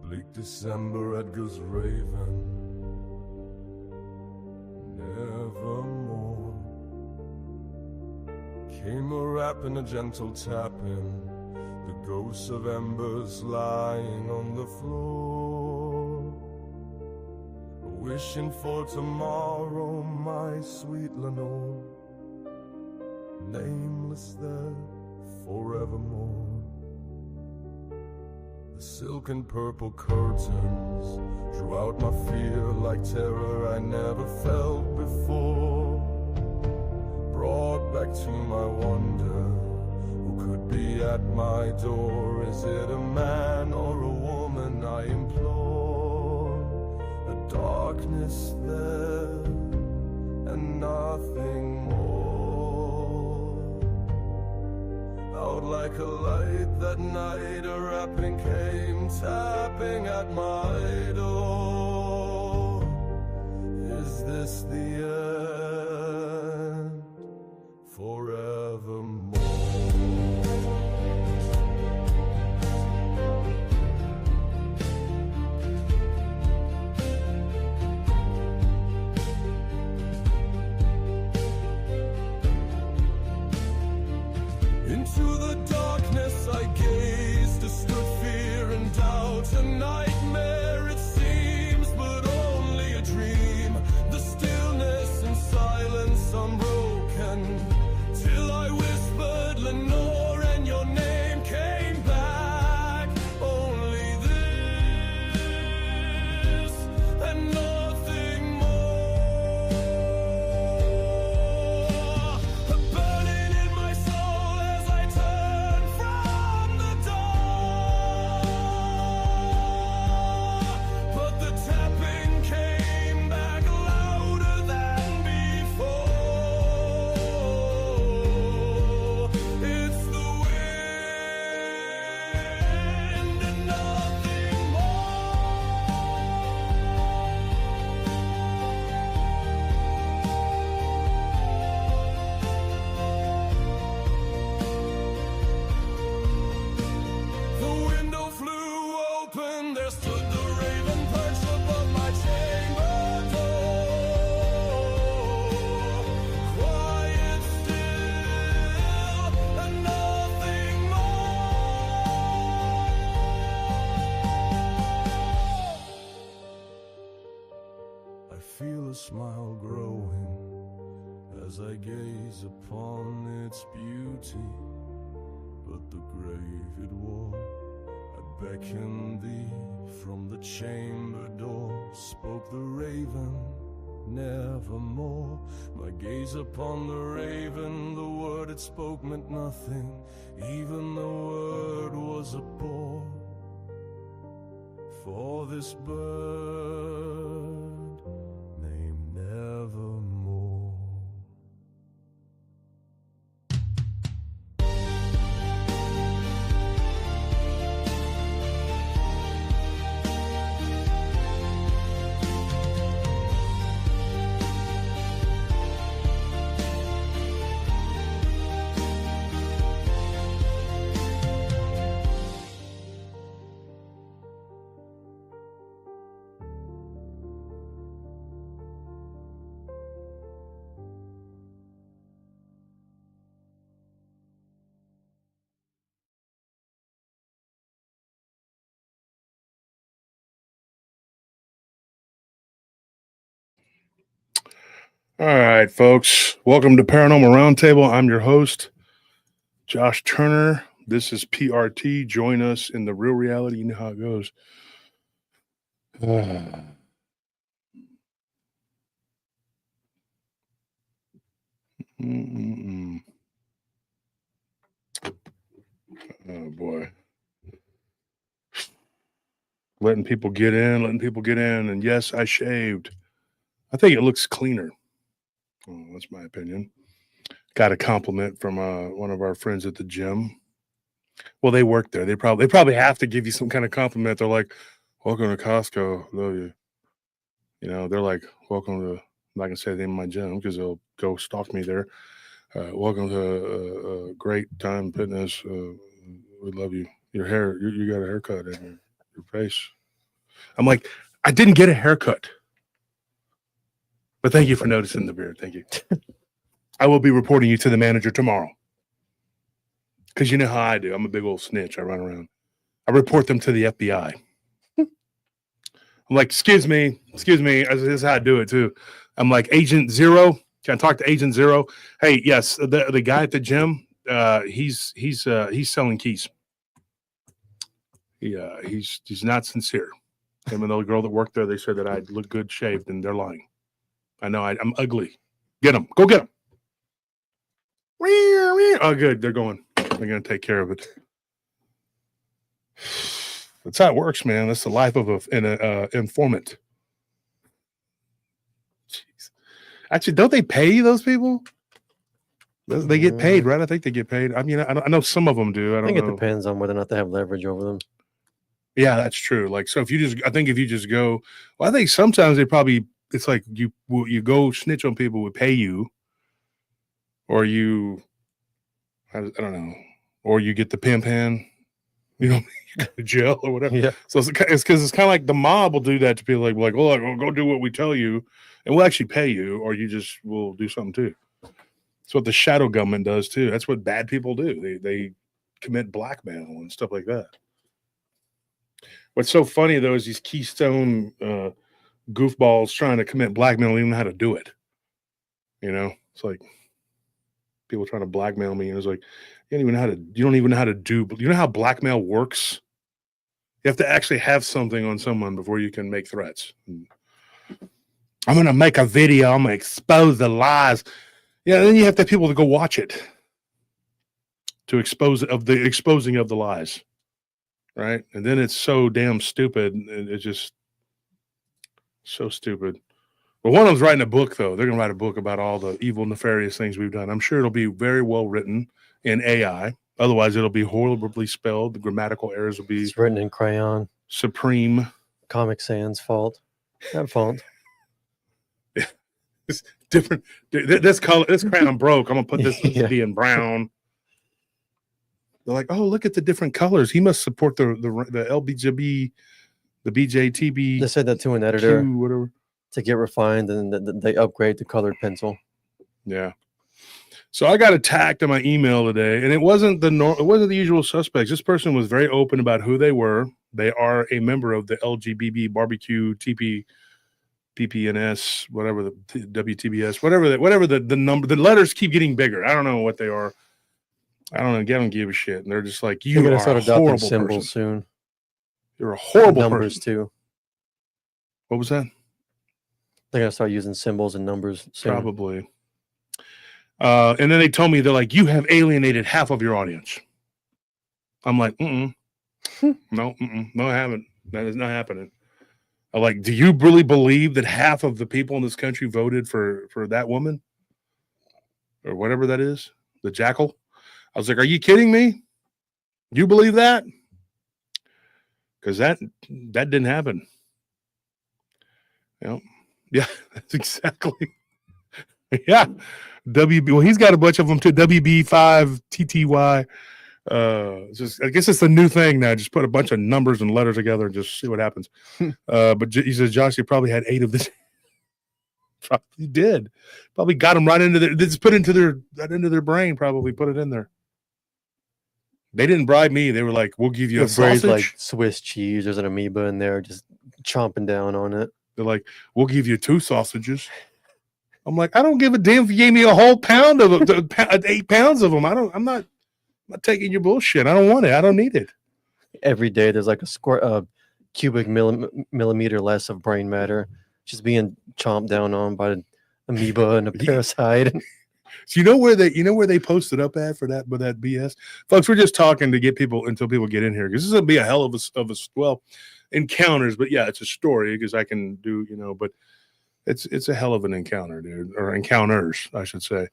Bleak December, Edgar's raven, nevermore. Came a rap and a gentle tapping, the ghosts of embers lying on the floor. Wishing for tomorrow, my sweet Lenore, nameless there forevermore. The silken purple curtains drew out my fear like terror I never felt before. Brought back to my wonder, who could be at my door? Is it a man or a woman I implore? A darkness there and nothing more. Out like a light that night, a rapping came tapping at my door. Is this the end? Forevermore. Into the darkness I gazed, a stood fear and doubt, a nightmare it seems, but only a dream. The stillness and silence unbroken, till I whispered Lenore and your name came back. Only this and nothing more. A burning in my soul as I turn from the door. But the tapping came back louder than before. It's the wind and nothing The window flew open, there stood the raven perched above my chamber door. Quiet still and nothing more. I feel a smile growing as I gaze upon its beauty, but the grave it wore, I beckoned thee from the chamber door. Spoke the raven, nevermore. My gaze upon the raven, the word it spoke meant nothing, even the word was a bore. For this bird named Nevermore. All right, folks. Welcome to Paranormal Roundtable. I'm your host, Josh Turner. This is PRT. Join us in the real reality. You know how it goes. Oh, boy. Letting people get in. And yes, I shaved. I think it looks cleaner. Oh, that's my opinion. Got a compliment from one of our friends at the gym. Well, they work there. They probably have to give you some kind of compliment. They're like, "Welcome to Costco. Love you." You know, they're like, "Welcome to." I'm not gonna say the name of my gym because they'll go stalk me there. Welcome to Great Time Fitness. We love you. Your hair, you got a haircut in your face. I'm like, I didn't get a haircut. But thank you for noticing the beard. Thank you. I will be reporting you to the manager tomorrow. Because you know how I do. I'm a big old snitch. I run around. I report them to the FBI. I'm like, excuse me. This is how I do it too. I'm like, Agent Zero. Can I talk to Agent Zero? Hey, yes, the guy at the gym. He's selling keys. He's not sincere. Him and the girl that worked there, they said that I look good shaved, and they're lying. I know I'm ugly. Get him. Go get him. Oh, good. They're going. They're going to take care of it. That's how it works, man. That's the life of an informant. Jeez. Actually, don't they pay those people? They get paid, right? I think they get paid. I mean, I know some of them do. I think it depends on whether or not they have leverage over them. Yeah, that's true. Like, so if you just go, well, I think sometimes it's like you go snitch on people would pay you, or I don't know, or you get the pimp hand, you go to jail or whatever. Yeah. So it's because it's kind of like the mob will do that to people, like, well, go do what we tell you, and we'll actually pay you, or you just will do something too. That's what the shadow government does too. That's what bad people do. They commit blackmail and stuff like that. What's so funny though is these Keystone goofballs trying to commit blackmail don't even know how to do it. You know, it's like people trying to blackmail me, and it's like you don't even know how to do. You know how blackmail works? You have to actually have something on someone before you can make threats. I'm gonna make a video. I'm gonna expose the lies. Yeah, then you have to have people to go watch it to exposing of the lies. Right? And then it's so damn stupid. It's just so stupid. Well, one of them's writing a book, though. They're going to write a book about all the evil, nefarious things we've done. I'm sure it'll be very well written in AI. Otherwise, it'll be horribly spelled. The grammatical errors will be... It's written in crayon. Supreme. Comic Sans fault. That font. Yeah. It's different. This crayon broke. I'm going to put this to be in brown. They're like, oh, look at the different colors. He must support the LBJB, the BJTB. They said that to an editor whatever, to get refined, and they upgrade to colored pencil. Yeah. So I got attacked in my email today, and it wasn't the usual suspects. This person was very open about who they were. They are a member of the LGBB barbecue TP PPNS, whatever the WTBS, whatever the number. The letters keep getting bigger. I don't know what they are. I don't know. I don't give a shit. And they're just like, you're going to start adopting symbols soon. You're a horrible numbers person. Too. What was that? They're going to start using symbols and numbers soon. Probably. And then they told me, they're like, you have alienated half of your audience. I'm like, no, I haven't. That is not happening. I'm like, do you really believe that half of the people in this country voted for that woman? Or whatever that is? The jackal? I was like, are you kidding me? You believe that? Because that didn't happen. Yeah, that's exactly. Yeah. WB. Well, he's got a bunch of them too. WB5 TTY. I guess it's a new thing now. Just put a bunch of numbers and letters together and just see what happens. But he says, Josh, you probably had 8 of this. Probably did. Probably got them right into their. Just put into their brain. Probably put it in there. They didn't bribe me. They were like, "We'll give you a sausage." Like Swiss cheese. There's an amoeba in there, just chomping down on it. They're like, "We'll give you 2 sausages." I'm like, I don't give a damn if you gave me a whole pound of 8 pounds of them. I'm not taking your bullshit. I don't want it. I don't need it. Every day there's like a cubic millimeter less of brain matter just being chomped down on by an amoeba and a parasite. So you know where they posted up at for that, with that BS, folks. We're just talking to get people until people get in here, because this is gonna be a hell of a encounters. But yeah, it's a story because I can do, but it's a hell of an encounter, dude, or encounters, I should say.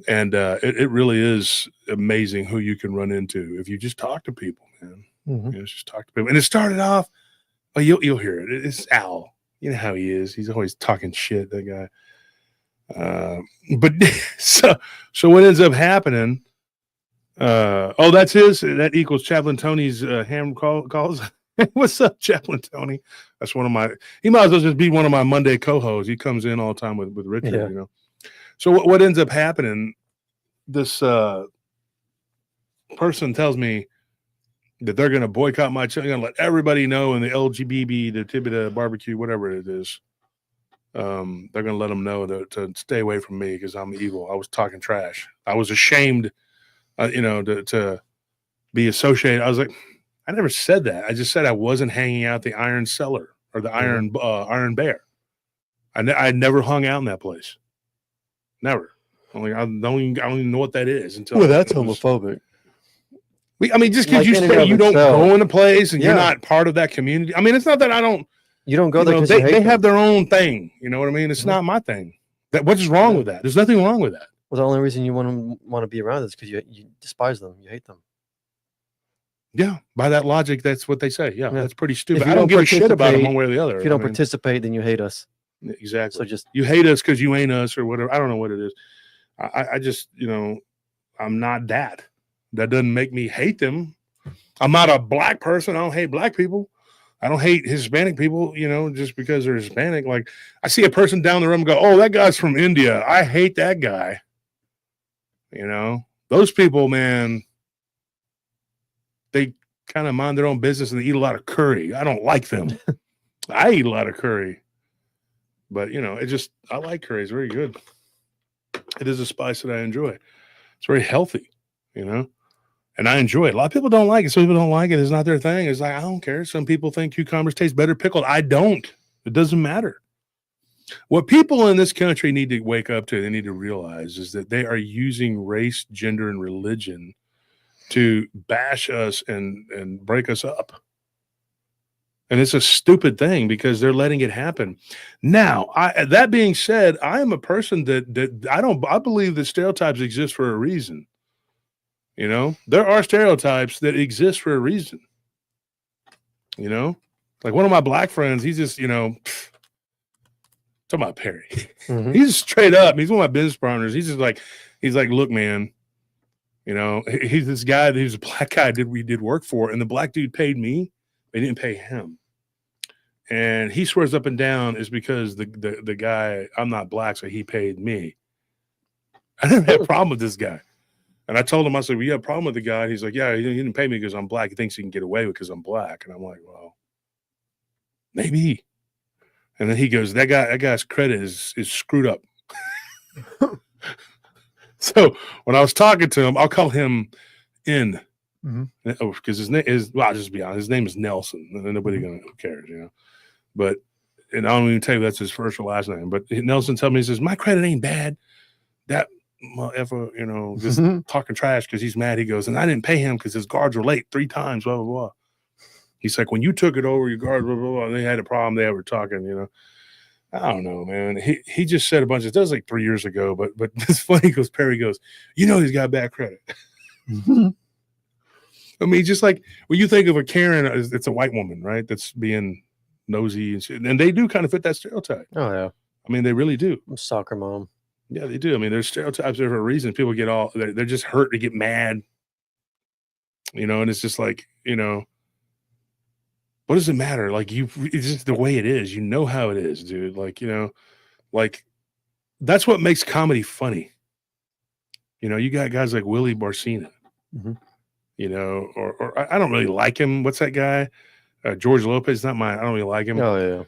And it really is amazing who you can run into if you just talk to people, man. Mm-hmm. Just talk to people. And it started off, you'll hear it. It's Al. You know how he is. He's always talking shit, that guy. But so what ends up happening? That's his. That equals Chaplain Tony's ham calls. What's up, Chaplain Tony? That's one of my. He might as well just be one of my Monday co-hosts. He comes in all the time with Richard. Yeah. You know. So what ends up happening? This person tells me that they're going to boycott my channel. Going to let everybody know in the LGBT, the Tibita barbecue, whatever it is. They're going to let them know to stay away from me because I'm evil. I was talking trash. I was ashamed, to be associated. I was like, I never said that. I just said I wasn't hanging out the Iron Cellar or the Iron Bear. I never hung out in that place. Never. I don't even know what that is until. Well, that's homophobic. I mean, just because Like you say you don't go in a place and you're not part of that community. I mean, it's not that I don't. You don't go there because they have their own thing. You know what I mean? It's not my thing. What's wrong with that? There's nothing wrong with that. Well, the only reason you want to be around is because you despise them. You hate them. Yeah, by that logic, that's what they say. Yeah, that's pretty stupid. I don't give a shit about them one way or the other. If you don't participate, then you hate us. Exactly. So you hate us because you ain't us or whatever. I don't know what it is. I just, I'm not that. That doesn't make me hate them. I'm not a black person. I don't hate black people. I don't hate Hispanic people, just because they're Hispanic. Like, I see a person down the road and go, oh, that guy's from India. I hate that guy. Those people, man, they kind of mind their own business and they eat a lot of curry. I don't like them. I eat a lot of curry. But, I like curry. It's very good. It is a spice that I enjoy. It's very healthy, and I enjoy it. A lot of people don't like it. Some people don't like it. It's not their thing. It's like, I don't care. Some people think cucumbers taste better pickled. I don't. It doesn't matter. What people in this country need to wake up to, they need to realize is that they are using race, gender, and religion to bash us and break us up. And it's a stupid thing because they're letting it happen. Now, that being said, I am a person that I believe that stereotypes exist for a reason. There are stereotypes that exist for a reason. Like one of my black friends, he's just, talking about Perry. Mm-hmm. He's straight up. He's one of my business partners. He's like, look, man, he's this guy that he's a black guy we did work for, and the black dude paid me. They didn't pay him. And he swears up and down is because the guy, I'm not black, so he paid me. I never had a problem with this guy. And I told him, I said, well, you have a problem with the guy? And he's like, yeah, he didn't pay me because I'm black. He thinks he can get away with because I'm black. And I'm like, well, maybe. And then he goes, that guy's credit is screwed up. So when I was talking to him, I'll call him N. Because his name is, well, I'll just be honest, his name is Nelson. Nobody who cares, But, and I don't even tell you that's his first or last name. But Nelson told me, he says, my credit ain't bad. That motherfucker, just talking trash because he's mad. He goes, and I didn't pay him because his guards were late 3 times, blah, blah, blah. He's like, when you took it over, your guards, blah, blah, blah, they had a problem. They were talking, I don't know, man. He just said a bunch of, that was like 3 years ago. But it's funny because Perry goes, he's got bad credit. I mean, just like when you think of a Karen, it's a white woman, right? That's being nosy and shit. And they do kind of fit that stereotype. Oh, yeah. I mean, they really do. Soccer mom. Yeah, they do. I mean, there's stereotypes there for a reason. People get they're just hurt to get mad, and it's just like, what does it matter? Like, it's just the way it is. You know how it is, dude. Like, like that's what makes comedy funny. You got guys like Willie Barcena. Mm-hmm. Or I don't really like him. What's that guy? George Lopez. Not mine. I don't really like him. Oh, yeah.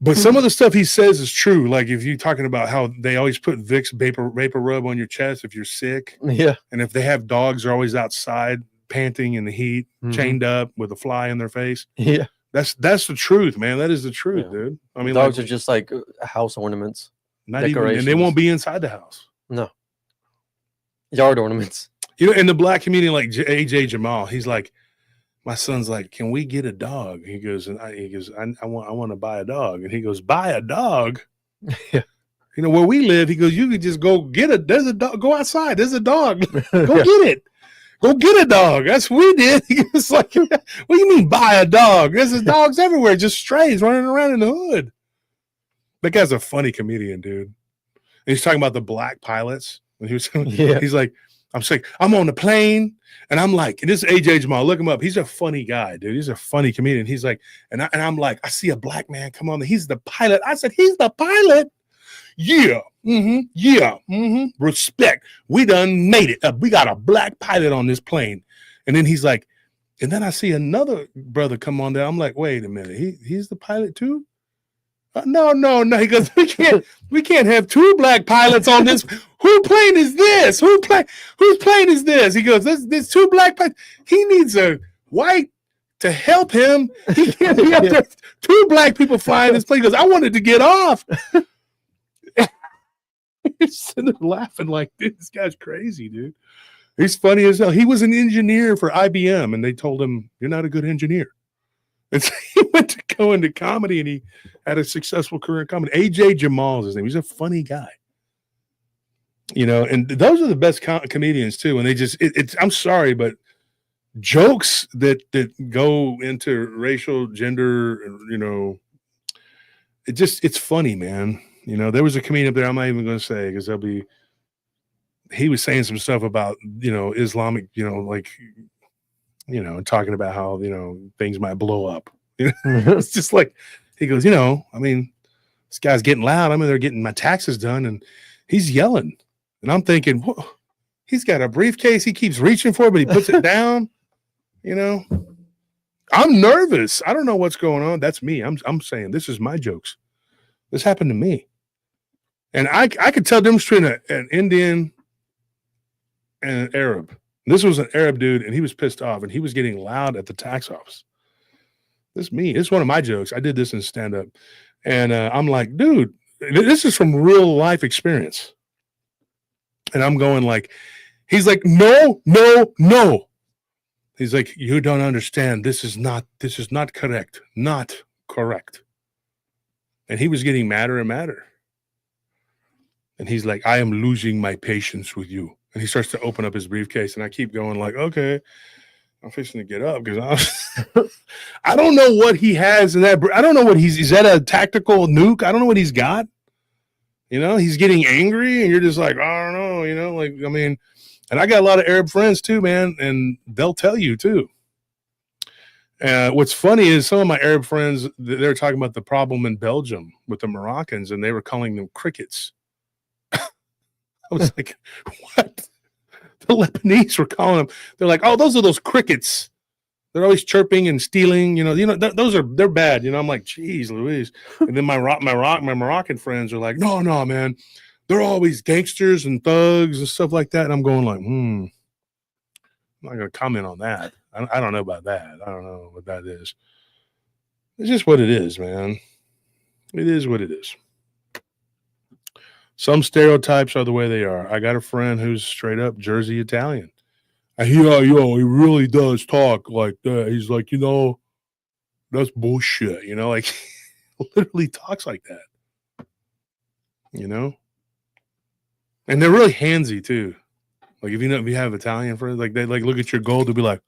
But some of the stuff he says is true. Like if you're talking about how they always put Vicks vapor rub on your chest if you're sick. Yeah. And if they have dogs, they're always outside panting in the heat, chained up with a fly in their face. Yeah. That's the truth, man. That is the truth, dude. I mean, dogs are just like house ornaments. Not even, and they won't be inside the house. No. Yard ornaments. In the black community, like AJ Jamal, he's like, my son's like, can we get a dog? He goes, I want to buy a dog. And he goes, buy a dog? Yeah. Where we live, he goes, you could just go get there's a dog, go outside. There's a dog. Go get it. Go get a dog. That's what we did. He was like, what do you mean buy a dog? There's dogs everywhere, just strays running around in the hood. That guy's a funny comedian, dude. And he's talking about the black pilots. And he's like, I'm saying, I'm on the plane, and I'm like, and this is AJ Jamal. Look him up. He's a funny guy, dude. He's a funny comedian. He's like, and I'm like, I see a black man come on. He's the pilot. I said, he's the pilot. Yeah. Yeah. Respect. We done made it. We got a black pilot on this plane. And then he's like, and then I see another brother come on there. I'm like, wait a minute. He's the pilot too? No. He goes, we can't have two black pilots on this. Whose plane is this? Whose plane is this? He goes, there's two black pilots. He needs a white to help him. He can't be up there. Two black people flying this plane. He goes, I wanted to get off. He's sitting there laughing like, dude, this guy's crazy, dude. He's funny as hell. He was an engineer for IBM, and they told him, you're not a good engineer. And so he went to go into comedy, and he had a successful career in comedy. AJ Jamal is his name. He's a funny guy. You know, and those are the best comedians, too. And they just, I'm sorry, but jokes that go into racial, gender, you know, it's funny, man. You know, there was a comedian up there, I'm not even going to say, because he was saying some stuff about, you know, Islamic, you know, like, you know, talking about how, you know, things might blow up. You know? It's just like, he goes, you know, I mean, this guy's getting loud. I mean, they're getting my taxes done, and he's yelling. And I'm thinking, whoa, he's got a briefcase he keeps reaching for, but he puts it down. You know, I'm nervous. I don't know what's going on. That's me. I'm saying this is my jokes. This happened to me. And I could tell the difference between an Indian and an Arab. This was an Arab dude, and he was pissed off, and he was getting loud at the tax office. This is me. It's one of my jokes. I did this in stand-up. And I'm like, dude, this is from real life experience. And I'm going like, he's like, no. He's like, you don't understand. This is not correct. Not correct. And he was getting madder and madder. And he's like, I am losing my patience with you. And he starts to open up his briefcase, and I keep going like, okay, I'm fixing to get up because I don't know what he has in that. I don't know what is that a tactical nuke? I don't know what he's got. You know, he's getting angry, and you're just like, I don't know, you know, like, I mean, and I got a lot of Arab friends too, man, and they'll tell you too. What's funny is some of my Arab friends, they were talking about the problem in Belgium with the Moroccans, and they were calling them crickets. I was like, what? The Lebanese were calling them. They're like, oh, those are those crickets. They're always chirping and stealing. You know, they're bad. You know, I'm like, geez, Louise. And then my Moroccan friends are like, no, man, they're always gangsters and thugs and stuff like that. And I'm going like, I'm not going to comment on that. I don't know about that. I don't know what that is. It's just what it is, man. It is what it is. Some stereotypes are the way they are. I got a friend who's straight up Jersey Italian. He really does talk like that. He's like, you know, that's bullshit. You know, like he literally talks like that. You know? And they're really handsy too. Like if you have Italian friends, like they like look at your gold, they'll be like,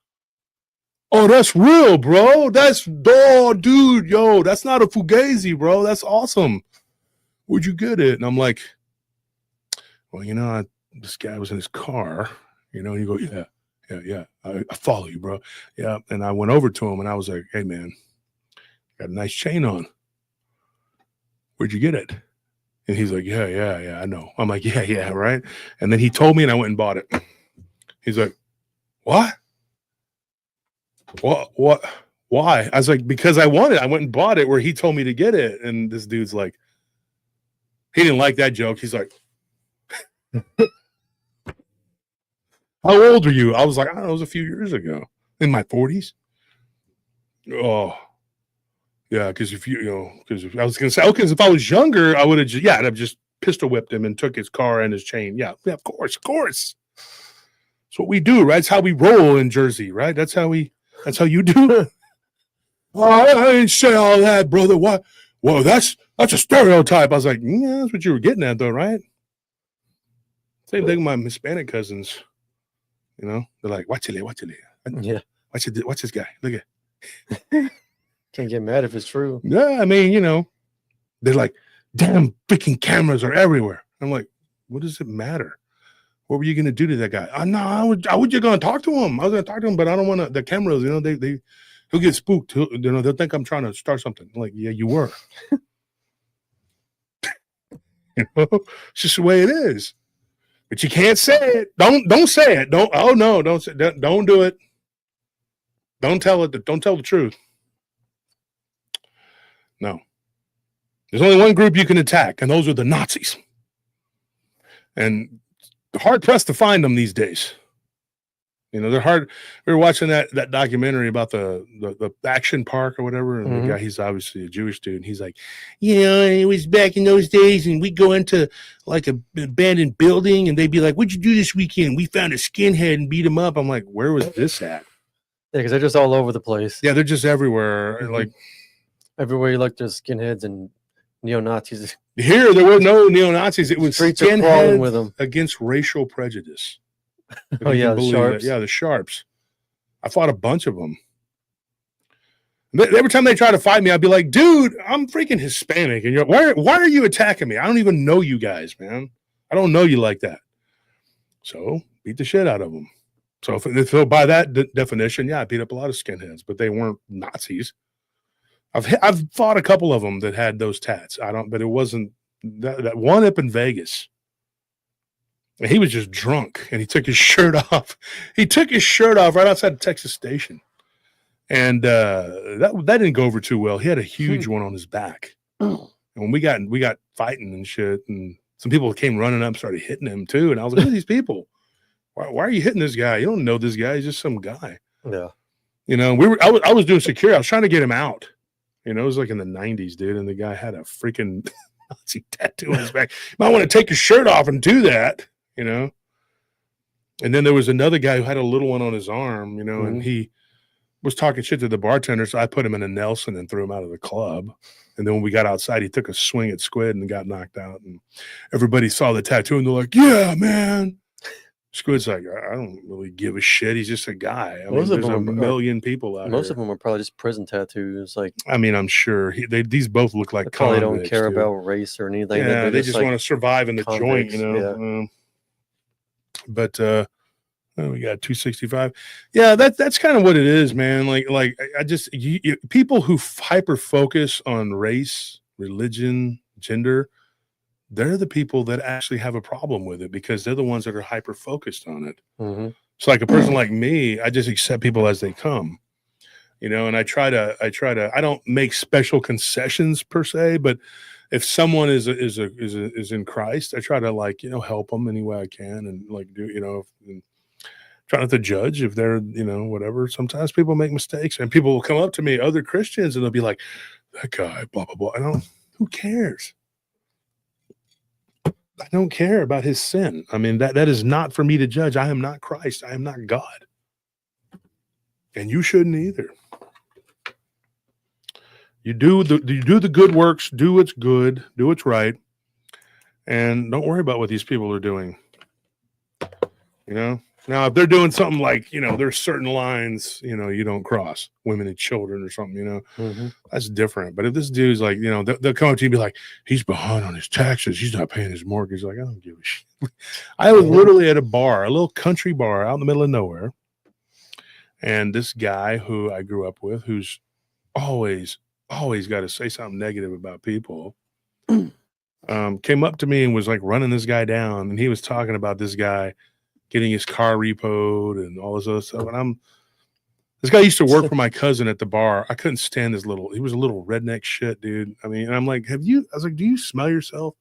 oh, that's real, bro. Dude, yo, that's not a fugazi, bro. That's awesome. Where'd you get it? And I'm like, well, you know, this guy was in his car, you know, and you go, yeah. I follow you, bro. Yeah. And I went over to him and I was like, hey, man, got a nice chain on. Where'd you get it? And he's like, yeah, I know. I'm like, yeah, right. And then he told me and I went and bought it. He's like, what? What? Why? I was like, because I want it. I went and bought it where he told me to get it. And this dude's like, he didn't like that joke. He's like, how old are you? I was like, I don't know, it was a few years ago. In my 40s. Oh, yeah, because if I was going to say, because if I was younger, I would have I'd have just pistol whipped him and took his car and his chain. Yeah, of course. That's what we do, right? That's how we roll in Jersey, right? That's how you do. Oh, I didn't say all that, brother. What? Whoa, that's a stereotype. I was like, yeah, that's what you were getting at, though, right? Same thing with my Hispanic cousins. You know, they're like, watch it. Yeah. Watch this guy. Look at. Can't get mad if it's true. Yeah, I mean, you know, they're like, damn freaking cameras are everywhere. I'm like, what does it matter? What were you going to do to that guy? No, I was just going to talk to him. I was going to talk to him, but I don't want to. The cameras, you know, he'll get spooked. They'll think I'm trying to start something. I'm like, yeah, you were. You know, it's just the way it is. But you can't say it. Don't say it. Don't. Oh no, don't say. Don't do it. Don't tell it. Don't tell the truth. No. There's only one group you can attack, and those are the Nazis. And hard pressed to find them these days. You know, they're hard. We were watching that documentary about the action park or whatever, and the guy, he's obviously a Jewish dude, and he's like, you know, it was back in those days, and we'd go into like an abandoned building, and they'd be like, what'd you do this weekend? We found a skinhead and beat him up. I'm like, where was this at? Yeah, because they're just all over the place. Yeah, they're just everywhere. Like everywhere you look, there's skinheads and neo-Nazis. Here, there were no neo-Nazis. It was Streets are crawling with them against racial prejudice. Oh yeah, the sharps. Yeah, the sharps. I fought a bunch of them. Every time they try to fight me, I'd be like, dude, I'm freaking Hispanic. And you're like, why are you attacking me? I don't even know you guys, man. I don't know you like that. So beat the shit out of them. So if by that definition, yeah, I beat up a lot of skinheads, but they weren't Nazis. I've fought a couple of them that had those tats. But it wasn't that one up in Vegas. And he was just drunk, and he took his shirt off. He took his shirt off right outside the Texas station, and that didn't go over too well. He had a huge one on his back, and when we got fighting and shit, and some people came running up, started hitting him too, and I was like, "Who are these people? Why are you hitting this guy? You don't know this guy. He's just some guy." Yeah, you know, I was doing security. I was trying to get him out. You know, it was like in the 90s, dude, and the guy had a freaking Nazi tattoo on his back. You might want to take your shirt off and do that. You know, and then there was another guy who had a little one on his arm, you know, and he was talking shit to the bartender. So I put him in a Nelson and threw him out of the club. And then when we got outside, he took a swing at Squid and got knocked out. And everybody saw the tattoo and they're like, yeah, man. Squid's like, I don't really give a shit. He's just a guy. I mean, there's a million people out most here. of them are probably just prison tattoos. Like, I mean, I'm sure these both look like convicts. Probably don't care about race or anything. Yeah, they just like want to survive in the joint, you know. Yeah. But we got 265. Yeah, that's kind of what it is, man. Like I just people who hyper focus on race, religion, gender, they're the people that actually have a problem with it because they're the ones that are hyper focused on it. So like a person like me, I just accept people as they come, you know, and I I don't make special concessions per se, but if someone is in Christ, I try to, like, you know, help them any way I can, and like do, you know, and try not to judge if they're, you know, whatever. Sometimes people make mistakes, and people will come up to me, other Christians, and they'll be like, that guy, blah blah blah. Who cares? I don't care about his sin. I mean, that is not for me to judge. I am not Christ. I am not God, and you shouldn't either. You do the good works, do what's good, do what's right, and don't worry about what these people are doing. You know, now if they're doing something like, you know, there's certain lines, you know, you don't cross, women and children or something, you know, that's different. But if this dude's like, you know, they'll come up to you and be like, he's behind on his taxes, he's not paying his mortgage. Like, I don't give a shit. I was literally at a bar, a little country bar out in the middle of nowhere, and this guy who I grew up with, who's always got to say something negative about people, came up to me and was like running this guy down, and he was talking about this guy getting his car repoed and all this other stuff. And this guy used to work for my cousin at the bar. I couldn't stand he was a little redneck shit, dude. I mean, and I'm like, I was like, do you smell yourself?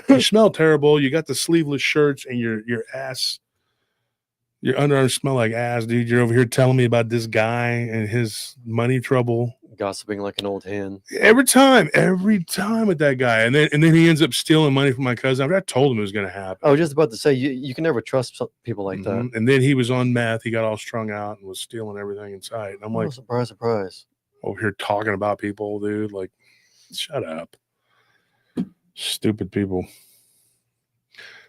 You smell terrible. You got the sleeveless shirts and your ass, your underarms smell like ass, dude. You're over here telling me about this guy and his money trouble. Gossiping like an old hen. Every time with that guy. And then he ends up stealing money from my cousin. I told him it was going to happen. I was just about to say, you can never trust people like that. And then he was on meth. He got all strung out and was stealing everything in sight. And I'm like, surprise. Over here talking about people, dude. Like, shut up. Stupid people.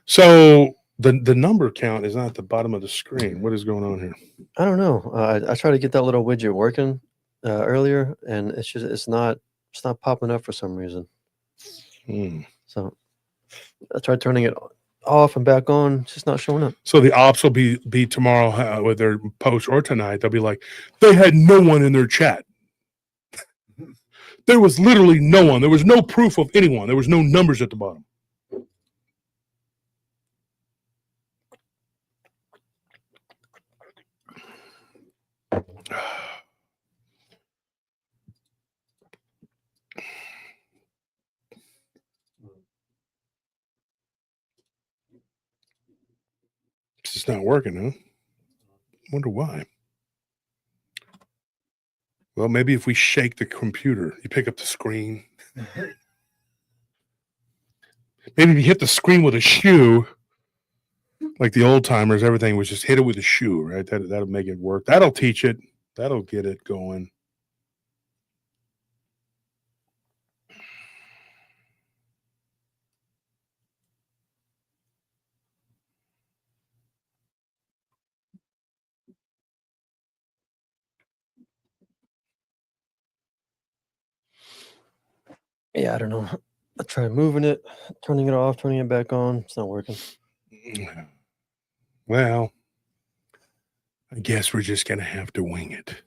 So the number count is not at the bottom of the screen. What is going on here? I don't know. I tried to get that little widget working earlier, and it's not popping up for some reason. So I tried turning it off and back on. It's just not showing up. So the ops will be tomorrow with their post, or tonight. They'll be like, they had no one in their chat. There was literally no one. There was no proof of anyone. There was no numbers at the bottom. It's just not working, huh? Wonder why. Well, maybe if we shake the computer, you pick up the screen. Maybe if you hit the screen with a shoe, like the old timers, everything was just hit it with a shoe, right? That'll make it work. That'll teach it. That'll get it going. Yeah, I don't know. I tried moving it, turning it off, turning it back on. It's not working. Well, I guess we're just going to have to wing it.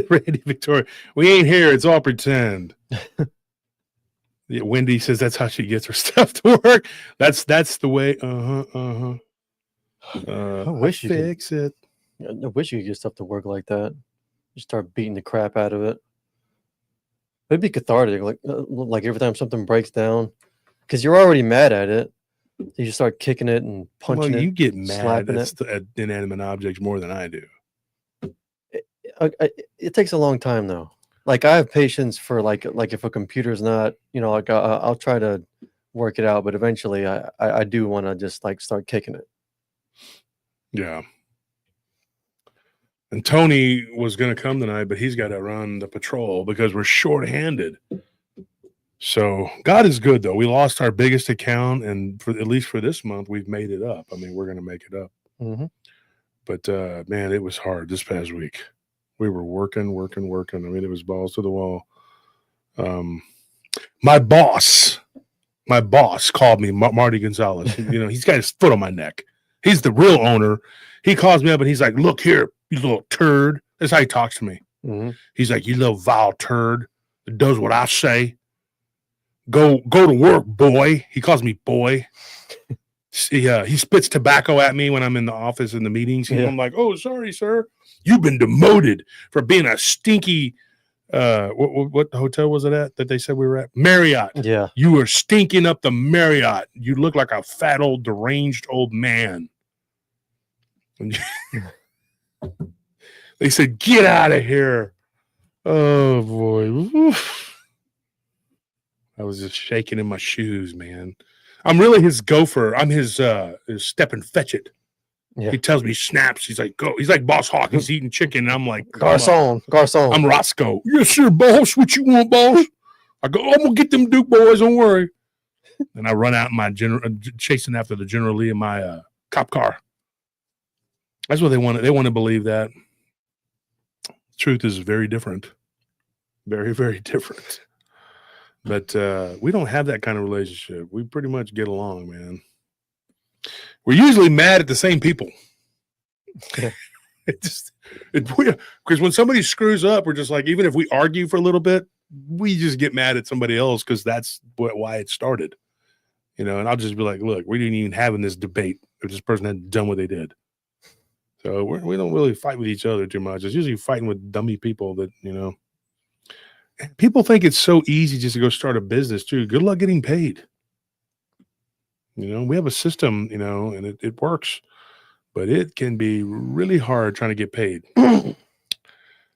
Randy Victoria, we ain't here. It's all pretend. Yeah, Wendy says that's how she gets her stuff to work. That's the way. I wish you could fix it. I wish you could get stuff to work like that. You start beating the crap out of it. It'd be cathartic, like every time something breaks down, because you're already mad at it. You just start kicking it and punching it. You get mad slapping at inanimate objects more than I do. It takes a long time though. Like I have patience for like if a computer's not, like I'll try to work it out, but eventually I do want to just like start kicking it. Yeah. And Tony was going to come tonight, but he's got to run the patrol because we're short-handed. So God is good, though. We lost our biggest account, and at least for this month, we've made it up. I mean, we're going to make it up. Mm-hmm. But, man, it was hard this past week. We were working. I mean, it was balls to the wall. My boss called me, Marty Gonzalez. He's got his foot on my neck. He's the real owner. He calls me up, and he's like, look here, you little turd. That's how he talks to me. Mm-hmm. He's like, you little vile turd that does what I say. Go to work, boy. He calls me boy. He spits tobacco at me when I'm in the office in the meetings. Yeah. I'm like, oh, sorry, sir. You've been demoted for being a stinky, what hotel was it at that they said we were at? Marriott. Yeah. You were stinking up the Marriott. You look like a fat old deranged old man. They said, get out of here. Oh, boy. Oof. I was just shaking in my shoes, man. I'm really his gopher. I'm his step and fetch it. Yeah. He tells me snaps. He's like, go. He's like Boss Hawk. He's eating chicken. And I'm like, Garcon. I'm Roscoe. Yes, sir, boss. What you want, boss? I go, I'm going to get them Duke boys. Don't worry. And I run out in my chasing after the General Lee in my cop car. That's what they want. They want to believe that. Truth is very different. Very, very different. But we don't have that kind of relationship. We pretty much get along, man. We're usually mad at the same people. It's weird. Because when somebody screws up, we're just like, even if we argue for a little bit, we just get mad at somebody else because that's why it started. And I'll just be like, look, we didn't even have this debate if this person hadn't done what they did. So we don't really fight with each other too much. It's usually fighting with dummy people that, people think it's so easy just to go start a business too. Good luck getting paid. We have a system, and it works, but it can be really hard trying to get paid.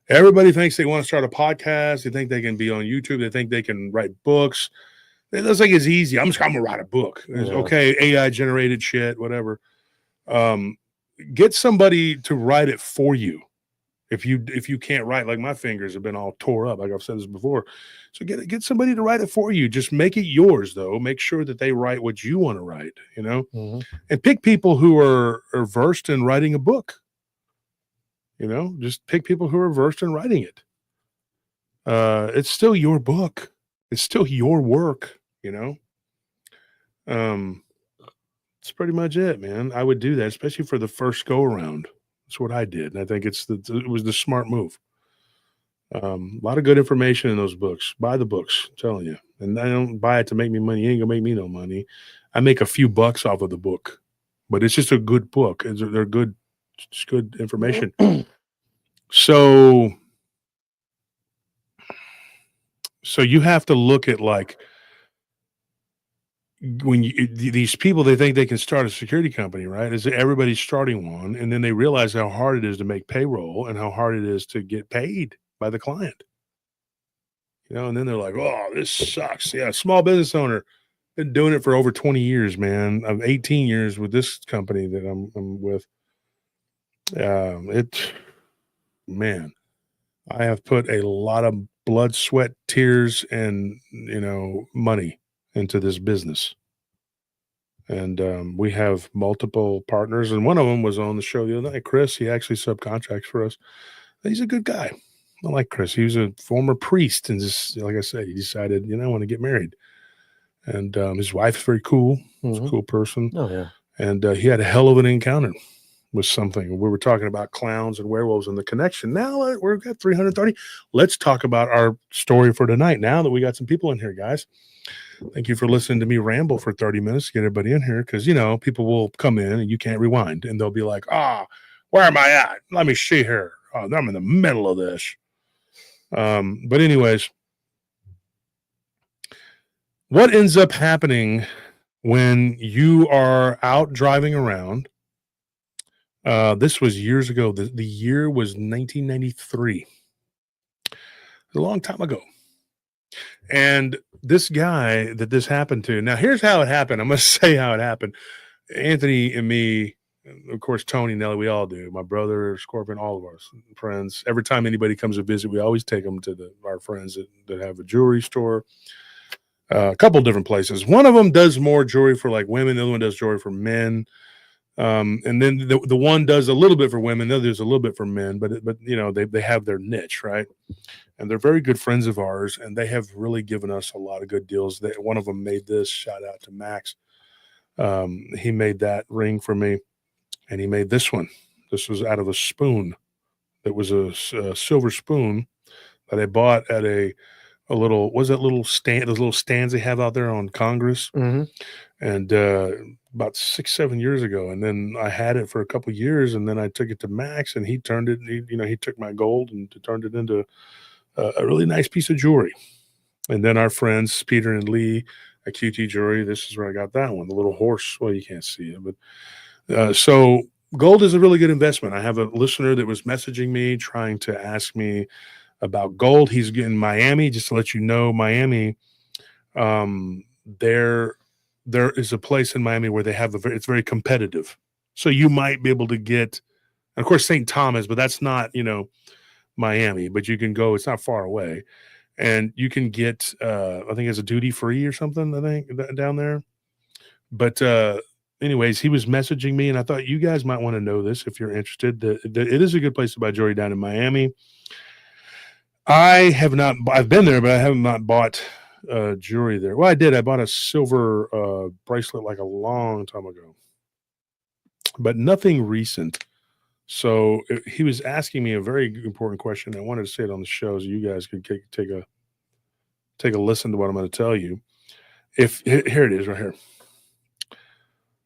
Everybody thinks they want to start a podcast. They think they can be on YouTube. They think they can write books. They don't think it's easy. I'm going to write a book. It's okay. AI generated shit, whatever. Get somebody to write it for you. If you can't write, like my fingers have been all tore up, like I've said this before. So get somebody to write it for you. Just make it yours, though. Make sure that they write what you want to write, Mm-hmm. And pick people who are versed in writing a book. Just pick people who are versed in writing it. It's still your book. It's still your work, That's pretty much it, man. I would do that, especially for the first go around. That's what I did, and I think it was the smart move. A lot of good information in those books. Buy the books, I'm telling you. And I don't buy it to make me money. You ain't gonna make me no money. I make a few bucks off of the book, but it's just a good book. They're good, it's good information. So you have to look at like when these people, they think they can start a security company, right? Is everybody's starting one, and then they realize how hard it is to make payroll and how hard it is to get paid by the client. And then they're like, "Oh, this sucks." Yeah, small business owner, been doing it for over 20 years, man. I'm 18 years with this company that I'm with. Man, I have put a lot of blood, sweat, tears, and money into this business. And we have multiple partners, and one of them was on the show the other night. Chris, he actually subcontracts for us. He's a good guy. I like Chris. He was a former priest, and just like I said, he decided, I want to get married. And his wife is very cool. He's a cool person. Oh yeah. And he had a hell of an encounter with something. We were talking about clowns and werewolves and the connection. Now we've got 330. Let's talk about our story for tonight. Now that we got some people in here, guys. Thank you for listening to me ramble for 30 minutes to get everybody in here, because people will come in and you can't rewind, and they'll be like, where am I at? Let me see here. Oh, I'm in the middle of this. But anyways, what ends up happening when you are out driving around? This was years ago. The year was 1993. A long time ago. And this guy that this happened to, now here's how it happened. I'm going to say how it happened. Anthony and me, of course, Tony, Nelly, we all do. My brother, Scorpion, all of our friends. Every time anybody comes to visit, we always take them to our friends that have a jewelry store. A couple different places. One of them does more jewelry for like women. The other one does jewelry for men. And then the one does a little bit for women. The other does a little bit for men. But they have their niche, right? And they're very good friends of ours, and they have really given us a lot of good deals. One of them made this. Shout out to Max. He made that ring for me, and he made this one. This was out of a spoon. It was a silver spoon that I bought at a little, was that little stand, those little stands they have out there on Congress. Mm-hmm. And about 6-7 years ago. And then I had it for a couple of years, and then I took it to Max, and he turned it, he took my gold and turned it into a really nice piece of jewelry. And then our friends, Peter and Lee at QT Jewelry, this is where I got that one, the little horse. Well, you can't see it, but so gold is a really good investment. I have a listener that was messaging me trying to ask me about gold. He's in Miami. Just to let you know, Miami, there is a place in Miami where they have it's very competitive. So you might be able to get, of course, St. Thomas, but that's not, Miami, but you can go, it's not far away, and you can get, I think it's a duty free or something, I think, down there. But anyways, he was messaging me, and I thought you guys might want to know this if you're interested. It is a good place to buy jewelry down in Miami. I've been there, but I have not bought jewelry there. Well, I did. I bought a silver bracelet like a long time ago, but nothing recent. So he was asking me a very important question. I wanted to say it on the show so you guys could take a listen to what I'm going to tell you. Here it is right here.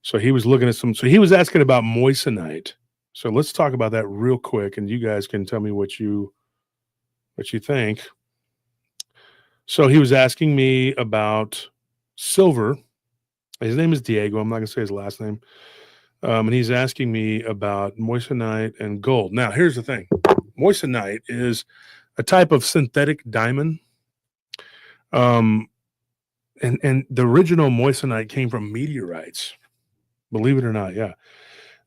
So he was looking at so he was asking about moissanite. So let's talk about that real quick, and you guys can tell me what you think. So he was asking me about silver. His name is Diego. I'm not going to say his last name. And he's asking me about moissanite and gold. Now, here's the thing. Moissanite is a type of synthetic diamond. And the original moissanite came from meteorites. Believe it or not, yeah.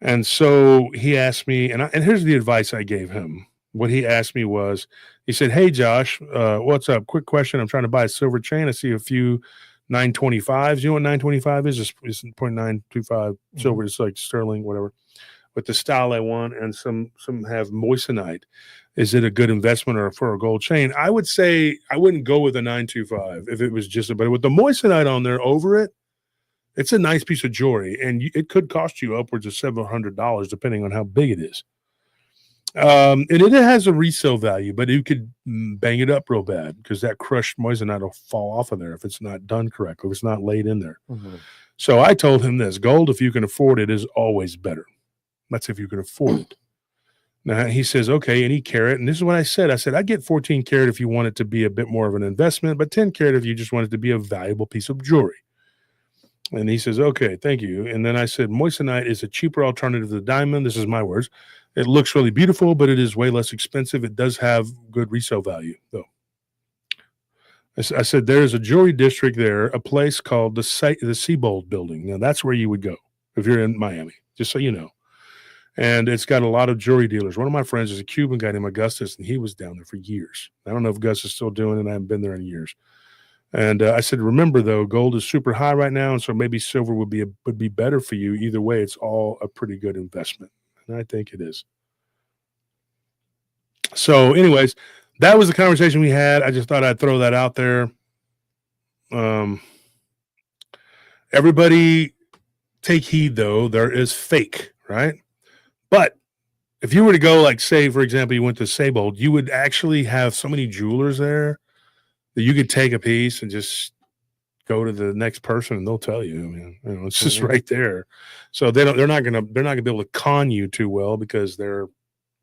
And so he asked me, and here's the advice I gave him. What he asked me was, he said, "Hey, Josh, what's up? Quick question. I'm trying to buy a silver chain. I see a few 925s. You know what 925 is? It's 0.925 silver. It's like sterling, whatever. With the style I want, and some have moissanite. Is it a good investment or for a gold chain?" I would say I wouldn't go with a 925 if it was but with the moissanite on there over it, It's a nice piece of jewelry, and it could cost you upwards of $700 depending on how big it is. And it has a resale value, but you could bang it up real bad because that crushed moissanite will fall off of there if it's not done correctly, if it's not laid in there. Mhm. So I told him this: gold, if you can afford it, is always better. That's if you can afford it. Now he says, okay, any carat. And this is what I said. I said, I get 14 carat if you want it to be a bit more of an investment, but 10 carat if you just want it to be a valuable piece of jewelry. And he says, okay, thank you. And then I said, moissanite is a cheaper alternative to the diamond. This is my words. It looks really beautiful, but it is way less expensive. It does have good resale value, though. I said, there's a jewelry district there, a place called the Seabold Building. Now, that's where you would go if you're in Miami, just so you know. And it's got a lot of jewelry dealers. One of my friends is a Cuban guy named Augustus, and he was down there for years. I don't know if Gus is still doing it. I haven't been there in years. And I said, remember, though, gold is super high right now, and so maybe silver would be better for you. Either way, it's all a pretty good investment, and I think it is. So anyways, that was the conversation we had. I just thought I'd throw that out there. Everybody take heed, though. There is fake, right? But if you were to go, like, say, for example, you went to Seabold, you would actually have so many jewelers there that you could take a piece and just go to the next person and they'll tell you. I mean, it's just right there. So they're not gonna be able to con you too well because they're,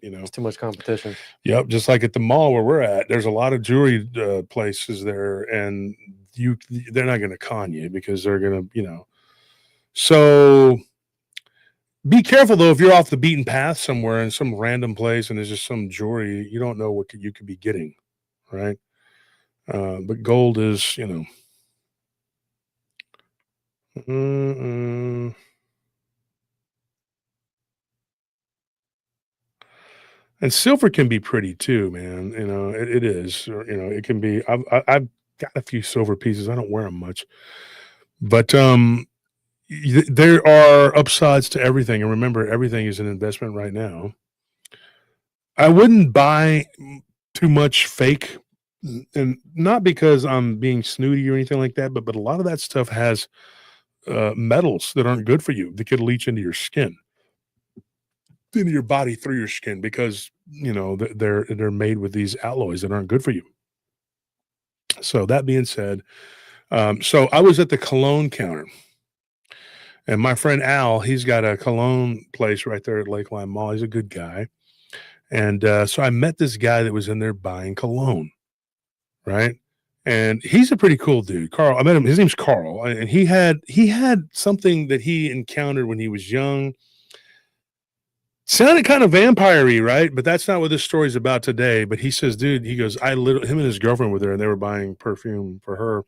It's too much competition. Yep, just like at the mall where we're at, there's a lot of jewelry places there, and they're not gonna con you because they're gonna, So be careful though if you're off the beaten path somewhere in some random place and there's just some jewelry, you don't know what you could be getting, right? But gold is, and silver can be pretty too, man. It is. It can be. I've got a few silver pieces. I don't wear them much, but there are upsides to everything. And remember, everything is an investment right now. I wouldn't buy too much fake. And not because I'm being snooty or anything like that, but a lot of that stuff has metals that aren't good for you that could leach into your skin, into your body through your skin because they're made with these alloys that aren't good for you. So that being said, so I was at the cologne counter, and my friend Al, he's got a cologne place right there at Lakeline Mall. He's a good guy, and so I met this guy that was in there buying cologne. Right. And he's a pretty cool dude. Carl, I met him. His name's Carl. And he had something that he encountered when he was young. Sounded kind of vampire-y, right? But that's not what this story's about today. But he says, dude, he goes, him and his girlfriend were there and they were buying perfume for her.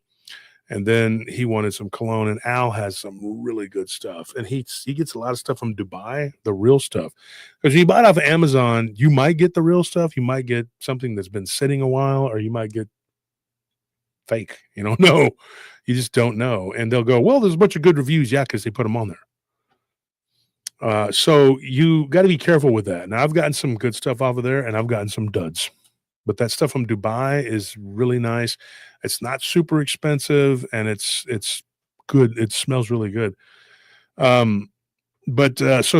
And then he wanted some cologne, and Al has some really good stuff. And he gets a lot of stuff from Dubai, the real stuff. Because when you buy it off of Amazon, you might get the real stuff. You might get something that's been sitting a while, or you might get fake. You don't know. You just don't know. And they'll go, well, there's a bunch of good reviews. Yeah, because they put them on there. So you got to be careful with that. Now, I've gotten some good stuff off of there, and I've gotten some duds. But that stuff from Dubai is really nice. It's not super expensive, and it's good. It smells really good. So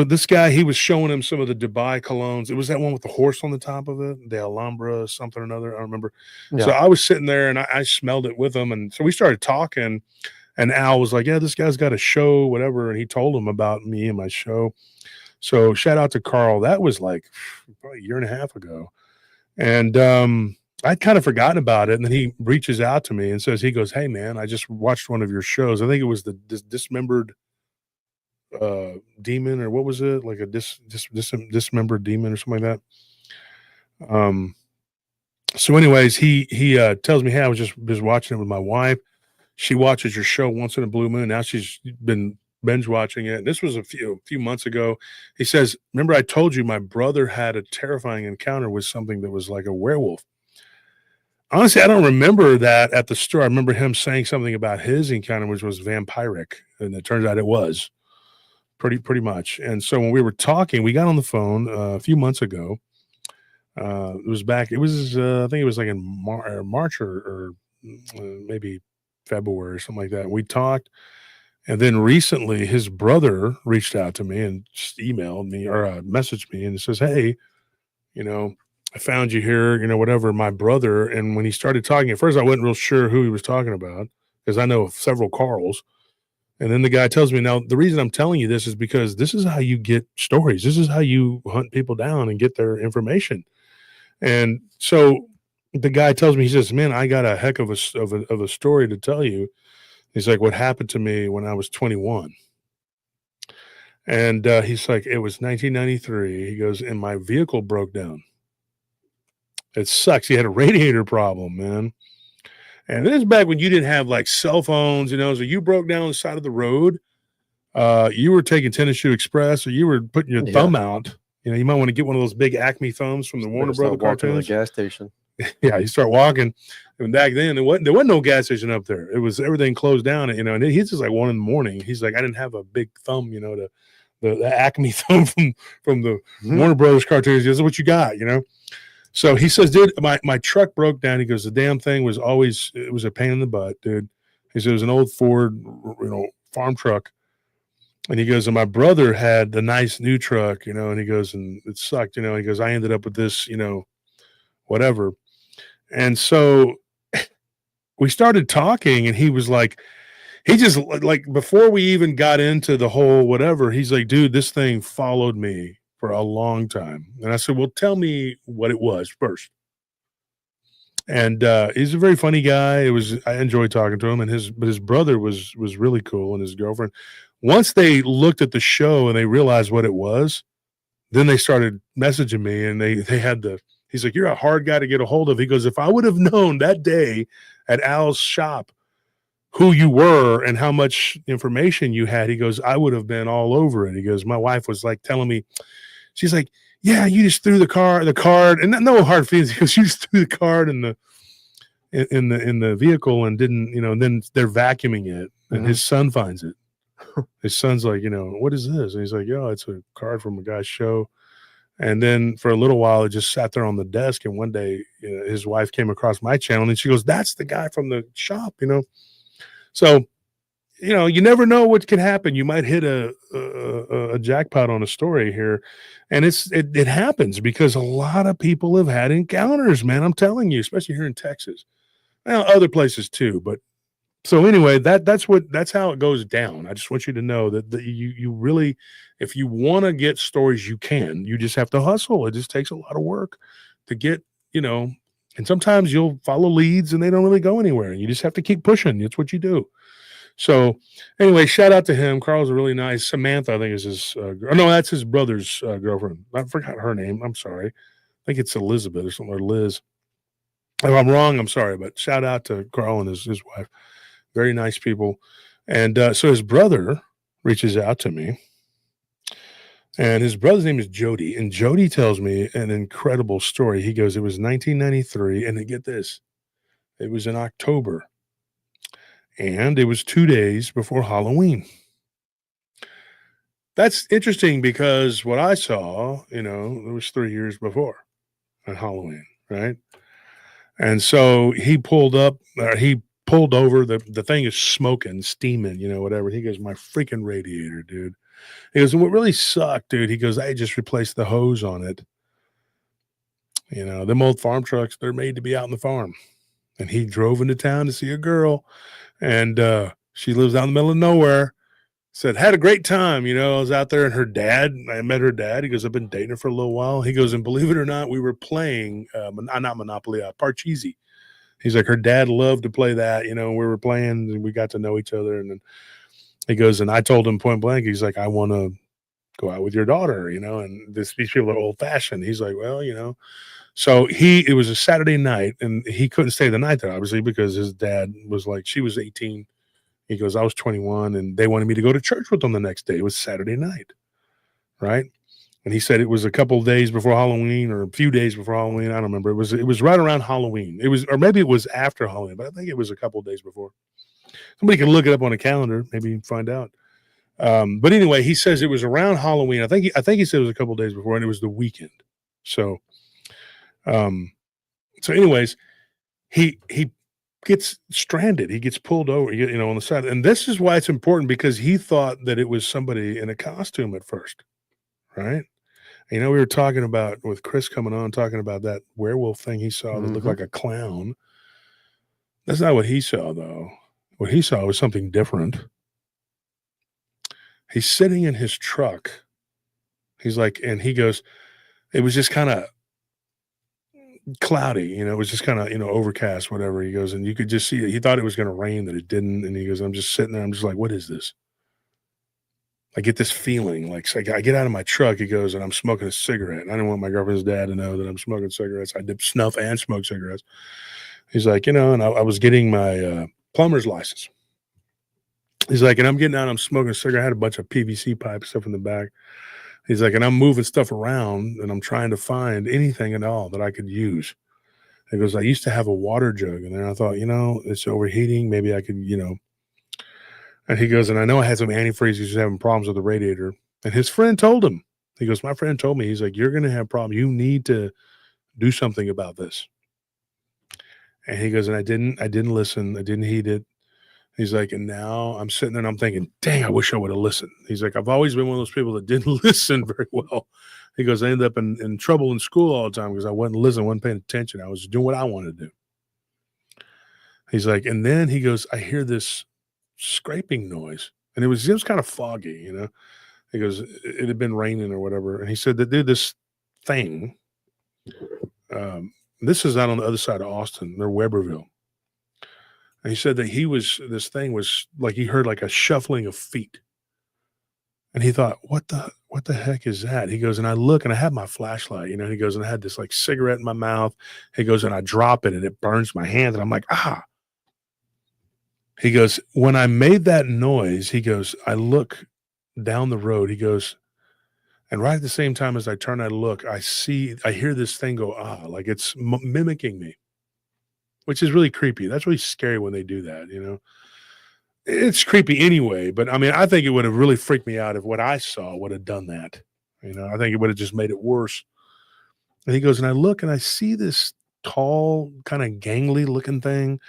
this guy, he was showing him some of the Dubai colognes. It was that one with the horse on the top of it, the Alhambra something or another. I don't remember. Yeah. So I was sitting there and I smelled it with him. And so we started talking, and Al was like, yeah, this guy's got a show, whatever. And he told him about me and my show. So shout out to Carl. That was like probably a year and a half ago. And I'd kind of forgotten about it. And then he reaches out to me and says, he goes, hey man, I just watched one of your shows. I think it was the dismembered demon, or what was it, like a dismembered demon or something like that. So anyways, he tells me, hey, I was just watching it with my wife. She watches your show once in a blue moon. Now she's been binge watching it. This was a few months ago. He says, remember I told you my brother had a terrifying encounter with something that was like a werewolf? Honestly, I don't remember that at the store. I remember him saying something about his encounter, which was vampiric, and it turns out it was pretty much. And so when we were talking, we got on the phone a few months ago. I think it was like in March or maybe February or something like that. We talked, And then recently, his brother reached out to me and just emailed me or messaged me and says, "Hey, I found you here, whatever." My brother, and when he started talking, at first I wasn't real sure who he was talking about because I know of several Carls. And then the guy tells me, now, the reason I'm telling you this is because this is how you get stories. This is how you hunt people down and get their information. And so the guy tells me, he says, "Man, I got a heck of a story to tell you." He's like, "What happened to me when I was 21?" And he's like, "It was 1993. He goes, and my vehicle broke down. It sucks. He had a radiator problem, man. And this is back when you didn't have like cell phones, so you broke down the side of the road. You were taking Tennis Shoe Express, or you were putting your thumb out. You might want to get one of those big Acme thumbs from the Warner Brothers cartoons. To the gas station. Yeah, you start walking. And back then, there wasn't no gas station up there. It was everything closed down, and he's just like 1 a.m. He's like, "I didn't have a big thumb, the Acme thumb from the Warner Brothers cartoons. This is what you got, So he says, "Dude, my truck broke down." He goes, "The damn thing was it was a pain in the butt, dude." He said, "It was an old Ford, farm truck." And he goes, "And my brother had the nice new truck, and he goes, and it sucked, He goes, "I ended up with this, whatever." And so we started talking, and he was like, he just like, before we even got into the whole whatever, he's like, "Dude, this thing followed me for a long time." And I said, "Well, tell me what it was first." And he's a very funny guy. I enjoyed talking to him, and his brother was really cool, and his girlfriend. Once they looked at the show and they realized what it was, then they started messaging me, and they had he's like, "You're a hard guy to get a hold of." He goes, "If I would have known that day at Al's shop who you were and how much information you had," he goes, "I would have been all over it." He goes, "My wife was like telling me," she's like, "Yeah, you just threw the card, and no hard feelings," because you just threw the card in the vehicle and didn't, and then they're vacuuming it, and his son finds it. His son's like, "What is this?" And he's like, "Yo, it's a card from a guy's show." And then for a little while, it just sat there on the desk. And one day, his wife came across my channel, and she goes, "That's the guy from the shop," So, you never know what can happen. You might hit a jackpot on a story here, and it happens because a lot of people have had encounters, man. I'm telling you, especially here in Texas, well, other places too. But so anyway, that's how it goes down. I just want you to know that you really, if you want to get stories, you can. You just have to hustle. It just takes a lot of work to get, and sometimes you'll follow leads and they don't really go anywhere. You just have to keep pushing. It's what you do. So anyway, shout out to him. Carl's really nice. Samantha, I think, is his no, that's his brother's girlfriend. I forgot her name. I'm sorry. I think it's Elizabeth or something, or Liz. If I'm wrong, I'm sorry, but shout out to Carl and his wife. Very nice people. And so his brother reaches out to me, and his brother's name is Jody. And Jody tells me an incredible story. He goes, "It was 1993, and get this, it was in October, and it was 2 days before Halloween." That's interesting because what I saw, it was 3 years before on Halloween, right? And so he pulled over, the thing is smoking, steaming, whatever. He goes, "My freaking radiator, dude." He goes, "And what really sucked, dude," he goes, "I just replaced the hose on it. Them old farm trucks, they're made to be out in the farm." And he drove into town to see a girl, and she lives out in the middle of nowhere. Said, "Had a great time. I was out there, and I met her dad." He goes, "I've been dating her for a little while." He goes, "And believe it or not, we were playing, not Monopoly, Parcheesi." He's like, "Her dad loved to play that, we were playing, and we got to know each other." And then he goes, and I told him point blank, he's like, "I want to go out with your daughter, and these people are old fashioned." He's like, "Well, So it was a Saturday night, and he couldn't stay the night there, obviously, because his dad was like, she was 18. He goes, I was 21, and they wanted me to go to church with them the next day. It was Saturday night, right? And he said it was a couple of days before Halloween, or a few days before Halloween. I don't remember. It was right around Halloween. Or maybe it was after Halloween, but I think it was a couple of days before. Somebody can look it up on a calendar, maybe find out. But anyway, he says it was around Halloween. I think he said it was a couple of days before, and it was the weekend. So anyways, he gets stranded. He gets pulled over, on the side. And this is why it's important, because he thought that it was somebody in a costume at first, right? We were talking about, with Chris coming on, talking about that werewolf thing he saw that looked like a clown. That's not what he saw, though. What he saw was something different. He's sitting in his truck. He's like, and he goes, it was just kind of cloudy, it was just kind of, overcast, whatever. He goes, and you could just see it. He thought it was going to rain, that it didn't. And he goes, I'm just sitting there. I'm just like, what is this? I get this feeling like, so I get out of my truck. He goes, and I'm smoking a cigarette. And I didn't want my girlfriend's dad to know that I'm smoking cigarettes. I dip snuff and smoke cigarettes. He's like, and I was getting my plumber's license. He's like, and I'm getting out, I'm smoking a cigarette. I had a bunch of PVC pipe stuff in the back. He's like, and I'm moving stuff around, and I'm trying to find anything at all that I could use. He goes, I used to have a water jug, and then I thought, it's overheating. Maybe I could, And he goes, and I know I had some antifreeze. He's having problems with the radiator. And his friend told him, he goes, my friend told me, he's like, you're going to have problems. You need to do something about this. And he goes, and I didn't listen. I didn't heed it. He's like, and now I'm sitting there and I'm thinking, dang, I wish I would have listened. He's like, I've always been one of those people that didn't listen very well. He goes, I ended up in trouble in school all the time because I wasn't listening, wasn't paying attention. I was doing what I wanted to do. He's like, and then he goes, I hear this scraping noise. And it was kind of foggy, He goes, it had been raining or whatever. And he said that did this thing. This is out on the other side of Austin, near Weberville. And he said that this thing was like, he heard like a shuffling of feet. And he thought, what the heck is that? He goes, and I look, and I have my flashlight, and he goes, and I had this like cigarette in my mouth. He goes, and I drop it, and it burns my hand. And I'm like, ah. He goes, when I made that noise, he goes, I look down the road. He goes, and right at the same time as I turn, I look, I hear this thing go, ah, like it's mimicking me, which is really creepy. That's really scary when they do that, It's creepy anyway, but I mean, I think it would have really freaked me out if what I saw would have done that. I think it would have just made it worse. And he goes, and I look and I see this tall, kind of gangly looking thing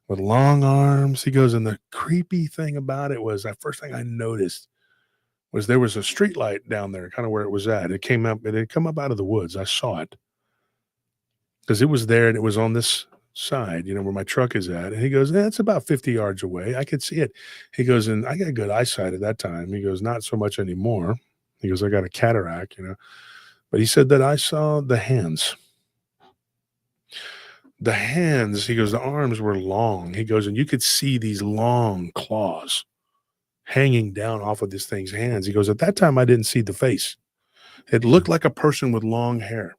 with long arms. He goes, and the creepy thing about it was, that first thing I noticed was there was a street light down there, kind of where it was at. It had come up out of the woods. I saw it because it was there, and it was on this side, where my truck is at. And he goes, it's about 50 yards away. I could see it. He goes, and I got good eyesight at that time. He goes, not so much anymore. He goes, I got a cataract, but he said that I saw the hands. The hands, he goes, the arms were long. He goes, and you could see these long claws hanging down off of this thing's hands. He goes, at that time, I didn't see the face. It looked like a person with long hair.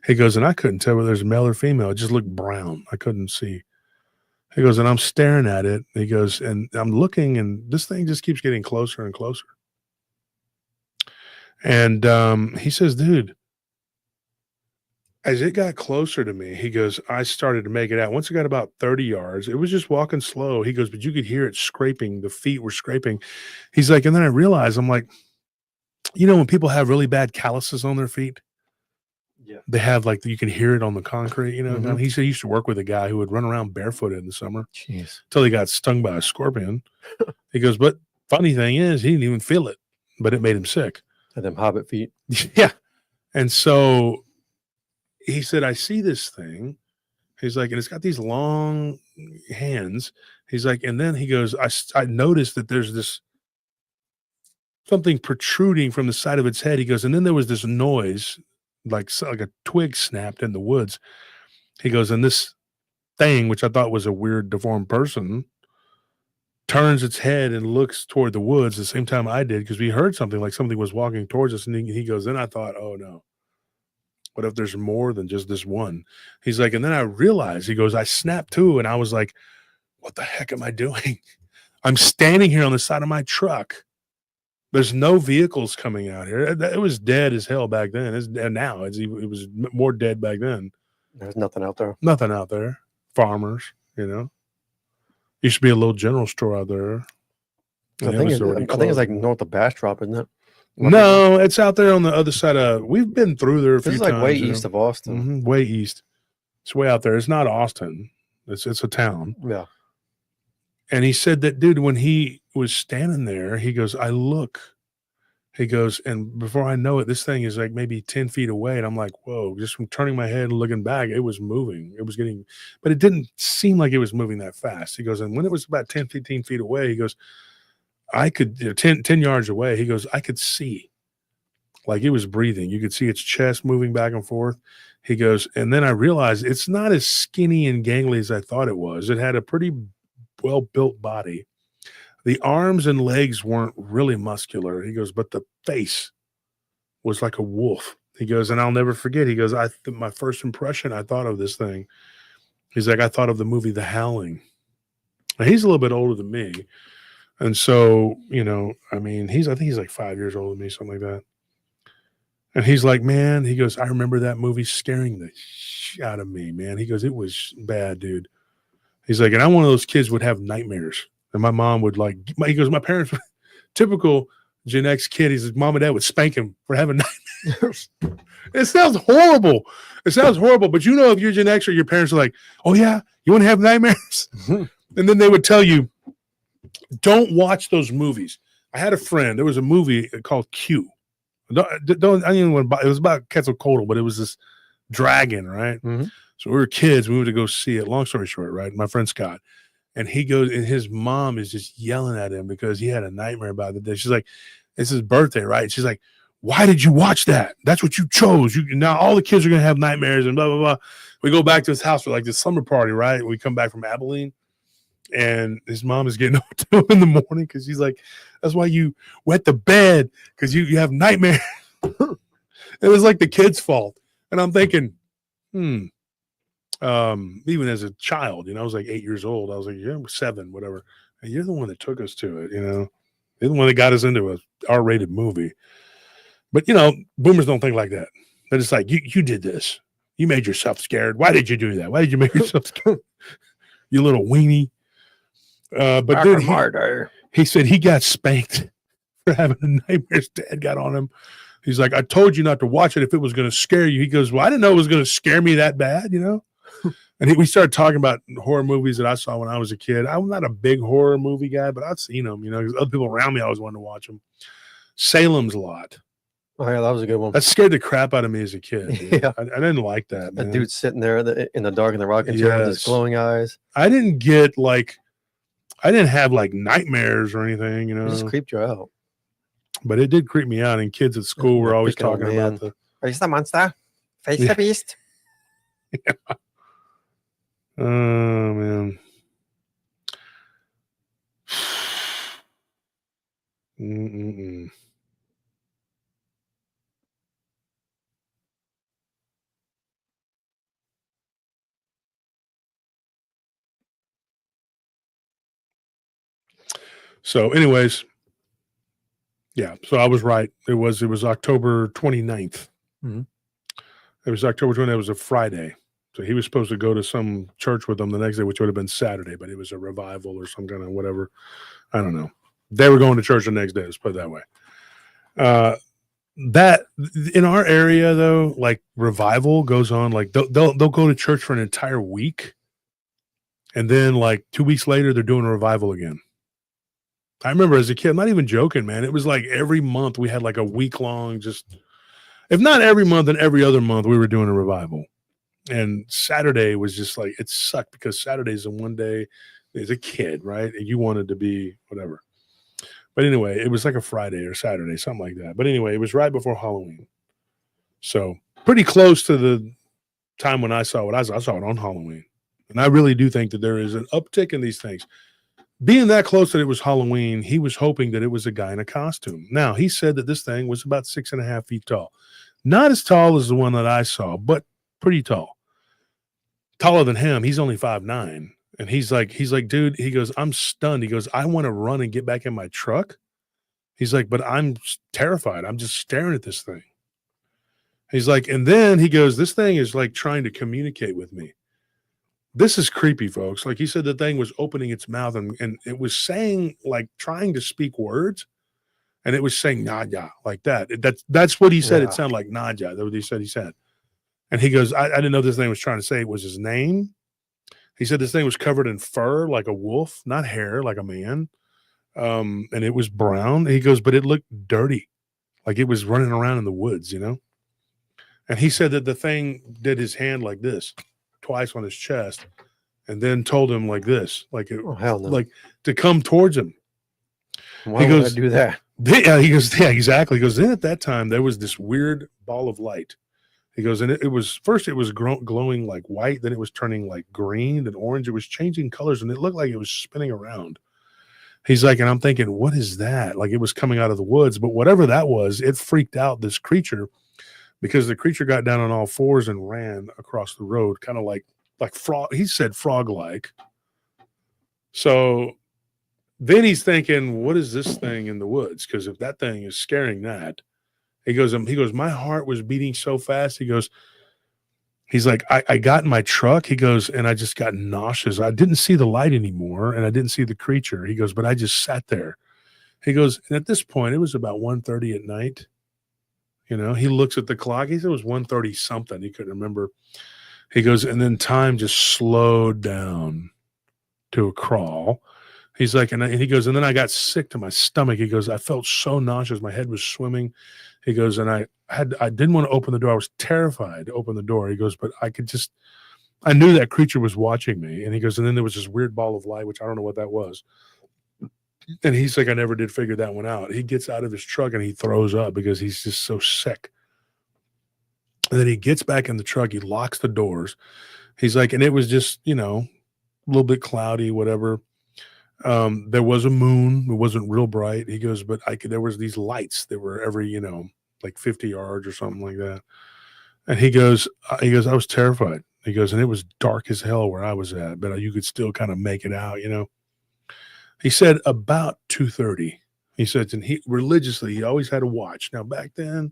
He goes, and I couldn't tell whether there's male or female. It just looked brown. I couldn't see. He goes, and I'm staring at it. He goes, and I'm looking, and this thing just keeps getting closer and closer. And he says, dude, as it got closer to me, he goes, I started to make it out. Once it got about 30 yards, it was just walking slow. He goes, but you could hear it scraping. The feet were scraping. He's like, and then I realized, I'm like, when people have really bad calluses on their feet, yeah, they have like, you can hear it on the concrete, Mm-hmm. He said he used to work with a guy who would run around barefooted in the summer. Jeez. Until he got stung by a scorpion. He goes, but funny thing is, he didn't even feel it, but it made him sick. And them hobbit feet. Yeah. And so he said, I see this thing. He's like, and it's got these long hands. He's like, and then he goes, I noticed that there's this something protruding from the side of its head. He goes, and then there was this noise, like a twig snapped in the woods. He goes, and this thing, which I thought was a weird, deformed person, turns its head and looks toward the woods the same time I did, because we heard something like something was walking towards us. And he goes, then I thought, oh no, what if there's more than just this one? He's like, and then I realized, he goes, I snapped to, and I was like, what the heck am I doing? I'm standing here on the side of my truck. There's no vehicles coming out here. It was dead as hell back then. And now it was more dead back then. There's nothing out there. Nothing out there. Farmers, Used to be a little general store out there. I think it's like north of Bastrop, isn't it? No, it's out there on the other side of. We've been through there a few times. This is like way east of Austin. Mm-hmm, way east. It's way out there. It's not Austin. It's a town. Yeah. And he said that, dude, when he was standing there, he goes, I look. He goes, and before I know it, this thing is like maybe 10 feet away. And I'm like, whoa, just from turning my head and looking back, it was moving. It was getting, but it didn't seem like it was moving that fast. He goes, and when it was about 10, 15 feet away, he goes, I could, 10 yards away, he goes, I could see. Like it was breathing. You could see its chest moving back and forth. He goes, and then I realized it's not as skinny and gangly as I thought it was. It had a pretty well-built body. The arms and legs weren't really muscular. He goes, but the face was like a wolf. He goes, and I'll never forget. He goes, my first impression I thought of this thing, he's like, I thought of the movie The Howling. Now, he's a little bit older than me. And so, you know, I mean, I think he's like 5 years older than me, something like that. And he's like, man, he goes, I remember that movie scaring the shit out of me, man. He goes, it was bad, dude. He's like, and I'm one of those kids would have nightmares. And my mom would like, he goes, my parents, typical Gen X kid, his mom and dad would spank him for having nightmares. It sounds horrible. It sounds horrible. But you know, if you're Gen X or your parents are like, oh yeah, you want to have nightmares? And then they would tell you, don't watch those movies. I had a friend, there was a movie called Q. I didn't even want to buy, it was about Quetzalcoatl, but it was this dragon, right? Mm-hmm. So we were kids, we went to go see it. Long story short, right? My friend Scott. And he goes, and his mom is just yelling at him because he had a nightmare about the day. She's like, it's his birthday, right? She's like, why did you watch that? That's what you chose. Now all the kids are going to have nightmares and blah, blah, blah. We go back to his house for like this summer party, right? We come back from Abilene and his mom is getting up to him in the morning because she's like, that's why you wet the bed because you have nightmares. It was like the kid's fault. And I'm thinking, even as a child, you know, I was like 8 years old. I was like, yeah, 7, whatever. And you're the one that took us to it, you know. You're the one that got us into a R-rated movie. But, you know, boomers don't think like that. They're just like, you did this. You made yourself scared. Why did you do that? Why did you make yourself scared? You little weenie. But then he said he got spanked for having a nightmare. His dad got on him. He's like, I told you not to watch it if it was going to scare you. He goes, well, I didn't know it was going to scare me that bad, you know. And we started talking about horror movies that I saw when I was a kid. I'm not a big horror movie guy, but I've seen them, you know, because other people around me always wanted to watch them. Salem's a lot. Oh, yeah, that was a good one. That scared the crap out of me as a kid. Yeah. I didn't like that, man. That dude sitting there in the dark in the rocking chair with his glowing eyes. I didn't have like nightmares or anything, you know. It just creeped you out. But it did creep me out. And kids at school were always talking about the... Are you the monster? Face the beast? Yeah. Oh, man. So anyways, yeah, so I was right. It was October 29th. Mm-hmm. It was October 29th. It was a Friday. So he was supposed to go to some church with them the next day, which would have been Saturday, but it was a revival or some kind of whatever. I don't know. They were going to church the next day. Let's put it that way. That in our area though, like revival goes on, like they'll go to church for an entire week. And then like 2 weeks later, they're doing a revival again. I remember as a kid, I'm not even joking, man. It was like every month we had like a week long, just if not every month and every other month, we were doing a revival. And Saturday was just like, it sucked because Saturday's the one day as a kid, right? And you wanted to be whatever. But anyway, it was like a Friday or Saturday, something like that. But anyway, it was right before Halloween. So pretty close to the time when I saw it. I saw it on Halloween. And I really do think that there is an uptick in these things. Being that close that it was Halloween, he was hoping that it was a guy in a costume. Now, he said that this thing was about 6.5 feet tall. Not as tall as the one that I saw, but pretty tall. Taller than him. He's only 5'9". And he's like, dude, he goes, I'm stunned. He goes, I want to run and get back in my truck. He's like, but I'm terrified. I'm just staring at this thing. He's like, and then he goes, this thing is like trying to communicate with me. This is creepy, folks. Like he said, the thing was opening its mouth and it was saying, like trying to speak words. And it was saying Nadja like that. That's what he said. Yeah. It sounded like Nadja. That's what he said. And he goes, I didn't know this thing was trying to say it was his name. He said this thing was covered in fur like a wolf, not hair like a man. And it was brown. He goes, but it looked dirty, like it was running around in the woods, you know? And he said that the thing did his hand like this twice on his chest and then told him like this, like it, Oh, hell no. like to come towards him. Why he would goes- I do that? He goes, yeah, exactly. He goes, then at that time, there was this weird ball of light. He goes, and it was first, it was glowing like white, then it was turning like green, then orange. It was changing colors, and it looked like it was spinning around. He's like, and I'm thinking, what is that? Like it was coming out of the woods, but whatever that was, it freaked out this creature because the creature got down on all fours and ran across the road, kind of like frog. He said frog-like. So then he's thinking, what is this thing in the woods? Because if that thing is scaring that, he goes, my heart was beating so fast. He's like, I got in my truck. He goes, and I just got nauseous. I didn't see the light anymore, and I didn't see the creature. He goes, but I just sat there. He goes, and at this point, it was about 1:30 at night. You know, he looks at the clock. He said it was 1:30 something. He couldn't remember. He goes, and then time just slowed down to a crawl. He's like, and he goes, and then I got sick to my stomach. He goes, I felt so nauseous. My head was swimming. He goes, and I didn't want to open the door. I was terrified to open the door. He goes, but I knew that creature was watching me. And he goes, and then there was this weird ball of light, which I don't know what that was. And he's like, I never did figure that one out. He gets out of his truck and he throws up because he's just so sick. And then he gets back in the truck. He locks the doors. He's like, and it was just, you know, a little bit cloudy, whatever. There was a moon. It wasn't real bright. He goes, but there was these lights that were every, you know, like 50 yards or something like that. And he goes, I was terrified. He goes, and it was dark as hell where I was at, but you could still kind of make it out, you know. He said about 2:30. He said, and he religiously, he always had a watch. Now back then,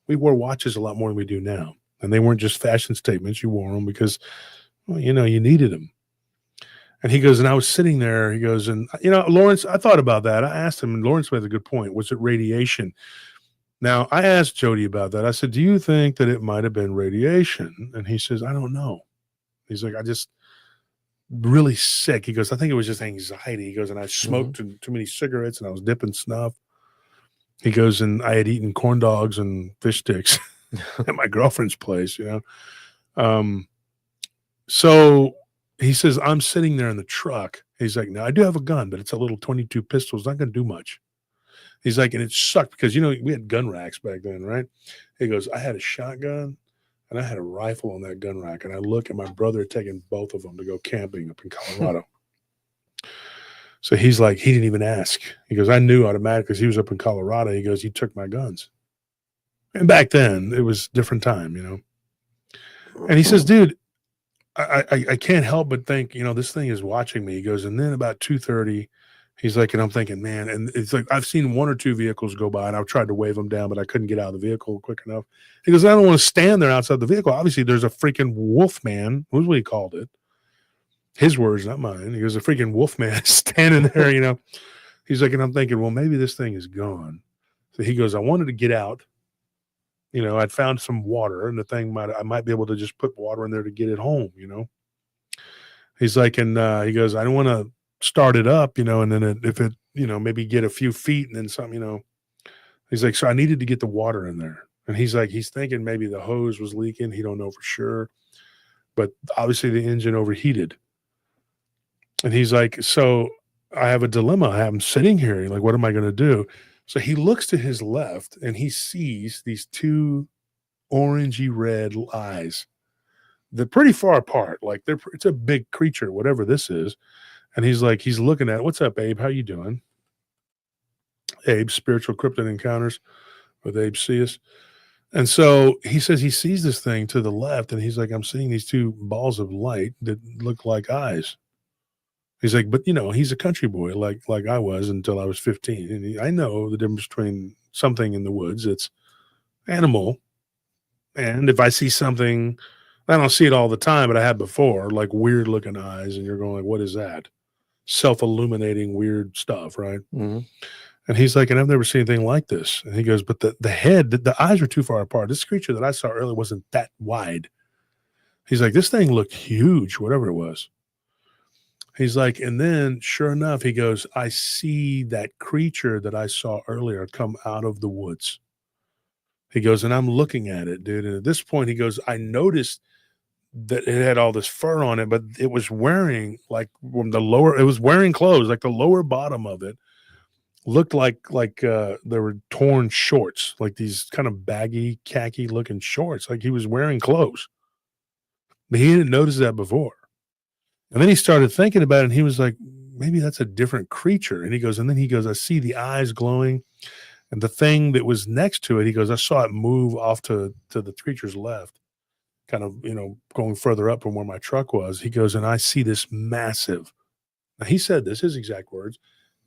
we wore watches a lot more than we do now, and they weren't just fashion statements. You wore them because, well, you know, you needed them. And he goes, and I was sitting there. He goes, and you know, Lawrence, I thought about that. I asked him, and Lawrence made a good point. Was it radiation? Now I asked Jody about that. I said, do you think that it might have been radiation? And he says, I don't know. He's like, I just really sick. He goes, I think it was just anxiety. He goes, and I smoked too many cigarettes and I was dipping snuff. He goes, and I had eaten corn dogs and fish sticks at my girlfriend's place, you know? So he says, I'm sitting there in the truck. He's like, now I do have a gun, but it's a little 22 pistol. It's not going to do much. He's like, and it sucked because, you know, we had gun racks back then, right? He goes, I had a shotgun and I had a rifle on that gun rack. And I look at my brother taking both of them to go camping up in Colorado. So he's like, he didn't even ask. He goes, I knew automatically because he was up in Colorado. He goes, he took my guns. And back then it was a different time, you know? And he says, dude, I can't help but think, you know, this thing is watching me. He goes, and then about 2:30, he's like, and I'm thinking, man, and it's like, I've seen one or two vehicles go by and I've tried to wave them down, but I couldn't get out of the vehicle quick enough. He goes, I don't want to stand there outside the vehicle. Obviously there's a freaking wolf man. Who's what he called it. His words, not mine. He goes, a freaking wolf man standing there, you know. He's like, and I'm thinking, well, maybe this thing is gone. So he goes, I wanted to get out. You know, I'd found some water and the thing I might be able to just put water in there to get it home, you know. He's like, and he goes, I don't want to start it up, you know, and then if it, you know, maybe get a few feet and then something, you know. He's like, so I needed to get the water in there. And he's like, he's thinking maybe the hose was leaking. He don't know for sure. But obviously the engine overheated. And he's like, so I have a dilemma. I'm sitting here. Like, what am I going to do? So he looks to his left and he sees these two orangey red eyes. They're pretty far apart. Like it's a big creature, whatever this is. And he's like, he's looking at it. What's up, Abe? How you doing? Abe, Spiritual Cryptid Encounters with Abe Seas. And so he says he sees this thing to the left and he's like, I'm seeing these two balls of light that look like eyes. He's like, but you know, he's a country boy like I was until I was 15. And I know the difference between something in the woods, it's animal. And if I see something, I don't see it all the time, but I had before, like weird looking eyes. And you're going like, what is that? Self-illuminating weird stuff, right? Mm-hmm. And he's like, and I've never seen anything like this. And he goes, but the head, the eyes were too far apart. This creature that I saw earlier wasn't that wide. He's like, this thing looked huge, whatever it was. He's like, and then sure enough, he goes, I see that creature that I saw earlier come out of the woods. He goes, and I'm looking at it, dude. And at this point, he goes, I noticed that it had all this fur on it, but it was wearing like from the lower, it was wearing clothes, like the lower bottom of it looked like there were torn shorts, like these kind of baggy khaki looking shorts, like he was wearing clothes. But he didn't notice that before. And then he started thinking about it, and he was like, maybe that's a different creature. And he goes, I see the eyes glowing, and the thing that was next to it, he goes, I saw it move off to the creature's left, kind of, going further up from where my truck was. He goes, and I see this massive. Now, he said this, his exact words,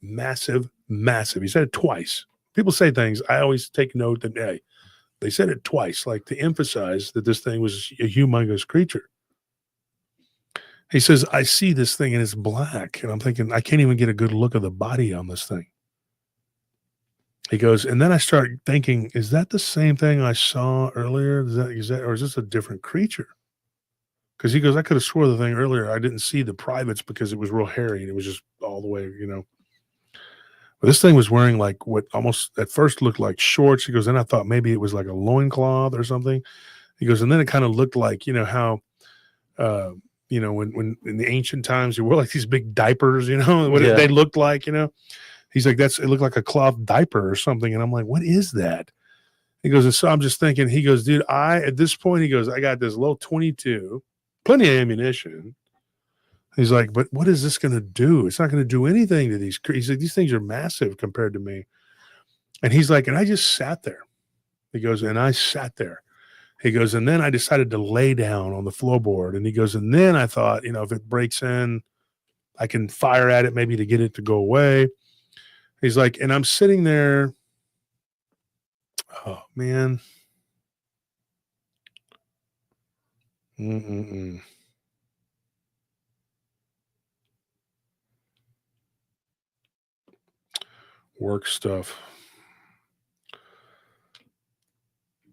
massive, massive. He said it twice. People say things. I always take note that, hey, they said it twice, like to emphasize that this thing was a humongous creature. He says, I see this thing and it's black. And I'm thinking, I can't even get a good look of the body on this thing. He goes, and then I start thinking, is that the same thing I saw earlier? Is that, or is this a different creature? Because he goes, I could have swore the thing earlier. I didn't see the privates because it was real hairy and it was just all the way, But this thing was wearing like what almost at first looked like shorts. He goes, and I thought maybe it was like a loincloth or something. He goes, and then it kind of looked like, how, when in the ancient times you wore like these big diapers, what they looked like, He's like, it looked like a cloth diaper or something. And I'm like, what is that? He goes, and so I'm just thinking, he goes, dude, at this point, he goes, I got this little 22, plenty of ammunition. He's like, but what is this going to do? It's not going to do anything to these. He said, these things are massive compared to me. And he's like, and I just sat there. He goes, and I sat there. He goes, and then I decided to lay down on the floorboard. And he goes, and then I thought, if it breaks in, I can fire at it maybe to get it to go away. He's like, and I'm sitting there. Oh, man. Work stuff.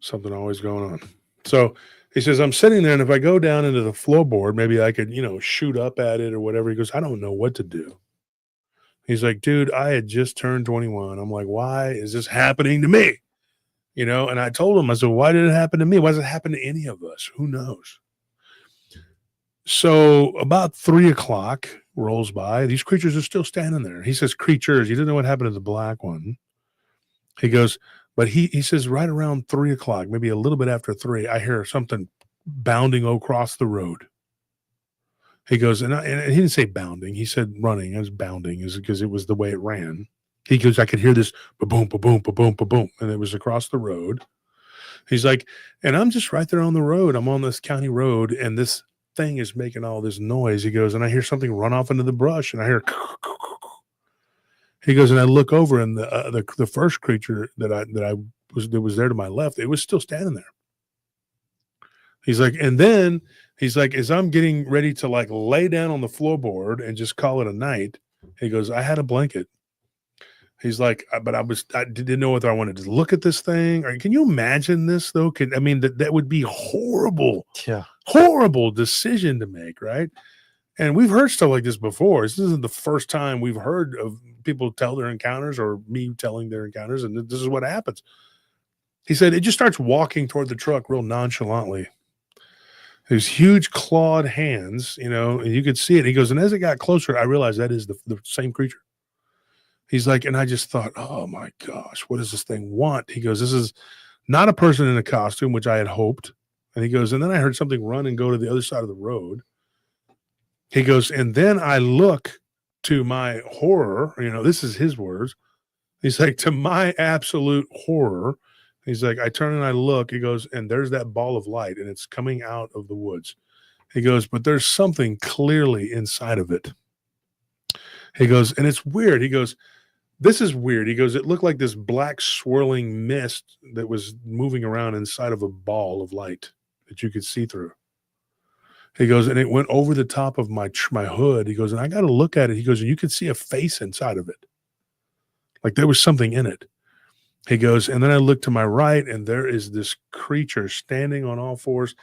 Something always going on. So he says, I'm sitting there, and if I go down into the floorboard, maybe I could, shoot up at it or whatever. He goes, I don't know what to do. He's like, dude, I had just turned 21. I'm like, why is this happening to me? And I told him, I said, why did it happen to me? Why does it happen to any of us? Who knows? So about 3:00 rolls by. These creatures are still standing there. He says creatures. He doesn't know what happened to the black one. He goes, but he says right around 3:00, maybe a little bit after 3, I hear something bounding across the road. He goes, and he didn't say bounding. He said running. It was bounding, because it was the way it ran. He goes, I could hear this ba-boom, ba-boom, ba-boom, ba-boom, and it was across the road. He's like, and I'm just right there on the road. I'm on this county road, and this thing is making all this noise. He goes, and I hear something run off into the brush, and I hear. He goes, and I look over, and the first creature that was there to my left, it was still standing there. He's like, and then he's like, as I'm getting ready to like lay down on the floorboard and just call it a night, he goes, I had a blanket. He's like, but I didn't know whether I wanted to look at this thing. Or can you imagine this though? That would be horrible. Yeah. Horrible decision to make, right? And we've heard stuff like this before. This isn't the first time we've heard of people tell their encounters or me telling their encounters, and this is what happens. He said it just starts walking toward the truck real nonchalantly. There's huge clawed hands, and you could see it. He goes, and as it got closer, I realized that is the same creature. He's like, and I just thought, oh my gosh, what does this thing want? He goes, this is not a person in a costume, which I had hoped. And he goes, and then I heard something run and go to the other side of the road. He goes, and then I look, to my horror, this is his words. He's like, to my absolute horror, he's like, I turn and I look, he goes, and there's that ball of light, and it's coming out of the woods. He goes, but there's something clearly inside of it. He goes, and it's weird. He goes, this is weird. He goes, it looked like this black swirling mist that was moving around inside of a ball of light that you could see through. He goes, and it went over the top of my hood. He goes, and I got to look at it. He goes, and you could see a face inside of it. Like there was something in it. He goes, and then I look to my right, and there is this creature standing on all fours.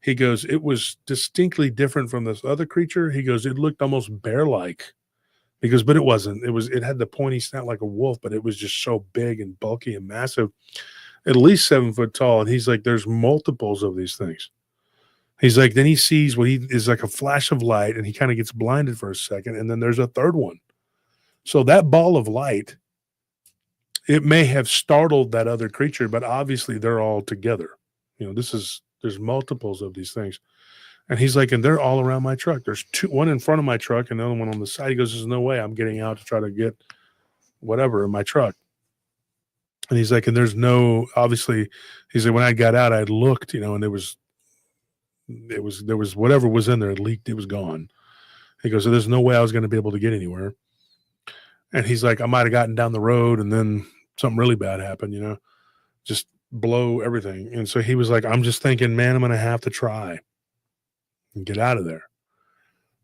He goes, it was distinctly different from this other creature. He goes, it looked almost bear-like. He goes, but it wasn't. It had the pointy snout like a wolf, but it was just so big and bulky and massive, at least 7 foot tall. And he's like, there's multiples of these things. He's like, then he sees what he is like a flash of light, and he kind of gets blinded for a second, and then there's a third one. So that ball of light, it may have startled that other creature, but obviously they're all together. You know, there's multiples of these things. And he's like, and they're all around my truck. There's one in front of my truck and the other one on the side. He goes, there's no way I'm getting out to try to get whatever in my truck. And he's like, and there's no, obviously, he said, when I got out, I had looked, you know, and there was whatever was in there, it leaked, it was gone. He goes, so there's no way I was going to be able to get anywhere. And he's like, I might have gotten down the road and then something really bad happened, you know, just blow everything. And so he was like, I'm just thinking, man, I'm going to have to try and get out of there.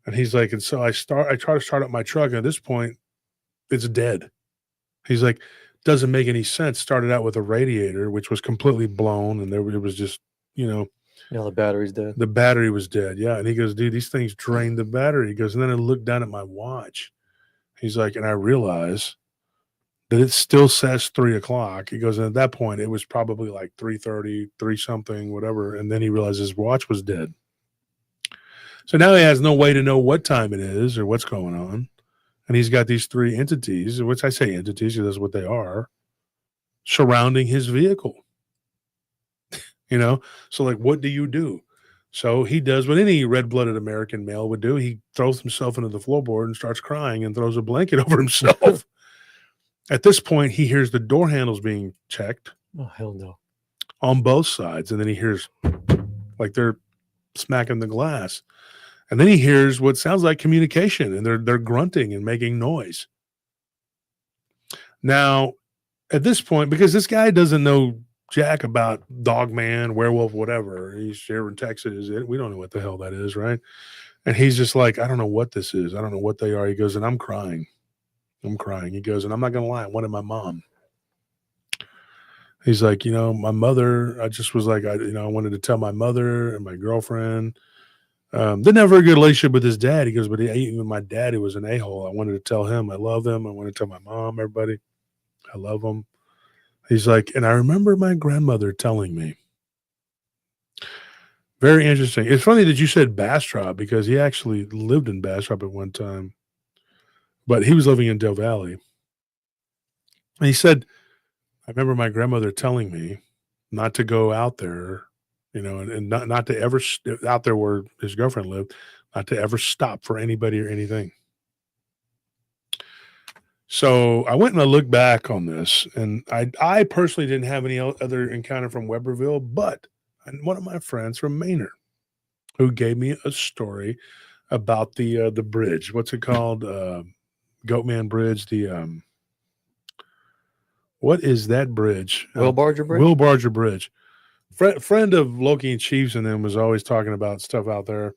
And he's like, and so I try to start up my truck. And at this point, it's dead. He's like, doesn't make any sense. Started out with a radiator, which was completely blown. And it was just, you know. Yeah, the battery's dead. The battery was dead. Yeah. And he goes, dude, these things drained the battery. He goes, and then I looked down at my watch. He's like, and I realize that it still says 3 o'clock. He goes, and at that point, it was probably like 3:30, 3 something, whatever. And then he realized his watch was dead. So now he has no way to know what time it is or what's going on. And he's got these 3 entities, which I say entities, because that's what they are, surrounding his vehicle. You know? So, like, what do you do? So he does what any red-blooded American male would do. He throws himself into the floorboard and starts crying and throws a blanket over himself. At this point, he hears the door handles being checked. Oh, hell no. On both sides. And then he hears, like, they're smacking the glass. And then he hears what sounds like communication, and they're grunting and making noise. Now, at this point, because this guy doesn't know jack about Dogman, Werewolf, whatever. He's here in Texas. We don't know what the hell that is, right? And he's just like, I don't know what this is. I don't know what they are. He goes, and I'm crying. I'm crying. He goes, and I'm not going to lie. I wanted my mom. He's like, you know, my mother, I just was like, I wanted to tell my mother and my girlfriend. Didn't have a very good relationship with his dad. He goes, but even my dad, who was an a-hole, I wanted to tell him I love him. I want to tell my mom, everybody, I love him. He's like, and I remember my grandmother telling me. Very interesting. It's funny that you said Bastrop, because he actually lived in Bastrop at one time, but he was living in Del Valley. And he said, I remember my grandmother telling me not to go out there, you know, and not to ever out there where his girlfriend lived, not to ever stop for anybody or anything. So I went and I looked back on this, and I personally didn't have any other encounter from Weberville, but one of my friends from Maynard who gave me a story about the bridge. What's it called? Goatman Bridge. What is that bridge? Will Barger Bridge? Will Barger Bridge. Friend of Loki and Chiefs and them was always talking about stuff out there.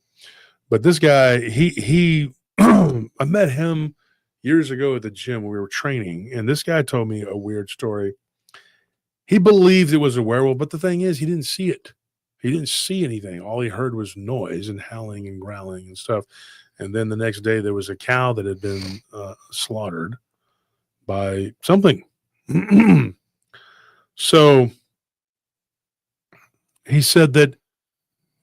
But this guy, he I met him years ago at the gym when we were training, and this guy told me a weird story. He believed it was a werewolf, but the thing is, he didn't see it. He didn't see anything. All he heard was noise and howling and growling and stuff. And then the next day, there was a cow that had been slaughtered by something. So he said that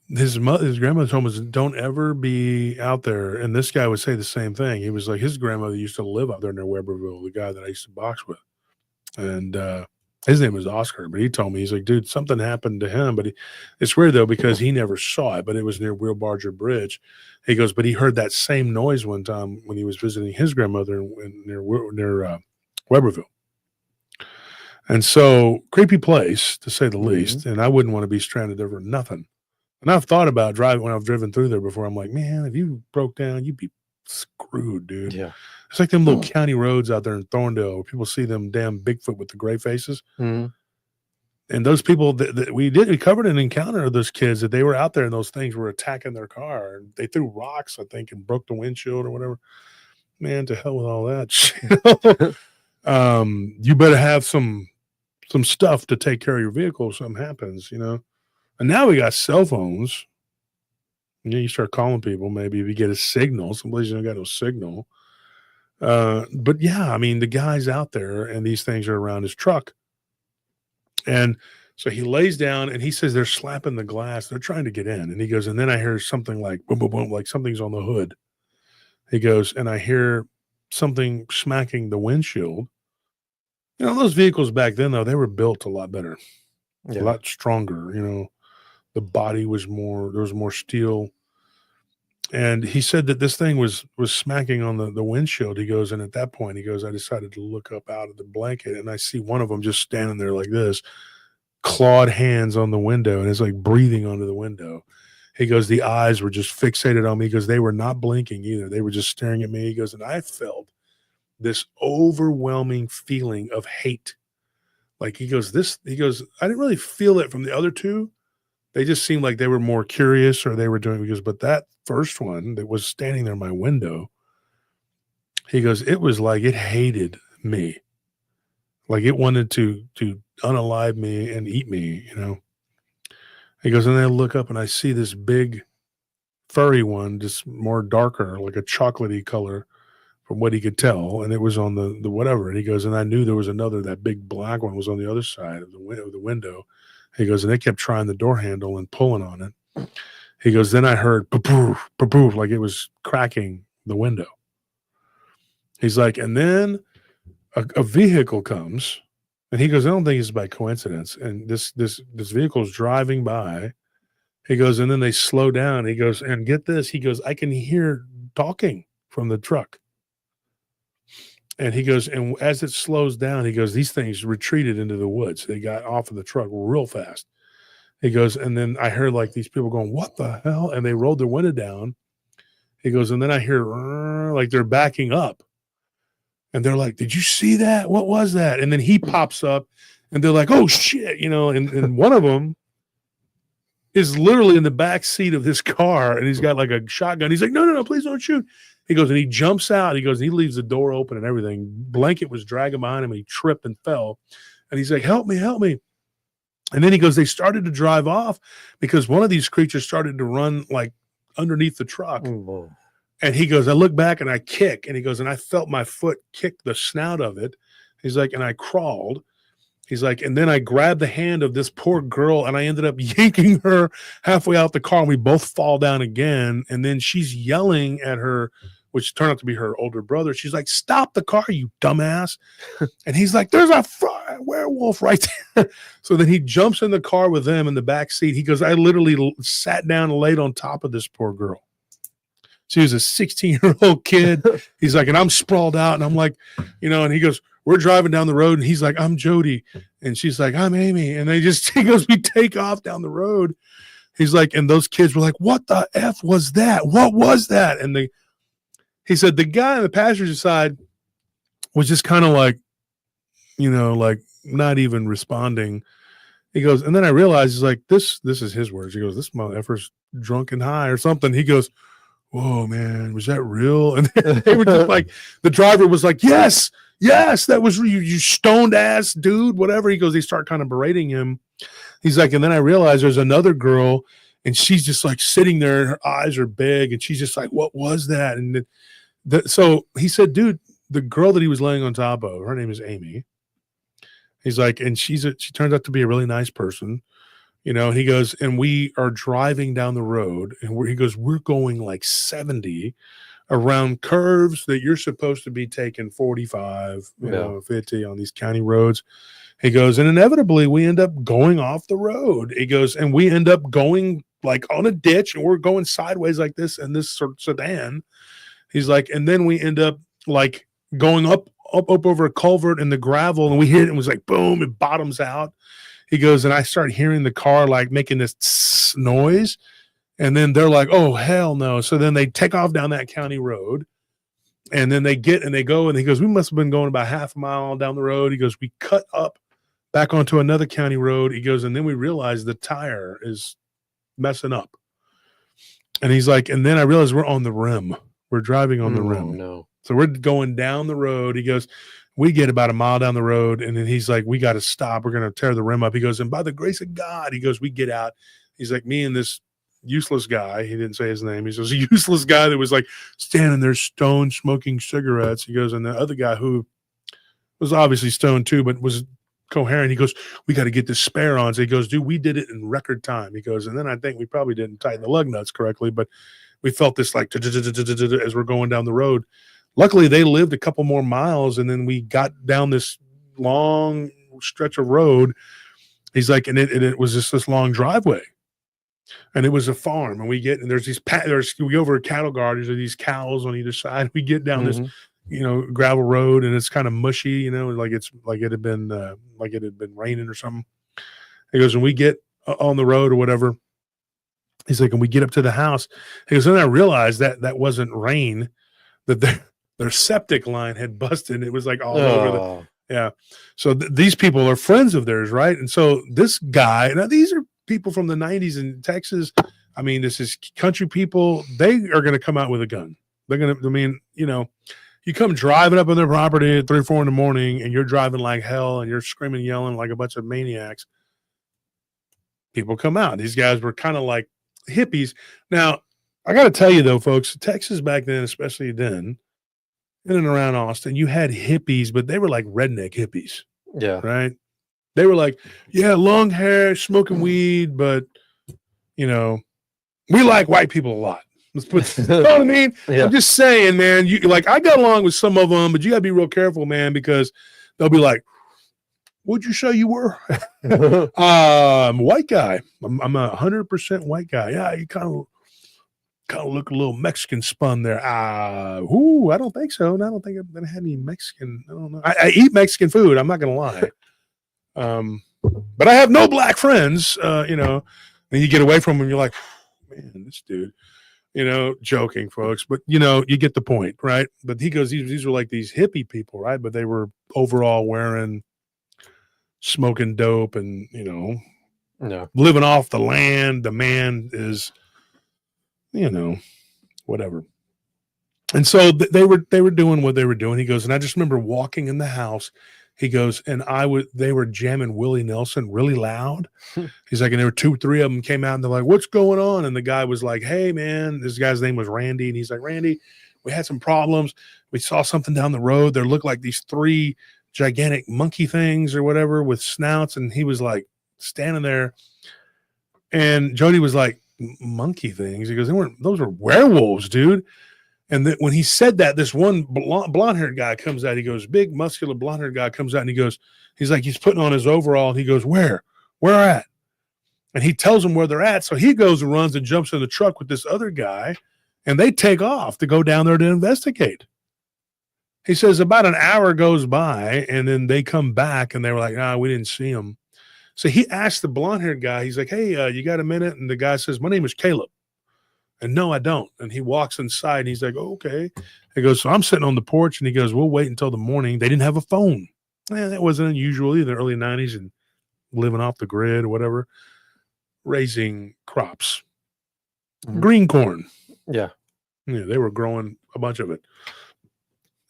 his grandmother told him, don't ever be out there. And this guy would say the same thing. He was like, his grandmother used to live out there near Weberville, the guy that I used to box with. And his name was Oscar, but he told me, he's like, dude, something happened to him. But it's weird, though, because he never saw it, but it was near Will Barger Bridge. He goes, but he heard that same noise one time when he was visiting his grandmother near Weberville. And so, creepy place, to say the least. And I wouldn't want to be stranded there for nothing. And I've thought about driving when I've driven through there before. I'm like, man, if you broke down, you'd be screwed, dude. Yeah. It's like them little county roads out there in Thorndale where people see them damn Bigfoot with the gray faces. Mm-hmm. And those people that we covered an encounter of those kids that they were out there and those things were attacking their car. And they threw rocks, I think, and broke the windshield or whatever. Man, to hell with all that shit. You better have some stuff to take care of your vehicle if something happens, you know. And now we got cell phones. You start calling people, maybe if you get a signal. Some places don't got no signal. But yeah, I mean, the guy's out there and these things are around his truck. And so he lays down and he says they're slapping the glass. They're trying to get in. And he goes, and then I hear something like boom, boom, boom, like something's on the hood. He goes, and I hear something smacking the windshield. You know, those vehicles back then, though, they were built a lot better, a lot stronger. You know, the body was more, there was more steel. And he said that this thing was smacking on the windshield. He goes, and at that point, he goes, I decided to look up out of the blanket, and I see one of them just standing there like this, clawed hands on the window, and it's like breathing onto the window. He goes, the eyes were just fixated on me because they were not blinking either. They were just staring at me. He goes, and I felt this overwhelming feeling of hate. Like he goes, I didn't really feel it from the other two. They just seemed like they were more curious or they were doing, because, but that first one that was standing there in my window, he goes, it was like it hated me. Like it wanted to unalive me and eat me, you know. He goes, and then I look up and I see this big furry one, just more darker, like a chocolatey color from what he could tell. And it was on the whatever. And he goes, and I knew there was another, that big black one was on the other side of the window. He goes, and they kept trying the door handle and pulling on it. He goes, then I heard poof, poof, poof, like it was cracking the window. He's like, and then a vehicle comes. And he goes, I don't think it's by coincidence. And this vehicle's driving by. He goes, and then they slow down. He goes, and get this. He goes, I can hear talking from the truck. And he goes, and as it slows down, he goes, these things retreated into the woods. They got off of the truck real fast. He goes, and then I heard like these people going, what the hell? And they rolled their window down. He goes, and then I hear like they're backing up. And they're like, did you see that? What was that? And then he pops up and they're like, oh shit, you know, and one of them is literally in the back seat of this car and he's got like a shotgun. He's like, no, please don't shoot. He goes, and he jumps out. He goes, and he leaves the door open and everything. Blanket was dragging behind him. And he tripped and fell. And he's like, help me. And then he goes, they started to drive off because one of these creatures started to run like underneath the truck. Oh, and he goes, I look back and I kick. And he goes, and I felt my foot kick the snout of it. He's like, and I crawled. He's like, and then I grabbed the hand of this poor girl and I ended up yanking her halfway out the car. And we both fall down again. And then she's yelling at her, which turned out to be her older brother. She's like, stop the car, you dumbass. And he's like, there's a werewolf right there. So then he jumps in the car with them in the back seat. He goes, I literally sat down and laid on top of this poor girl. She was a 16-year-old kid. He's like, and I'm sprawled out. And I'm like, you know, and he goes, we're driving down the road. And he's like, I'm Jody. And she's like, I'm Amy. And he goes, we take off down the road. He's like, and those kids were like, what the F was that? What was that? And he said, the guy on the passenger side was just kind of like, you know, like not even responding. He goes, and then I realized, he's like, this is his words. He goes, this motherfucker's drunk and high or something. He goes, whoa, man, was that real? And they were just like, the driver was like, yes, that was you stoned ass dude, whatever. He goes, they start kind of berating him. He's like, and then I realized there's another girl and she's just like sitting there and her eyes are big and she's just like, what was that? And so he said, dude, the girl that he was laying on top of, her name is Amy. He's like, and she turns out to be a really nice person. You know, he goes, and we are driving down the road, and he goes, we're going like 70 around curves that you're supposed to be taking 45, you know, 50 on these county roads. He goes, and inevitably we end up going off the road. He goes, and we end up going like on a ditch, and we're going sideways like this in this sort of sedan. He's like, and then we end up like going up over a culvert in the gravel, and we hit it, and it was like, boom, it bottoms out. He goes, and I start hearing the car like making this noise. And then they're like, oh, hell no. So then they take off down that county road. And then they go, and he goes, we must have been going about half a mile down the road. He goes, we cut up back onto another county road. He goes, and then we realize the tire is messing up. And he's like, and then I realized we're on the rim. We're driving on the rim. No. So we're going down the road. He goes, we get about a mile down the road, and then he's like, we got to stop. We're going to tear the rim up. He goes, and by the grace of God, he goes, we get out. He's like, me and this useless guy. He didn't say his name. He says a useless guy that was like standing there stoned, smoking cigarettes. He goes, and the other guy who was obviously stoned too, but was coherent. He goes, we got to get this spare on. So he goes, dude, we did it in record time. He goes, and then I think we probably didn't tighten the lug nuts correctly, but we felt this like as we're going down the road. Luckily, they lived a couple more miles, and then we got down this long stretch of road. He's like, and it was just this long driveway, and it was a farm. And we get, and there's we go over a cattle guard. There's these cows on either side. We get down this, gravel road, and it's kind of mushy, like it had been raining or something. He goes, and we get on the road or whatever. He's like, and we get up to the house. He goes, and I realized that wasn't rain, that their septic line had busted. It was like all over yeah. So these people are friends of theirs, right? And so this guy, now these are people from the 90s in Texas. I mean, this is country people. They are going to come out with a gun. They're going to, you come driving up on their property at 3 or 4 in the morning, and you're driving like hell, and you're screaming, yelling like a bunch of maniacs. People come out. These guys were kind of like hippies. Now, I got to tell you, though, folks, Texas back then, especially then, in and around Austin, you had hippies, but they were like redneck hippies. Yeah. Right? They were like, yeah, long hair, smoking weed, but, we like white people a lot. Let's put, you know what I mean? Yeah. I'm just saying, man, I got along with some of them, but you got to be real careful, man, because they'll be like, what'd you say you were? I'm a white guy. I'm 100% white guy. Yeah, you kind of look a little Mexican spun there. I don't think so. And I don't think I'm gonna have any Mexican. I don't know. I eat Mexican food. I'm not gonna lie. But I have no black friends. And you get away from them. You're like, man, this dude. Joking, folks. But you get the point, right? But he goes, these were like these hippie people, right? But they were overall wearing, smoking dope, and living off the land. The man is. Whatever. And so they were doing what they were doing. He goes, and I just remember walking in the house. He goes, and they were jamming Willie Nelson really loud. He's like, and there were 2 or 3 of them came out, and they're like, what's going on? And the guy was like, hey man, this guy's name was Randy. And he's like, Randy, we had some problems. We saw something down the road. There looked like these 3 gigantic monkey things or whatever with snouts. And he was like standing there. And Jody was like, monkey things. He goes, those were werewolves, dude. And when he said that, this one blonde-haired guy comes out. He goes, big, muscular, blonde-haired guy comes out, and he's like, he's putting on his overall, and he goes, where at? And he tells him where they're at. So he goes and runs and jumps in the truck with this other guy, and they take off to go down there to investigate. He says about an hour goes by, and then they come back, and they were like, we didn't see him. So he asked the blonde-haired guy, he's like, hey, you got a minute? And the guy says, my name is Caleb. And no, I don't. And he walks inside, and he's like, oh, okay. He goes, so I'm sitting on the porch, and he goes, we'll wait until the morning. They didn't have a phone. That wasn't unusual either, early 90s, and living off the grid or whatever, raising crops. Green corn. Yeah. Yeah, they were growing a bunch of it.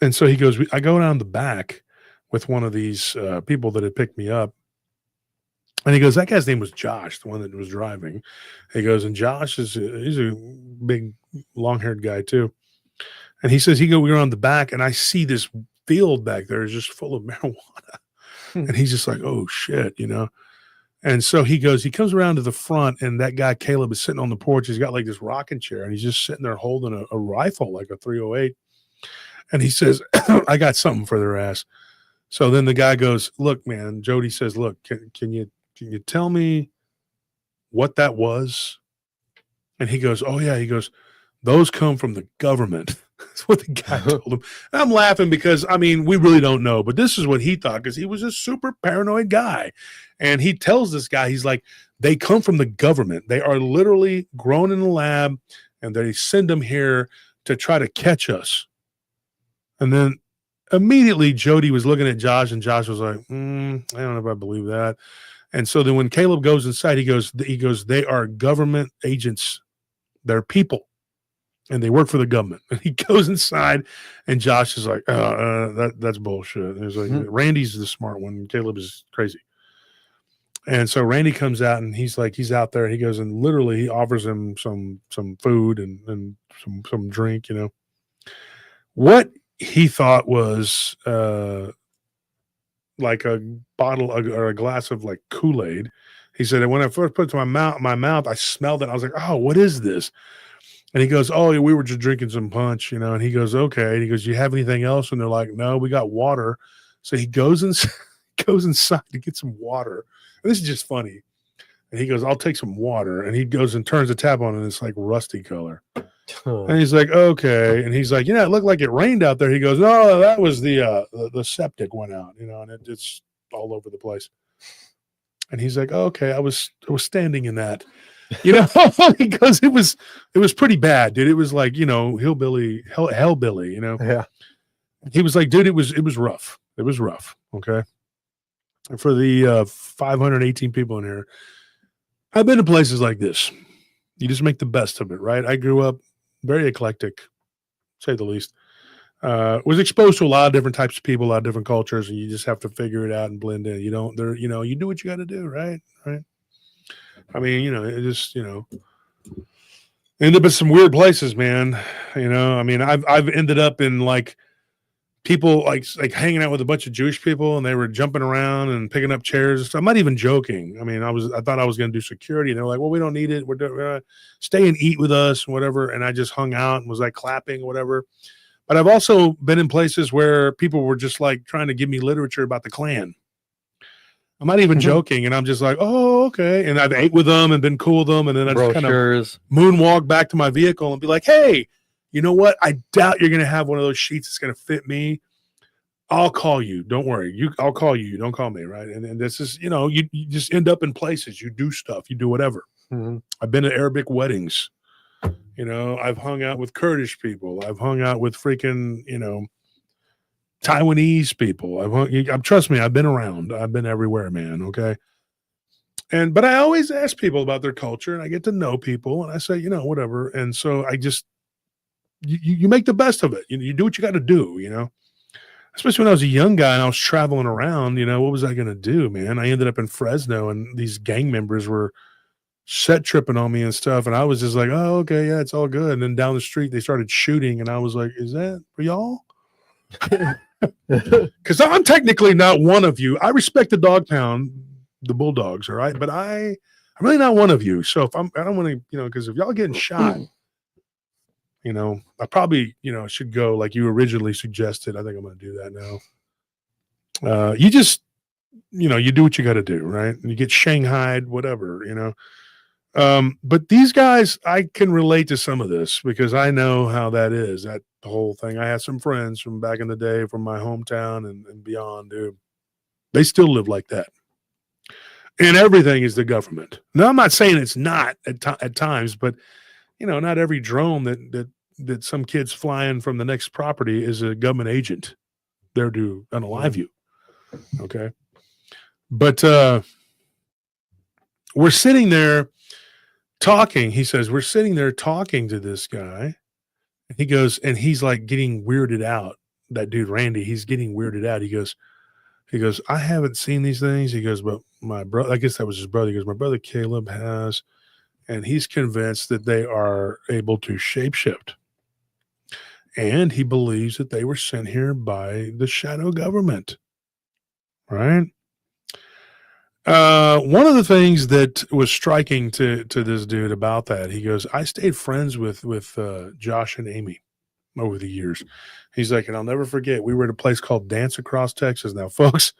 And so he goes, I go down the back with one of these people that had picked me up. And he goes, that guy's name was Josh, the one that was driving. He goes, and Josh he's a big, long-haired guy too. And he says, we were on the back, and I see this field back there is just full of marijuana. And he's just like, oh shit, And so he comes around to the front, and that guy Caleb is sitting on the porch. He's got like this rocking chair, and he's just sitting there holding a rifle, like a .308. And he says, I got something for their ass. So then the guy goes, look, man, Jody says, look, can you tell me what that was? And he goes, oh yeah. He goes, those come from the government. That's what the guy told him. And I'm laughing because, we really don't know, but this is what he thought, because he was a super paranoid guy. And he tells this guy, he's like, they come from the government. They are literally grown in the lab, and they send them here to try to catch us. And then immediately Jody was looking at Josh, and Josh was like, I don't know if I believe that. And so then when Caleb goes inside, he goes, they are government agents. They're people, and they work for the government. And he goes inside, and Josh is like, that's bullshit. And he's like, Randy's the smart one. Caleb is crazy. And so Randy comes out and he's out there. He goes and literally he offers him some food and some drink, you know. What he thought was like a bottle or a glass of like Kool-Aid. He said, and when I first put it to my mouth, I smelled it. I was like, oh, what is this? And he goes, oh, we were just drinking some punch, you know. And he goes, okay. And he goes, you have anything else? And they're like, no, we got water. So he goes inside to get some water. And this is just funny. And he goes, I'll take some water. And he goes and turns the tap on, and it's like rusty color. And he's like, okay. And he's like, it looked like it rained out there. He goes, no, that was the septic went out, you know, and it's all over the place. And he's like, oh, okay, I was standing in that, you know, because it was pretty bad, dude. It was like, you know, hellbilly, you know. Yeah. He was like, dude, it was rough. It was rough. Okay. And for the 518 people in here, I've been to places like this. You just make the best of it, right? I grew up very eclectic, say the least. Was exposed to a lot of different types of people, a lot of different cultures, and you just have to figure it out and blend in. You do what you got to do, right? Right. I mean, you know, it just, you know, end up in some weird places, man. You know, I mean, I've ended up in like people like hanging out with a bunch of Jewish people, and they were jumping around and picking up chairs. I'm not even joking. I mean, I thought I was going to do security, and they're like, well, we don't need it. We're going to stay and eat with us, whatever. And I just hung out and was like clapping or whatever. But I've also been in places where people were just like trying to give me literature about the Klan. I'm not even joking. And I'm just like, oh, okay. And I've ate with them and been cool with them. And then I just kind of moonwalk back to my vehicle and be like, hey, you know what? I doubt you're going to have one of those sheets that's going to fit me. I'll call you. Don't worry. I'll call you. Don't call me. Right. And this is, you know, you just end up in places. You do stuff. You do whatever. Mm-hmm. I've been to Arabic weddings. You know, I've hung out with Kurdish people. I've hung out with freaking, you know, Taiwanese people. Trust me, I've been around. I've been everywhere, man. Okay. But I always ask people about their culture, and I get to know people, and I say, you know, whatever. And so I just, you make the best of it. You do what you got to do, you know, especially when I was a young guy and I was traveling around, you know, what was I going to do, man? I ended up in Fresno, and these gang members were set tripping on me and stuff. And I was just like, oh, okay, yeah, it's all good. And then down the street, they started shooting. And I was like, is that for y'all? Because I'm technically not one of you. I respect the dog pound, the Bulldogs, all right? But I'm really not one of you. So I don't want to, you know, because if y'all getting shot, you know, I probably, you know, should go like you originally suggested. I think I'm going to do that now. You just, you know, you do what you got to do, right? And you get shanghaied, whatever, you know. But these guys, I can relate to some of this because I know how that is, that whole thing. I had some friends from back in the day from my hometown and beyond, dude. They still live like that. And everything is the government. Now, I'm not saying it's not at times, but, you know, not every drone that some kid's flying from the next property is a government agent there to unalive you. Okay. But we're sitting there talking. He says, we're sitting there talking to this guy. He goes, and he's like getting weirded out. That dude, Randy, he's getting weirded out. He goes, I haven't seen these things. He goes, but my brother, I guess that was his brother. He goes, my brother Caleb has, and he's convinced that they are able to shapeshift. And he believes that they were sent here by the shadow government. Right? One of the things that was striking to this dude about that, he goes, I stayed friends with Josh and Amy over the years. He's like, and I'll never forget, we were at a place called Dance Across Texas. Now, folks,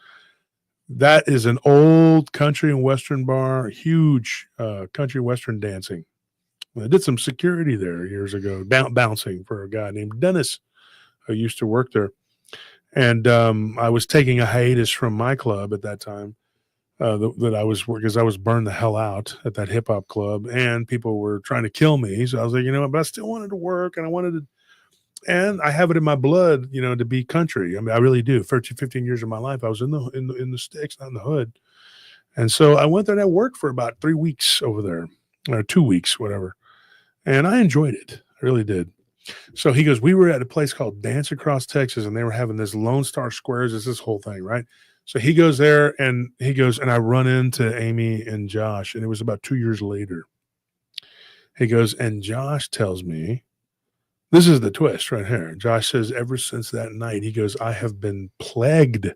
that is an old country and western bar, huge country western dancing. I did some security there years ago, bouncing for a guy named Dennis who used to work there. And I was taking a hiatus from my club at that time. That I was, because I was burned the hell out at that hip hop club, and people were trying to kill me. So I was like, you know, but I still wanted to work, and and I have it in my blood, you know, to be country. I mean, I really do. 15 years of my life, I was in the sticks, not in the hood. And so I went there and I worked for about 3 weeks over there, or 2 weeks, whatever. And I enjoyed it. I really did. So he goes, we were at a place called Dance Across Texas, and they were having this Lone Star Squares. It's this whole thing, right? So he goes there and he goes, and I run into Amy and Josh, and it was about 2 years later. He goes, and Josh tells me, this is the twist right here. Josh says, ever since that night, he goes, I have been plagued,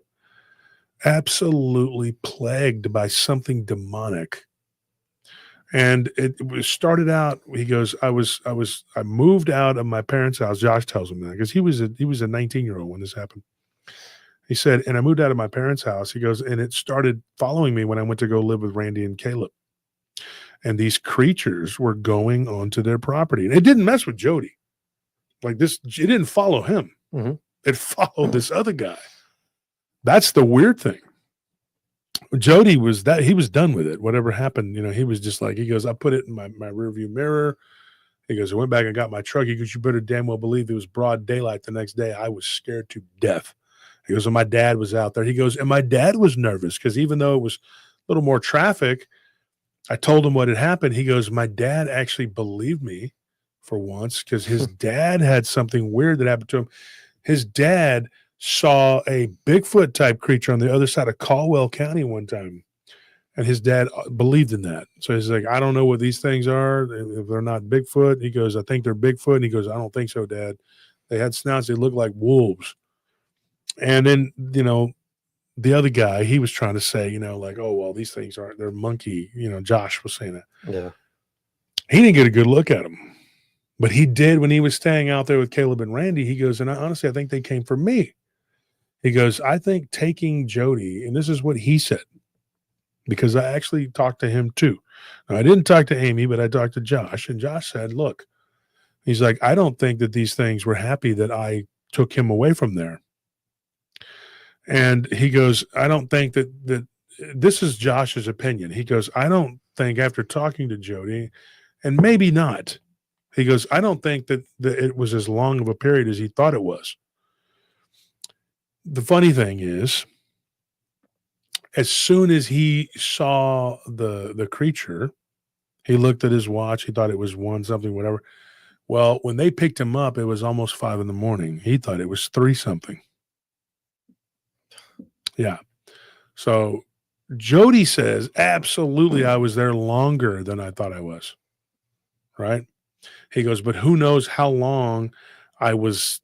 absolutely plagued by something demonic. And it started out, he goes, I moved out of my parents' house. Josh tells him that because he was a 19-year-old when this happened. He said, and I moved out of my parents' house. He goes, and it started following me when I went to go live with Randy and Caleb. And these creatures were going onto their property. And it didn't mess with Jody. Like this, it didn't follow him. Mm-hmm. It followed this other guy. That's the weird thing. Jody was that he was done with it. Whatever happened, he was just like, he goes, I put it in my rearview mirror. He goes, I went back and got my truck. He goes, you better damn well believe it was broad daylight the next day. I was scared to death. He goes, and my dad was out there. He goes, and my dad was nervous because even though it was a little more traffic, I told him what had happened. He goes, my dad actually believed me for once because his dad had something weird that happened to him. His dad saw a Bigfoot type creature on the other side of Caldwell County one time. And his dad believed in that. So he's like, I don't know what these things are. If they're not Bigfoot, he goes, I think they're Bigfoot. And he goes, I don't think so, Dad. They had snouts. They looked like wolves. And then, the other guy, he was trying to say, like, oh, well, these things aren't, they're monkey. Josh was saying that. Yeah. He didn't get a good look at them. But he did when he was staying out there with Caleb and Randy. He goes, and honestly, I think they came for me. He goes, I think taking Jody, and this is what he said, because I actually talked to him too. Now, I didn't talk to Amy, but I talked to Josh, and Josh said, look, he's like, I don't think that these things were happy that I took him away from there. And he goes, I don't think that this is Josh's opinion. He goes, I don't think after talking to Jody, and maybe not, he goes, I don't think that it was as long of a period as he thought it was. The funny thing is, as soon as he saw the creature, he looked at his watch. He thought it was 1 something, whatever. Well, when they picked him up, it was almost 5 a.m. He thought it was 3 something. Yeah. So Jody says, absolutely, I was there longer than I thought I was. Right? He goes, but who knows how long I was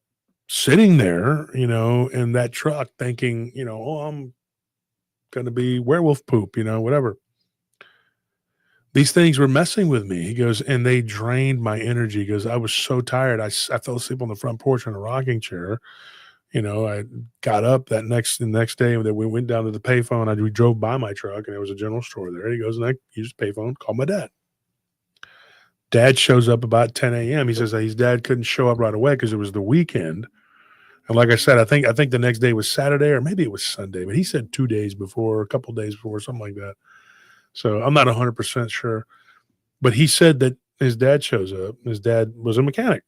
sitting there, in that truck thinking, oh, I'm going to be werewolf poop, whatever. These things were messing with me. He goes, and they drained my energy. He goes, I was so tired. I fell asleep on the front porch in a rocking chair. I got up the next day that we went down to the payphone. We drove by my truck and there was a general store there. He goes, and I used the payphone, called my dad. Dad shows up about 10 a.m. He says that his dad couldn't show up right away because it was the weekend. And like I said, I think the next day was Saturday or maybe it was Sunday, but he said 2 days before, a couple days before, something like that. So I'm not 100% sure. But he said that his dad shows up. His dad was a mechanic.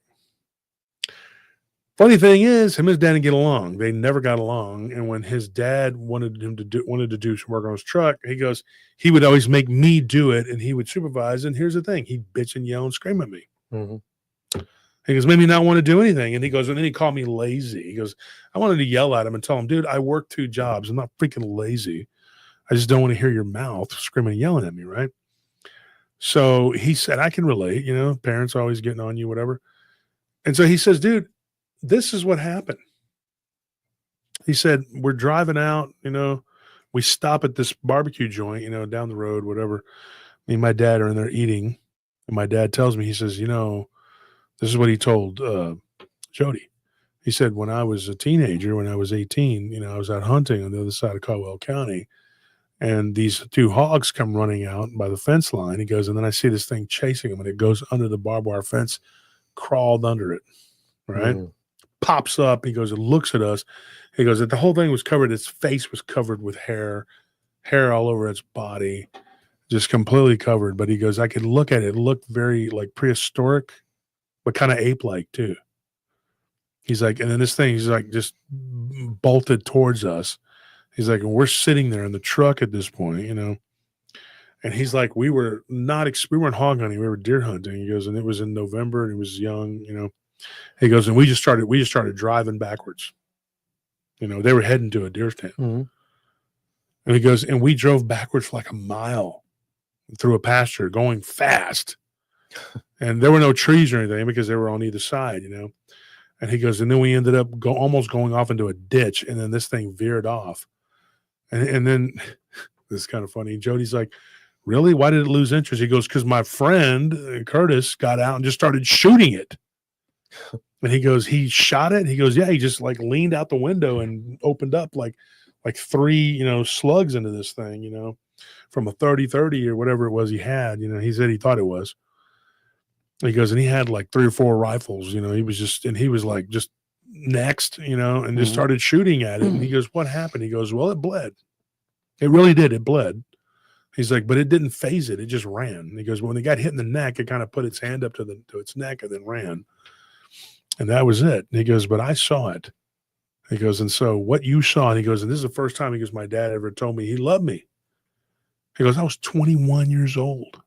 Funny thing is, him and his dad didn't get along. They never got along. And when his dad wanted to do some work on his truck, he goes, he would always make me do it and he would supervise. And here's the thing, he'd bitch and yell and scream at me. Mm-hmm. He goes, made me not want to do anything. And he goes, and then he called me lazy. He goes, I wanted to yell at him and tell him, dude, I work 2 jobs. I'm not freaking lazy. I just don't want to hear your mouth screaming and yelling at me, right? So he said, I can relate, parents are always getting on you, whatever. And so he says, dude, this is what happened. He said, we're driving out, we stop at this barbecue joint, down the road, whatever. Me and my dad are in there eating. And my dad tells me, he says, this is what he told Jody. He said, when I was a teenager, when I was 18, I was out hunting on the other side of Caldwell County. And these 2 hogs come running out by the fence line. He goes, and then I see this thing chasing him and it goes under the barbed wire fence, crawled under it. Right. Mm. Pops up. He goes and looks at us. He goes, the whole thing was covered. Its face was covered with hair all over its body, just completely covered. But he goes, I could look at it. It looked very like prehistoric, but kind of ape-like too. He's like, and then this thing, he's like, just bolted towards us. He's like, and we're sitting there in the truck at this point, and he's like, we weren't hog hunting. We were deer hunting. He goes, and it was in November and he was young, He goes, and we just started driving backwards. They were heading to a deer stand. Mm-hmm. And he goes, and we drove backwards for like a mile through a pasture going fast. And there were no trees or anything because they were on either side, you know. And he goes, and then we ended up almost going off into a ditch, and then this thing veered off. And then this is kind of funny. Jody's like, really? Why did it lose interest? He goes, because my friend Curtis got out and just started shooting it. And he goes, he shot it. He goes, yeah, he just like leaned out the window and opened up like 3, you know, slugs into this thing, you know, from a 30-30 or whatever it was he had. You know, he said he thought it was. He goes, and he had like 3 or 4 rifles, you know, he was like just next, you know, and just started shooting at it. And he goes, what happened? He goes, well, it bled. It really did. It bled. He's like, but it didn't phase it. It just ran. And he goes, when it got hit in the neck, it kind of put its hand up to its neck and then ran. And that was it. And he goes, but I saw it. He goes, and so what you saw, and he goes, and this is the first time, he goes, my dad ever told me he loved me. He goes, I was 21 years old.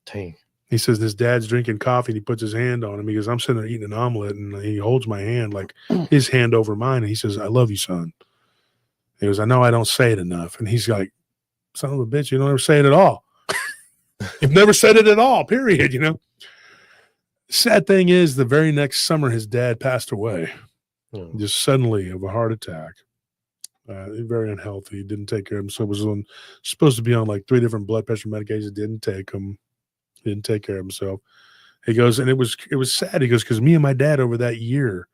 Dang. He says his dad's drinking coffee and he puts his hand on him. He goes, I'm sitting there eating an omelet and he holds my hand, like his hand over mine. And he says, I love you, son. He goes, I know I don't say it enough. And he's like, son of a bitch, you don't ever say it at all. You've never said it at all, period, you know. Sad thing is, the very next summer, his dad passed away, just suddenly of a heart attack. Very unhealthy. Didn't take care of himself. Was supposed to be on like 3 different blood pressure medications. Didn't take them. Didn't take care of himself. He goes, and it was sad. He goes, because me and my dad over that year,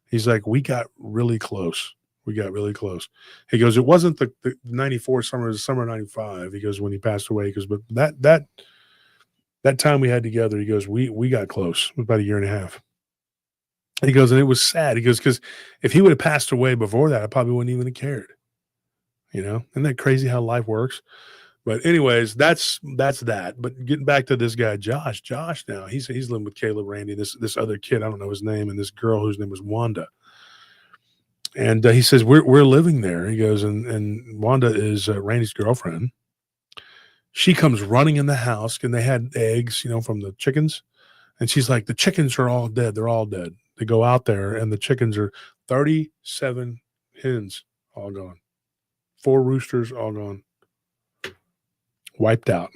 he's like, we got really close. We got really close. He goes, it wasn't the 94 summer, it was the summer of 95. He goes, when he passed away, he goes, but that time we had together, he goes, we got close. It was about 1.5 years. He goes, and it was sad. He goes, because if he would have passed away before that, I probably wouldn't even have cared. You know, isn't that crazy how life works? But anyways, that's that. But getting back to this guy, Josh now, he's living with Caleb, Randy, this other kid, I don't know his name, and this girl whose name was Wanda. And he says, we're living there. He goes, and Wanda is Randy's girlfriend. She comes running in the house, and they had eggs, you know, from the chickens. And she's like, the chickens are all dead. They're all dead. They go out there, and the chickens are 37 hens, all gone. 4 roosters, all gone. Wiped out.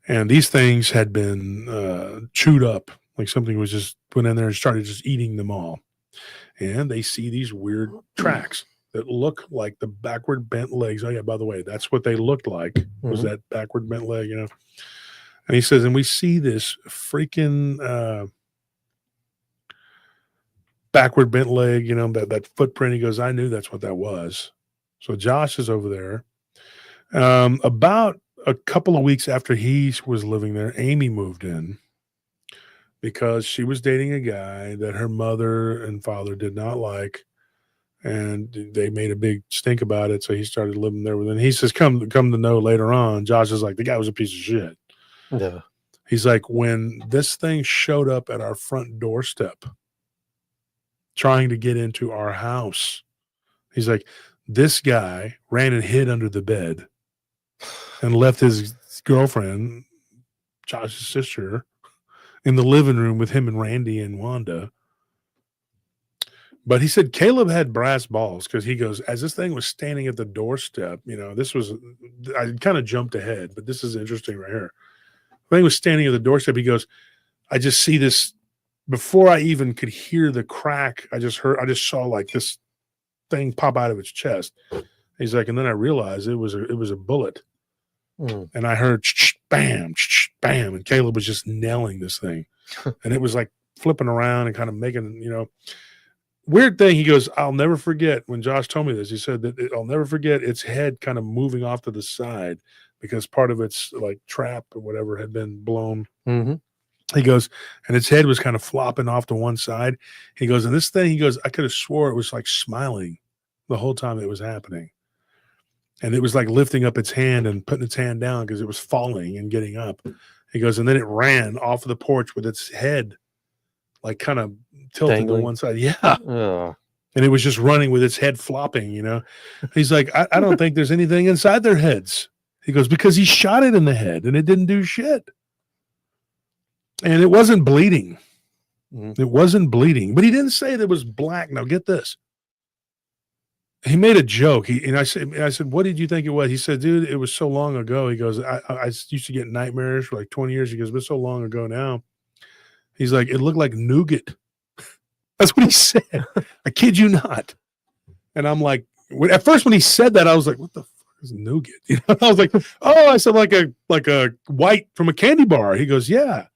And these things had been chewed up, like something was just put in there and started just eating them all. And they see these weird tracks that look like the backward bent legs. Oh yeah, by the way, that's what they looked like, was that backward bent leg, you know. And he says, and we see this freaking backward bent leg, you know, that footprint. He goes, I knew that's what that was. So Josh is over there. About a couple of weeks after he was living there, Amy moved in because she was dating a guy that her mother and father did not like, and they made a big stink about it. So he started living there with him. He says, come to know later on, Josh is like, the guy was a piece of shit. Yeah. He's like, when this thing showed up at our front doorstep trying to get into our house, he's like, this guy ran and hid under the bed and left his girlfriend, Josh's sister, in the living room with him and Randy and Wanda. But he said Caleb had brass balls because he goes, as this thing was standing at the doorstep, you know, this was, I kind of jumped ahead, but this is interesting right here. The thing was standing at the doorstep. He goes, I just see this, before I even could hear the crack, I just saw like this thing pop out of its chest. He's like, and then I realized it was a bullet. And I heard bam, bam, and Caleb was just nailing this thing. And it was like flipping around and kind of making, you know, weird thing. He goes, I'll never forget when Josh told me this. He said that I'll never forget its head kind of moving off to the side because part of its like trap or whatever had been blown. He goes, and its head was kind of flopping off to one side. He goes, and this thing, he goes, I could have swore it was like smiling the whole time it was happening. And it was like lifting up its hand and putting its hand down because it was falling and getting up. He goes, and then it ran off of the porch with its head like kind of tilted dangling to one side. Yeah. And it was just running with its head flopping, you know. He's like, I don't think there's anything inside their heads. He goes, because he shot it in the head and it didn't do shit. And it wasn't bleeding. It wasn't bleeding. But he didn't say that it was black. Now get this. he made a joke. I said, what did you think it was? He said, dude, it was so long ago. He goes, I used to get nightmares for like 20 years. He goes, but so long ago now. He's like, it looked like nougat. That's what he said. I kid you not. And I'm like, at first when he said that, I was like, what the fuck is nougat? You know, I was like, oh, I said like a white from a candy bar. He goes, yeah.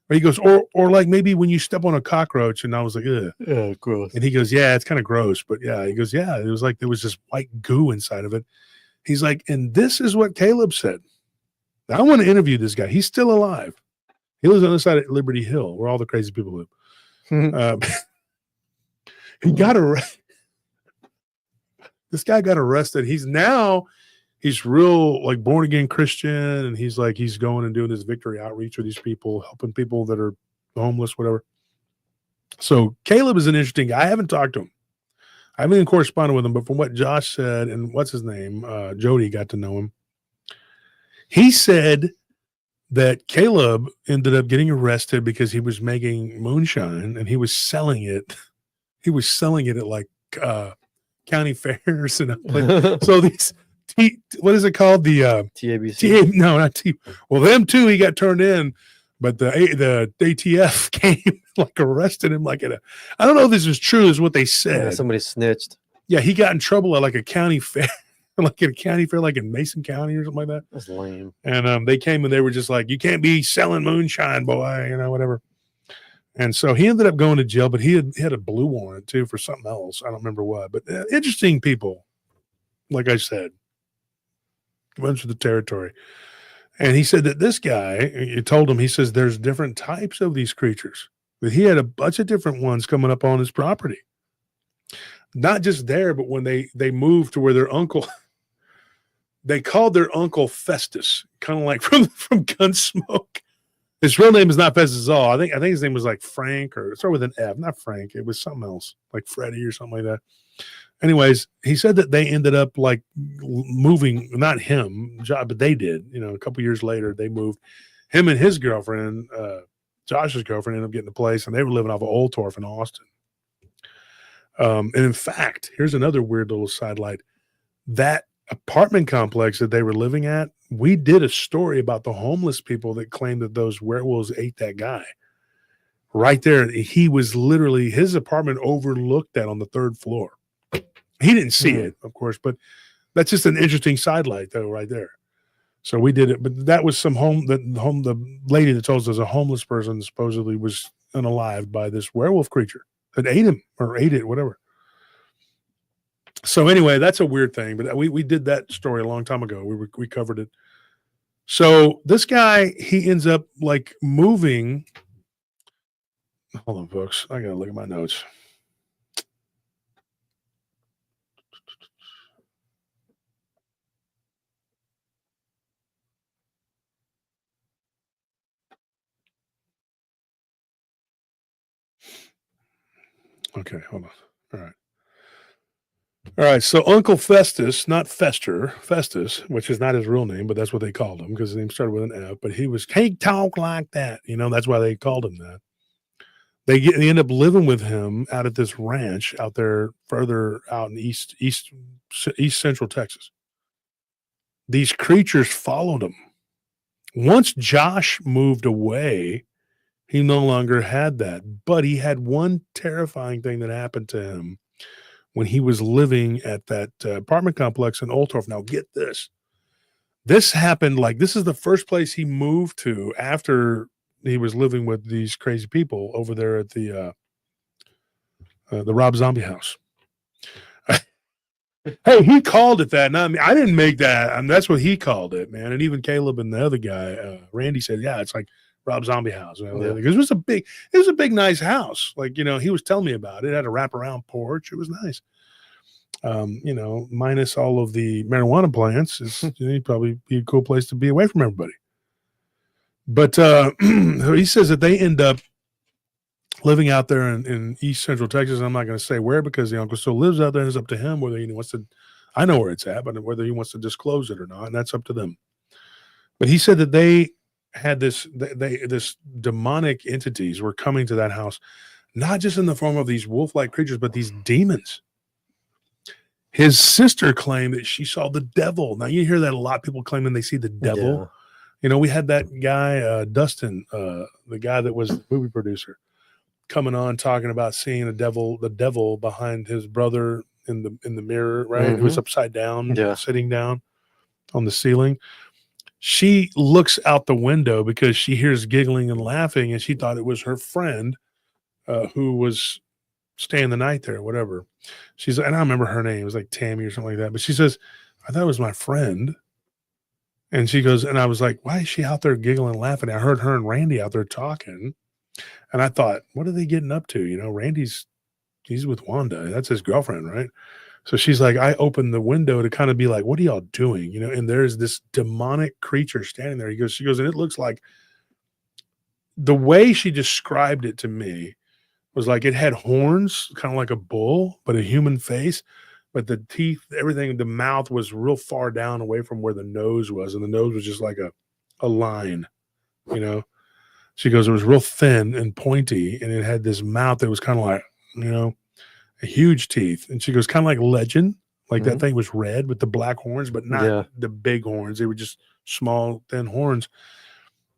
Or he goes, or like maybe when you step on a cockroach. And I was like, ugh. Yeah, gross. And he goes, yeah, it's kind of gross. But yeah, he goes, yeah, it was like there was this white goo inside of it. He's like, and this is what Caleb said. Now, I want to interview this guy. He's still alive. He lives on the side of Liberty Hill, where all the crazy people live. He got arrested. This guy got arrested. He's real like born again Christian, and he's going and doing this victory outreach with these people, helping people that are homeless, whatever. So Caleb is an interesting guy. I haven't talked to him. I haven't even corresponded with him, but from what Josh said and what's his name, Jody got to know him. He said that Caleb ended up getting arrested because he was making moonshine and he was selling it. He was selling it at like county fairs and so these. What is it called? The TABC. No, not T. Well, them too. He got turned in, but the ATF came like arrested him like I don't know if this is true. Is what they said. Yeah, somebody snitched. Yeah, he got in trouble at like a county fair, like at a county fair, like in Mason County or something like that. That's lame. And they came and they were just like, "You can't be selling moonshine, boy," you know, whatever. And so he ended up going to jail, but he had a blue warrant too for something else. I don't remember what, but interesting people, like I said. Went to the territory. And he said that this guy, you told him, he says there's different types of these creatures. But he had a bunch of different ones coming up on his property. Not just there, but when they moved to where their uncle, they called their uncle Festus, kind of like from Gunsmoke. His real name is not Festus at all. I think his name was like Frank, or start with an F, not Frank. It was something else, like Freddie or something like that. Anyways, he said that they ended up like moving, not him, but they did. You know, a couple years later, they moved. Him and his girlfriend, Josh's girlfriend, ended up getting a place, and they were living off of Old Torf in Austin. And in fact, here's another weird little sidelight. That apartment complex that they were living at, we did a story about the homeless people that claimed that those werewolves ate that guy. Right there, he was literally, his apartment overlooked that on the third floor. He didn't see it, of course, but that's just an interesting sidelight, though, right there. So we did it, but that was the lady that told us there's a homeless person supposedly was unalived by this werewolf creature that ate him or ate it, whatever. So anyway, that's a weird thing, but we did that story a long time ago. We covered it. So this guy, he ends up like moving. Hold on, folks. I gotta look at my notes. Okay, hold on. All right. So Uncle Festus, not Fester, Festus, which is not his real name, but that's what they called him because his name started with an F. But he talk like that, you know. That's why they called him that. They end up living with him out at this ranch out there, further out in east central Texas. These creatures followed him. Once Josh moved away, he no longer had that, but he had one terrifying thing that happened to him when he was living at that apartment complex in Old Torf. Now, get this. This happened, like, this is the first place he moved to after he was living with these crazy people over there at the Rob Zombie house. Hey, he called it that. Not me. I didn't make that. I mean, that's what he called it, man. And even Caleb and the other guy, Randy, said, yeah, it's like Rob Zombie house. You know, Yeah. because it was a big, nice house. Like, you know, he was telling me about it. It had a wraparound porch. It was nice. You know, minus all of the marijuana plants, it'd probably be a cool place to be away from everybody. But he says that they end up living out there in East Central Texas. I'm not going to say where because the uncle still lives out there. It's up to him whether he wants to. I know where it's at, but whether he wants to disclose it or not, and that's up to them. But he said that they had this demonic entities were coming to that house, not just in the form of these wolf-like creatures, but these demons. His sister claimed that she saw the devil. Now you hear that a lot. People claiming they see the devil. Yeah. You know, we had that guy, Dustin, the guy that was the movie producer, coming on talking about seeing the devil behind his brother in the mirror, right? It was upside down, sitting down on the ceiling. She looks out the window because she hears giggling and laughing, and she thought it was her friend who was staying the night there, whatever. She's, and I remember her name, it was like Tammy or something like that. But she says, I thought it was my friend. And she goes, and I was like, why is she out there giggling and laughing? I heard her and Randy out there talking. And I thought, what are they getting up to? You know, he's with Wanda. That's his girlfriend, right? So she's like, I opened the window to kind of be like, what are y'all doing? You know, and there's this demonic creature standing there. She goes, and it looks like, the way she described it to me was like it had horns, kind of like a bull, but a human face. But the teeth, everything, the mouth was real far down away from where the nose was. And the nose was just like a line, you know. She goes, it was real thin and pointy. And it had this mouth that was kind of like, you know, a huge teeth. And she goes, kind of like Legend. Like that thing was red with the black horns, but not the big horns. They were just small, thin horns.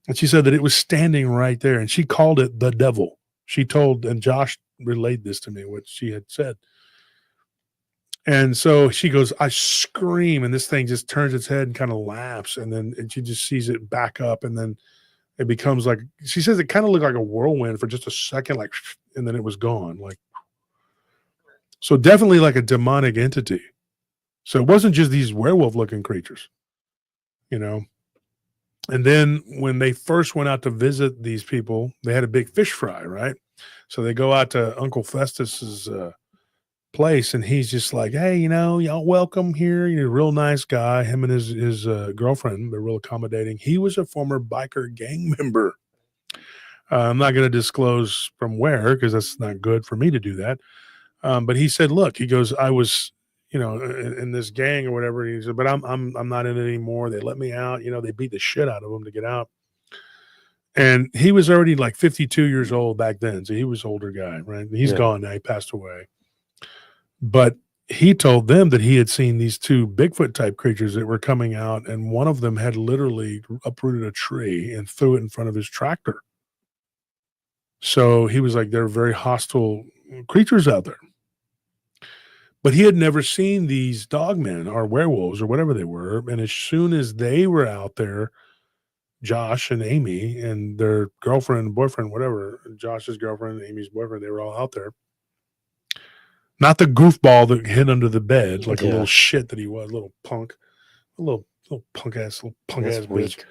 And she said that it was standing right there. And she called it the devil. She told, and Josh relayed this to me, what she had said. And so she goes, I scream, and this thing just turns its head and kind of laughs. And she just sees it back up. And then it becomes like, she says it kind of looked like a whirlwind for just a second, like, and then it was gone. Like, so definitely like a demonic entity. So it wasn't just these werewolf looking creatures, you know? And then when they first went out to visit these people, they had a big fish fry, right? So they go out to Uncle Festus's place, and he's just like, hey, you know, y'all welcome here. You're a real nice guy. Him and his girlfriend, they're real accommodating. He was a former biker gang member. I'm not going to disclose from where, because that's not good for me to do that. But he said, look, he goes, I was, you know, in this gang or whatever. He said, but I'm not in it anymore. They let me out. You know, they beat the shit out of him to get out. And he was already like 52 years old back then. So he was an older guy, right? He's gone now. He passed away. But he told them that he had seen these two Bigfoot type creatures that were coming out. And one of them had literally uprooted a tree and threw it in front of his tractor. So he was like, they're very hostile creatures out there. But he had never seen these dogmen or werewolves or whatever they were. And as soon as they were out there, Josh and Amy and their girlfriend, boyfriend, whatever, Josh's girlfriend, Amy's boyfriend, they were all out there. Not the goofball that hid under the bed, like a little shit that he was, a little punk ass bitch.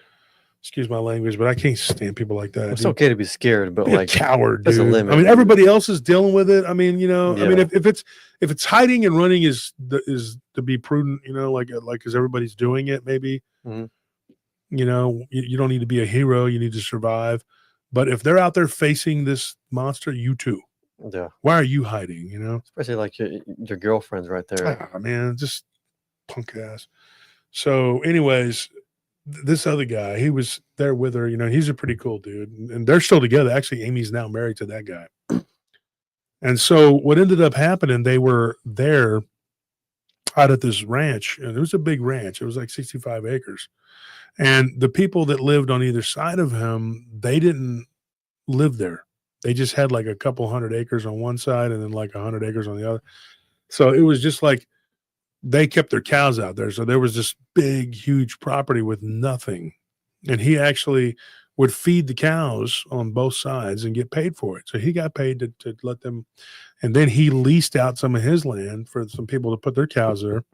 Excuse my language, but I can't stand people like that. It's okay to be scared, but like a coward, dude. There's a limit. I mean, everybody else is dealing with it. I mean, you know, I mean, if it's hiding and running is to be prudent, you know, like because everybody's doing it, maybe. You know, you don't need to be a hero. You need to survive. But if they're out there facing this monster, you too. Yeah. Why are you hiding? You know, especially like your girlfriend's right there. Ah, man, just punk ass. So, anyways, this other guy, he was there with her. You know, he's a pretty cool dude, and they're still together. Actually, Amy's now married to that guy. And so, what ended up happening? They were there out at this ranch, and it was a big ranch. It was like 65 acres. And the people that lived on either side of him, they didn't live there. They just had like a couple 100 acres on one side and then like 100 acres on the other. So it was just like they kept their cows out there. So there was this big, huge property with nothing. And he actually would feed the cows on both sides and get paid for it. So he got paid to let them. And then he leased out some of his land for some people to put their cows there.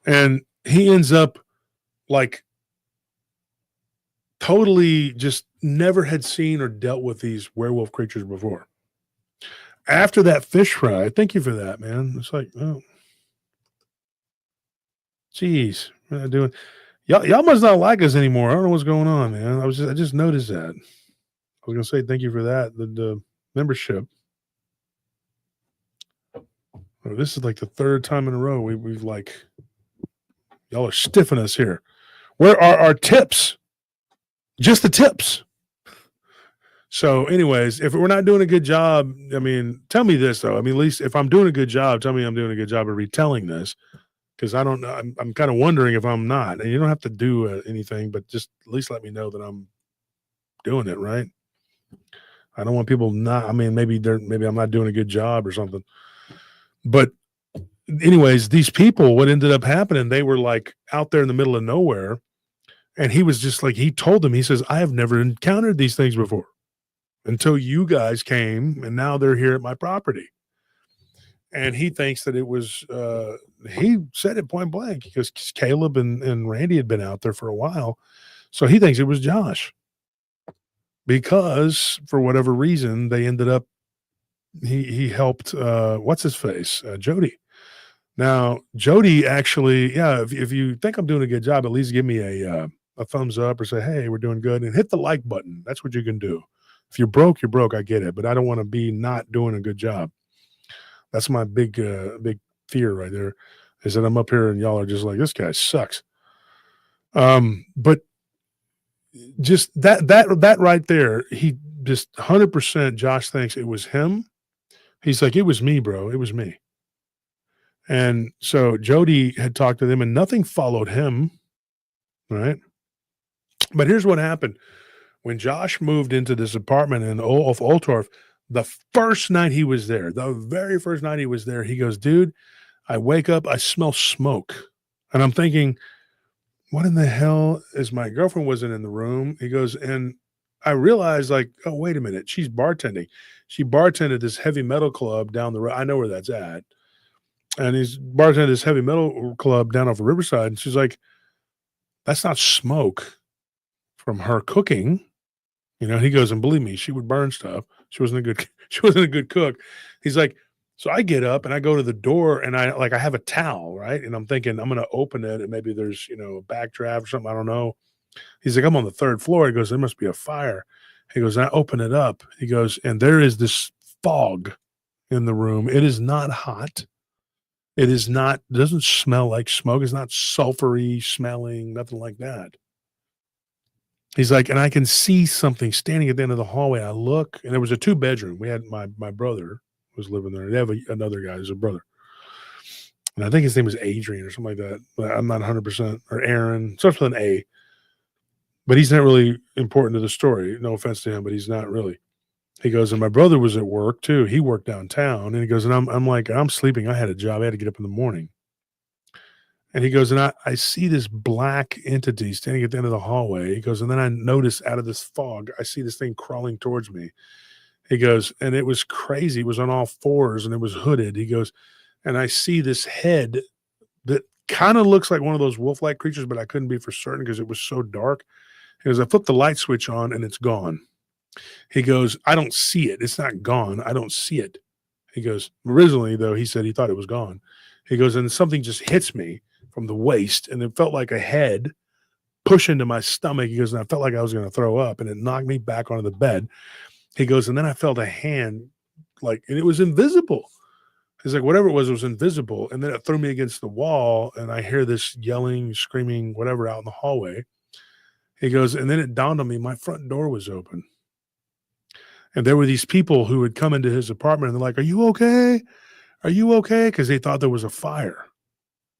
And he ends up like totally just never had seen or dealt with these werewolf creatures before. After that fish fry, thank you for that, man. It's like, oh, geez, what am I doing? Y'all must not like us anymore. I don't know what's going on, man. I just noticed that. I was gonna say thank you for that. The membership. Oh, this is like the third time in a row we've like, y'all are stiffing us here. Where are our tips? Just the tips. So, anyways, if we're not doing a good job, I mean, tell me this though. I mean, at least if I'm doing a good job, tell me I'm doing a good job of retelling this, because I don't know. I'm kind of wondering if I'm not. And you don't have to do anything, but just at least let me know that I'm doing it right. I don't want people not. I mean, maybe I'm not doing a good job or something. But anyways, these people, what ended up happening, they were like out there in the middle of nowhere, and he was just like, he told them, he says, I have never encountered these things before until you guys came, and now they're here at my property. And he thinks that it was, he said it point blank, because Caleb and Randy had been out there for a while. So he thinks it was Josh, because for whatever reason, they ended up, he helped, what's his face? Jody. Now, Jody actually, yeah, if you think I'm doing a good job, at least give me a thumbs up or say, hey, we're doing good, and hit the like button. That's what you can do. If you're broke, you're broke. I get it, but I don't want to be not doing a good job. That's my big fear right there, is that I'm up here and y'all are just like, this guy sucks. But just that right there, he just 100%, Josh thinks it was him. He's like, it was me, bro. It was me. And so Jody had talked to them, and nothing followed him. Right. But here's what happened. When Josh moved into this apartment in Oltorf, the first night he was there, the very first night he was there, he goes, dude, I wake up, I smell smoke. And I'm thinking, what in the hell is, my girlfriend wasn't in the room. He goes, and I realized, like, oh, wait a minute. She's bartending. She bartended this heavy metal club down the road. I know where that's at. And he's bartending this heavy metal club down off of Riverside. And she's like, that's not smoke from her cooking. You know, he goes, and believe me, she would burn stuff. She wasn't a good cook. He's like, so I get up and I go to the door, and I have a towel, right? And I'm thinking, I'm going to open it, and maybe there's, a backdraft or something. I don't know. He's like, I'm on the 3rd floor. He goes, there must be a fire. He goes, and I open it up. He goes, and there is this fog in the room. It is not hot. It doesn't smell like smoke. It's not sulfury smelling, nothing like that. He's like, and I can see something standing at the end of the hallway. I look, and there was a 2-bedroom. We had my brother was living there. They have another guy who's a brother. And I think his name was Adrian or something like that. But I'm not 100%. Or Aaron. Starts with an A. But he's not really important to the story. No offense to him, but he's not really. He goes, and my brother was at work too. He worked downtown. And he goes, and I'm like, I'm sleeping. I had a job. I had to get up in the morning. And he goes, and I see this black entity standing at the end of the hallway. He goes, and then I notice out of this fog, I see this thing crawling towards me. He goes, and it was crazy. It was on all fours, and it was hooded. He goes, and I see this head that kind of looks like one of those wolf-like creatures, but I couldn't be for certain because it was so dark. He goes, I put the light switch on, and it's gone. He goes, I don't see it. It's not gone. I don't see it. He goes, originally, though, he said he thought it was gone. He goes, and something just hits me from the waist, and it felt like a head push into my stomach. He goes, and I felt like I was going to throw up, and it knocked me back onto the bed. He goes, and then I felt a hand, like, and it was invisible. He's like, whatever it was invisible. And then it threw me against the wall, and I hear this yelling, screaming, whatever out in the hallway. He goes, and then it dawned on me, my front door was open. And there were these people who had come into his apartment, and they're like, are you okay? Are you okay? Because they thought there was a fire.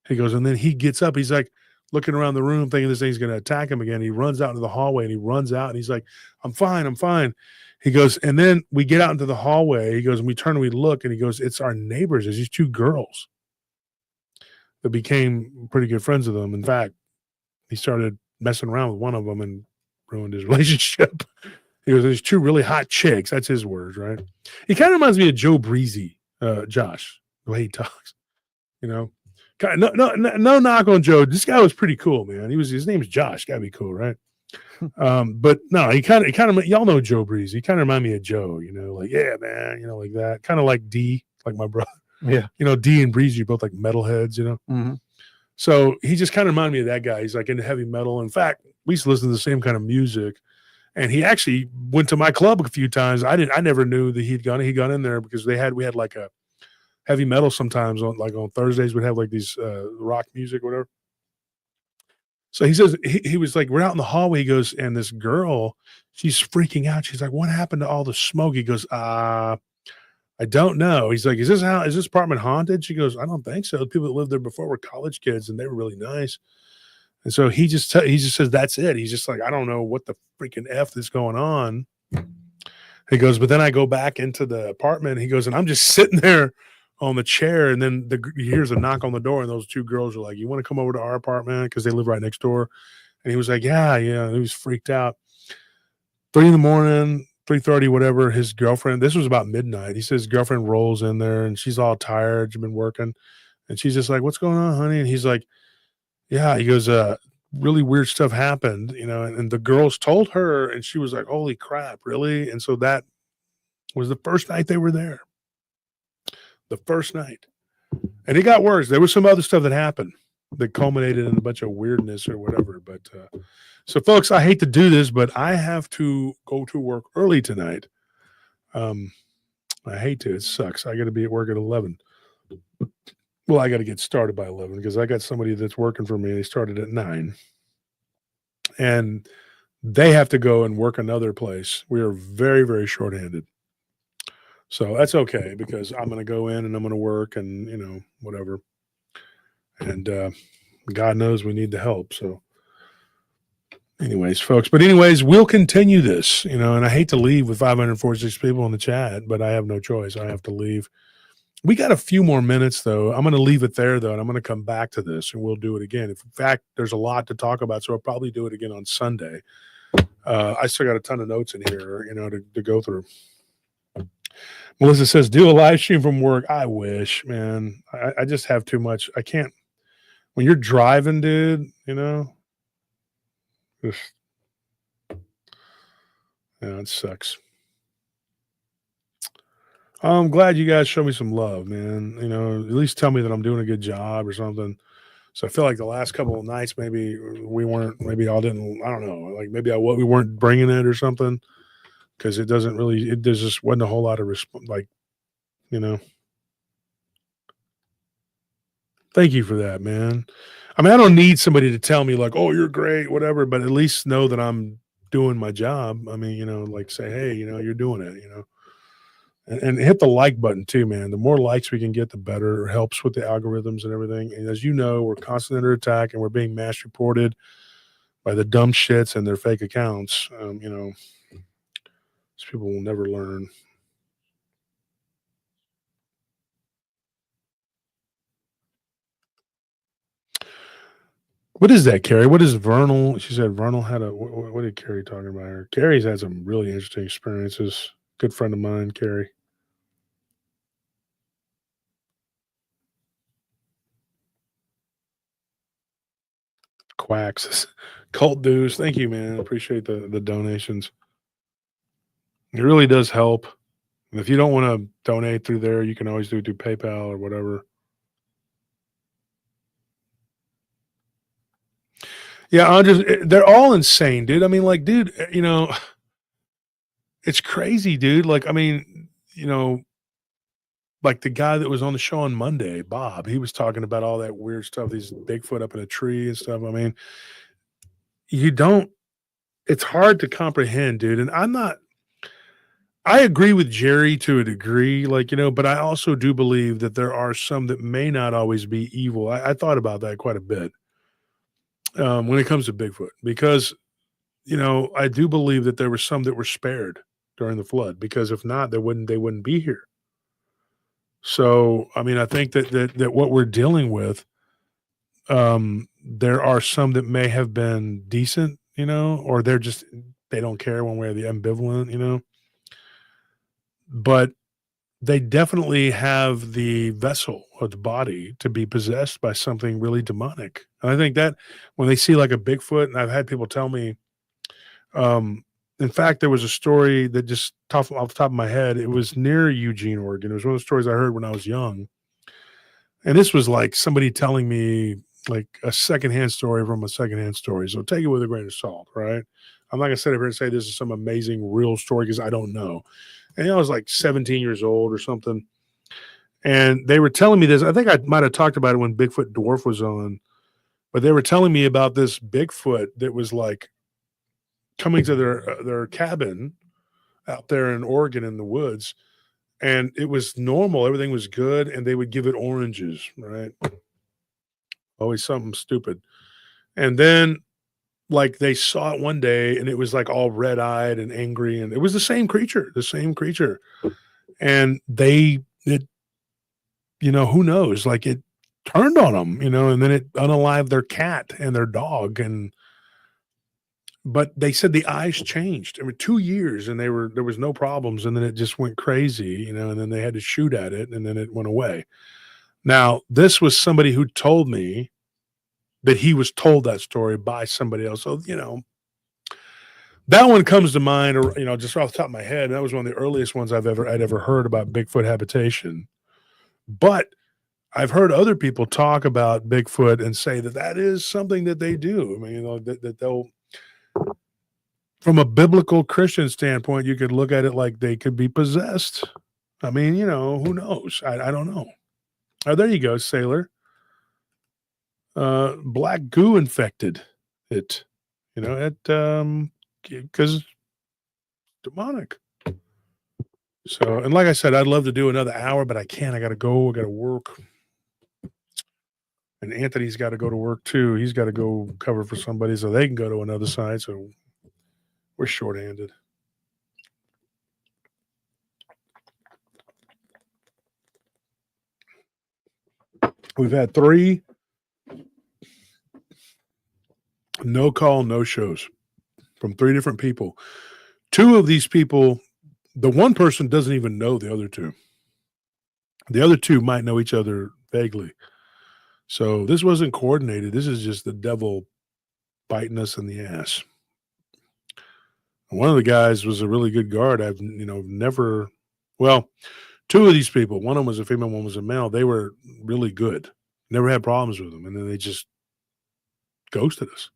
He goes, and then he gets up. He's like looking around the room thinking this thing's going to attack him again. He runs out into the hallway, and he runs out, and he's like, I'm fine. I'm fine. He goes, and then we get out into the hallway. He goes, and we turn and we look, and he goes, it's our neighbors. It's these 2 girls that became pretty good friends with them. In fact, he started messing around with one of them and ruined his relationship. He goes, there's 2 really hot chicks. That's his words, right? He kind of reminds me of Joe Breezy, Josh, the way he talks, No knock on Joe. This guy was pretty cool, man. His name's Josh. Gotta be cool, right? But no, he kind of, y'all know Joe Breeze. He kind of remind me of Joe, like, yeah, man, like that. Kind of like D, like my brother. Yeah. D and Breeze, you both like metalheads, Mm-hmm. So he just kind of reminded me of that guy. He's like into heavy metal. In fact, we used to listen to the same kind of music. And he actually went to my club a few times. I never knew that he got in there because we had like a heavy metal sometimes on Thursdays. We'd have like these rock music, whatever. So he says he was like, we're out in the hallway. He goes, and this girl, she's freaking out. She's like, what happened to all the smoke? He goes, I don't know. He's like, is this apartment haunted? She goes, I don't think so. The people that lived there before were college kids and they were really nice. And so he just says, that's it. He's just like, I don't know what the freaking F is going on. He goes, but then I go back into the apartment. He goes, and I'm just sitting there on the chair. And then he hears a knock on the door. And those two girls are like, you want to come over to our apartment? Because they live right next door. And he was like, yeah. And he was freaked out. 3 in the morning, 3:30, whatever. His girlfriend, this was about midnight. He says his girlfriend rolls in there and she's all tired. She's been working. And she's just like, what's going on, honey? And he's like, yeah. He goes, really weird stuff happened, and the girls told her, and she was like, holy crap, really? And so that was the first night they were there. The first night. And it got worse. There was some other stuff that happened that culminated in a bunch of weirdness or whatever. But so folks, I hate to do this, but I have to go to work early tonight. I hate to. It sucks. I got to be at work at 11. Well, I got to get started by 11 because I got somebody that's working for me. They started at 9. And they have to go and work another place. We are very, very shorthanded. So that's okay because I'm going to go in and I'm going to work and, whatever. And God knows we need the help. So anyways, folks. But anyways, we'll continue this, and I hate to leave with 546 people in the chat, but I have no choice. I have to leave. We got a few more minutes, though. I'm going to leave it there, though, and I'm going to come back to this, and we'll do it again. In fact, there's a lot to talk about, so I'll probably do it again on Sunday. I still got a ton of notes in here, to go through. Melissa says, do a live stream from work. I wish, man. I just have too much. I can't. When you're driving, dude, just, it sucks. I'm glad you guys show me some love, man. At least tell me that I'm doing a good job or something. So I feel like the last couple of nights, maybe we weren't, maybe y'all didn't, I don't know, like maybe we weren't bringing it or something because it doesn't really, there just wasn't a whole lot of Thank you for that, man. I mean, I don't need somebody to tell me like, oh, you're great, whatever, but at least know that I'm doing my job. I mean, like say, hey, you're doing it, And hit the like button too, man. The more likes we can get, the better. It helps with the algorithms and everything. And as you know, we're constantly under attack and we're being mass reported by the dumb shits and their fake accounts. These people will never learn. What is that, Carrie? What is Vernal? She said Vernal had what did Carrie talking about her? Carrie's had some really interesting experiences. Good friend of mine, Carrie. Quacks. Cult dues. Thank you, man. Appreciate the donations. It really does help. And if you don't want to donate through there, you can always do it through PayPal or whatever. Yeah, they're all insane, dude. I mean, like, dude, it's crazy, dude. Like, I mean, like the guy that was on the show on Monday, Bob, he was talking about all that weird stuff, these Bigfoot up in a tree and stuff. I mean, it's hard to comprehend, dude. And I agree with Jerry to a degree, but I also do believe that there are some that may not always be evil. I thought about that quite a bit when it comes to Bigfoot, because, I do believe that there were some that were spared during the flood, because if not, they wouldn't be here. So, I mean, I think that what we're dealing with, there are some that may have been decent, or they don't care one way or the ambivalent, but they definitely have the vessel or the body to be possessed by something really demonic. And I think that when they see like a Bigfoot, and I've had people tell me, in fact, there was a story that just off the top of my head, it was near Eugene, Oregon. It was one of the stories I heard when I was young. And this was like somebody telling me like a secondhand story from a secondhand story. So take it with a grain of salt, right? I'm not going to sit up here and say this is some amazing real story because I don't know. And I was like 17 years old or something. And they were telling me this. I think I might have talked about it when Bigfoot Dwarf was on. But they were telling me about this Bigfoot that was like coming to their cabin out there in Oregon in the woods, and it was normal. Everything was good, and they would give it oranges, right? Always something stupid. And then, like, they saw it one day, and it was like all red-eyed and angry, and it was the same creature. And who knows? Like, it turned on them, and then it unalived their cat and their dog, but they said the eyes changed. I mean, 2 years, and there was no problems, and then it just went crazy, and then they had to shoot at it, and then it went away. Now, this was somebody who told me that he was told that story by somebody else. So, that one comes to mind, or, just off the top of my head. That was one of the earliest ones I'd ever heard about Bigfoot habitation. But I've heard other people talk about Bigfoot and say that is something that they do. I mean, that they'll, from a biblical Christian standpoint, you could look at it like they could be possessed. I mean, who knows? I don't know. Oh, there you go, Sailor. Black goo infected it, because demonic. So, and like I said, I'd love to do another hour, but I can't. I got to go. I got to work. And Anthony's got to go to work too. He's got to go cover for somebody so they can go to another side. So we're shorthanded. We've had 3 no call, no shows from 3 different people. 2 of these people, the one person doesn't even know the other 2. The other 2 might know each other vaguely. So this wasn't coordinated. This is just the devil biting us in the ass. One of the guys was a really good guard. I've never, well, 2 of these people, one of them was a female, one was a male. They were really good. Never had problems with them. And then they just ghosted us.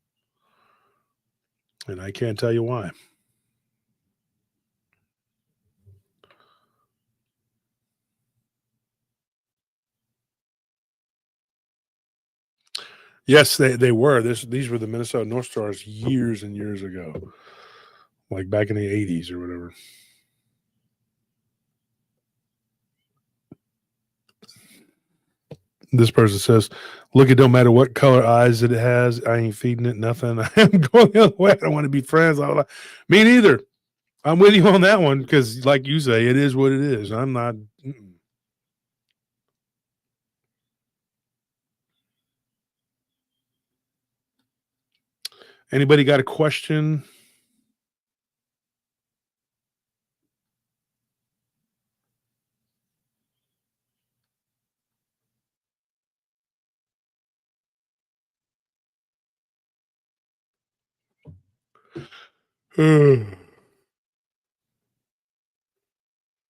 And I can't tell you why. Yes, they were. These were the Minnesota North Stars years and years ago, like back in the 80s or whatever. This person says, look, it don't matter what color eyes it has. I ain't feeding it nothing. I am going the other way. I don't want to be friends. Me neither. I'm with you on that one because, like you say, it is what it is. I'm not. Anybody got a question?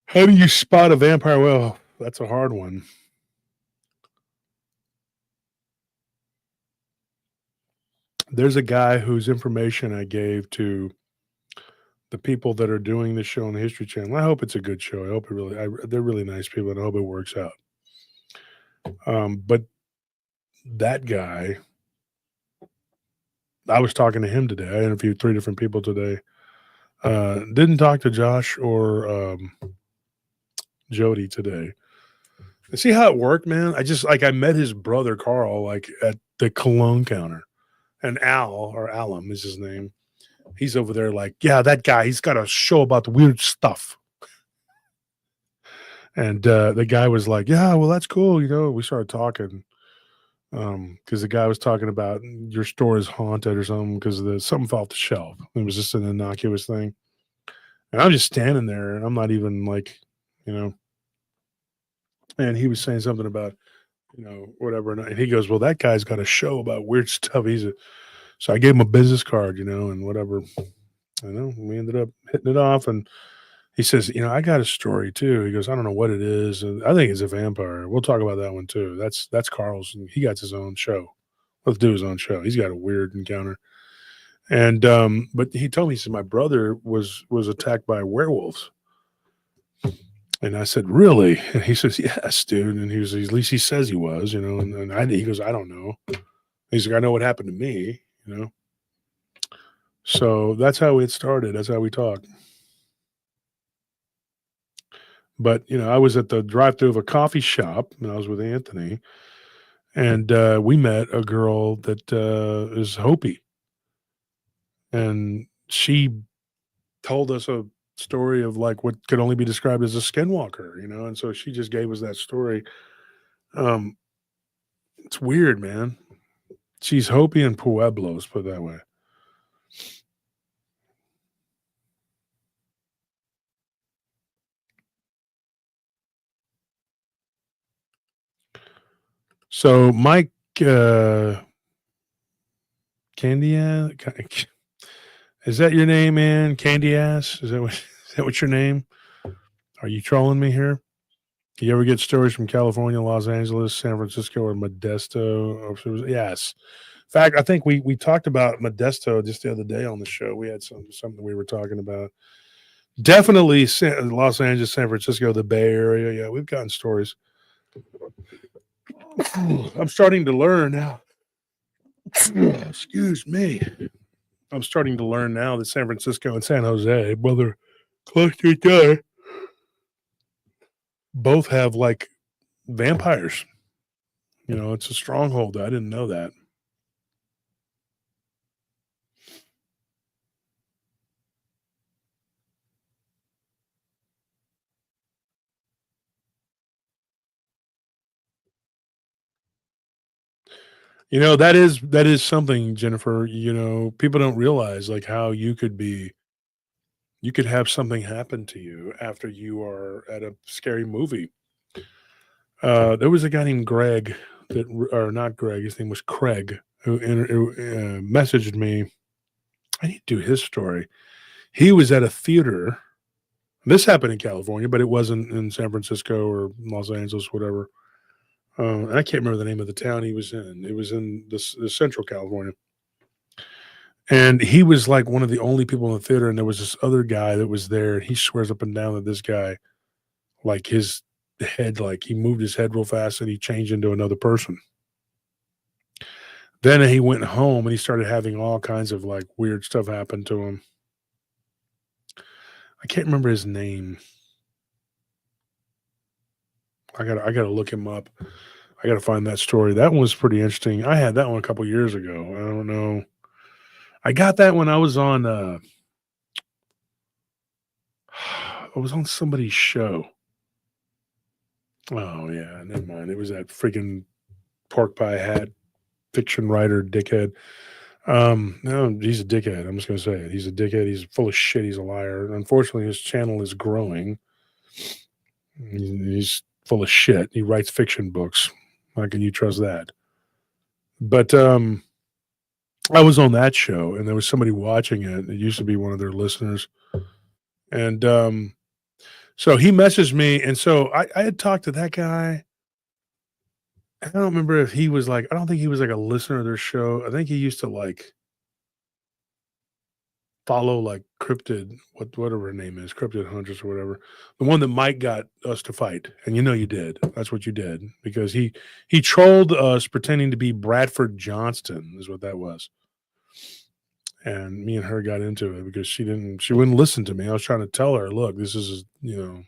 How do you spot a vampire? Well, that's a hard one. There's a guy whose information I gave to the people that are doing the show on the History Channel. I hope it's a good show. I hope it they're really nice people, and I hope it works out. But that guy, I was talking to him today. I interviewed 3 different people today. Didn't talk to Josh or Jody today. And see how it worked, man? I met his brother Carl at the cologne counter, and Alum is his name. He's over there yeah, that guy, he's got a show about the weird stuff. And the guy was like, yeah, well, that's cool. We started talking because the guy was talking about your store is haunted or something because something fell off the shelf. It was just an innocuous thing. And I'm just standing there, and I'm not even and he was saying something about, whatever. And he goes, well, that guy's got a show about weird stuff. So I gave him a business card, and whatever. We ended up hitting it off, and he says, I got a story too. He goes, I don't know what it is. And I think it's a vampire. We'll talk about that one too. That's Carl's. And he got his own show. Let's do his own show. He's got a weird encounter. And but he told me, he said, my brother was attacked by werewolves. And I said, really? And he says, yes, dude. And he was, at least he says he was, and he goes, I don't know. He's like, I know what happened to me, you know. So that's how it started. That's how we talk. But you know, I was at the drive-thru of a coffee shop, and I was with Anthony, and we met a girl that is Hopi, and she told us a story of like what could only be described as a skinwalker, you know, and so she just gave us that story. Um, it's weird, man. She's Hopi and Pueblos, put it that way. So Mike Candy is that your name, man? Candy Ass? Is that what your name? Are you trolling me here? Do you ever get stories from California, Los Angeles, San Francisco, or Modesto? Yes. In fact, I think we talked about Modesto just the other day on the show. We had something we were talking about. Definitely Los Angeles, San Francisco, the Bay Area. Yeah, we've gotten stories. I'm starting to learn now. Excuse me. I'm starting to learn now that San Francisco and San Jose, well, they're close to each other, both have like vampires. You know, it's a stronghold. I didn't know that. You know, that is something, Jennifer, you know, people don't realize like how you could have something happen to you after you are at a scary movie. There was a guy named Greg or not Greg, his name was Craig, who messaged me. I need to do his story. He was at a theater. This happened in California, but it wasn't in San Francisco or Los Angeles, whatever. I can't remember the name of the town he was in. It was in the Central California. And he was like one of the only people in the theater. And there was this other guy that was there. And he swears up and down that this guy, like his head, like he moved his head real fast and he changed into another person. Then he went home and he started having all kinds of like weird stuff happen to him. I can't remember his name. I gotta look him up. I gotta find that story. That one was pretty interesting. I had that one a couple years ago. I don't know. I got that when I was on I was on somebody's show. Oh yeah, never mind. It was that freaking pork pie hat fiction writer dickhead. No, he's a dickhead. I'm just gonna say it. He's a dickhead. He's full of shit. He's a liar. Unfortunately, his channel is growing. He's full of shit. He writes fiction books. How can you trust that? But I was on that show and there was somebody watching it. It used to be one of their listeners. And so he messaged me. And so I had talked to that guy. I don't remember if he was like, I don't think he was like a listener of their show. I think he used to like follow like Cryptid, whatever her name is, Cryptid Hunters or whatever. The one that Mike got us to fight. And you know you did. That's what you did. Because he trolled us pretending to be Bradford Johnston is what that was. And me and her got into it because she wouldn't listen to me. I was trying to tell her, look, this is him.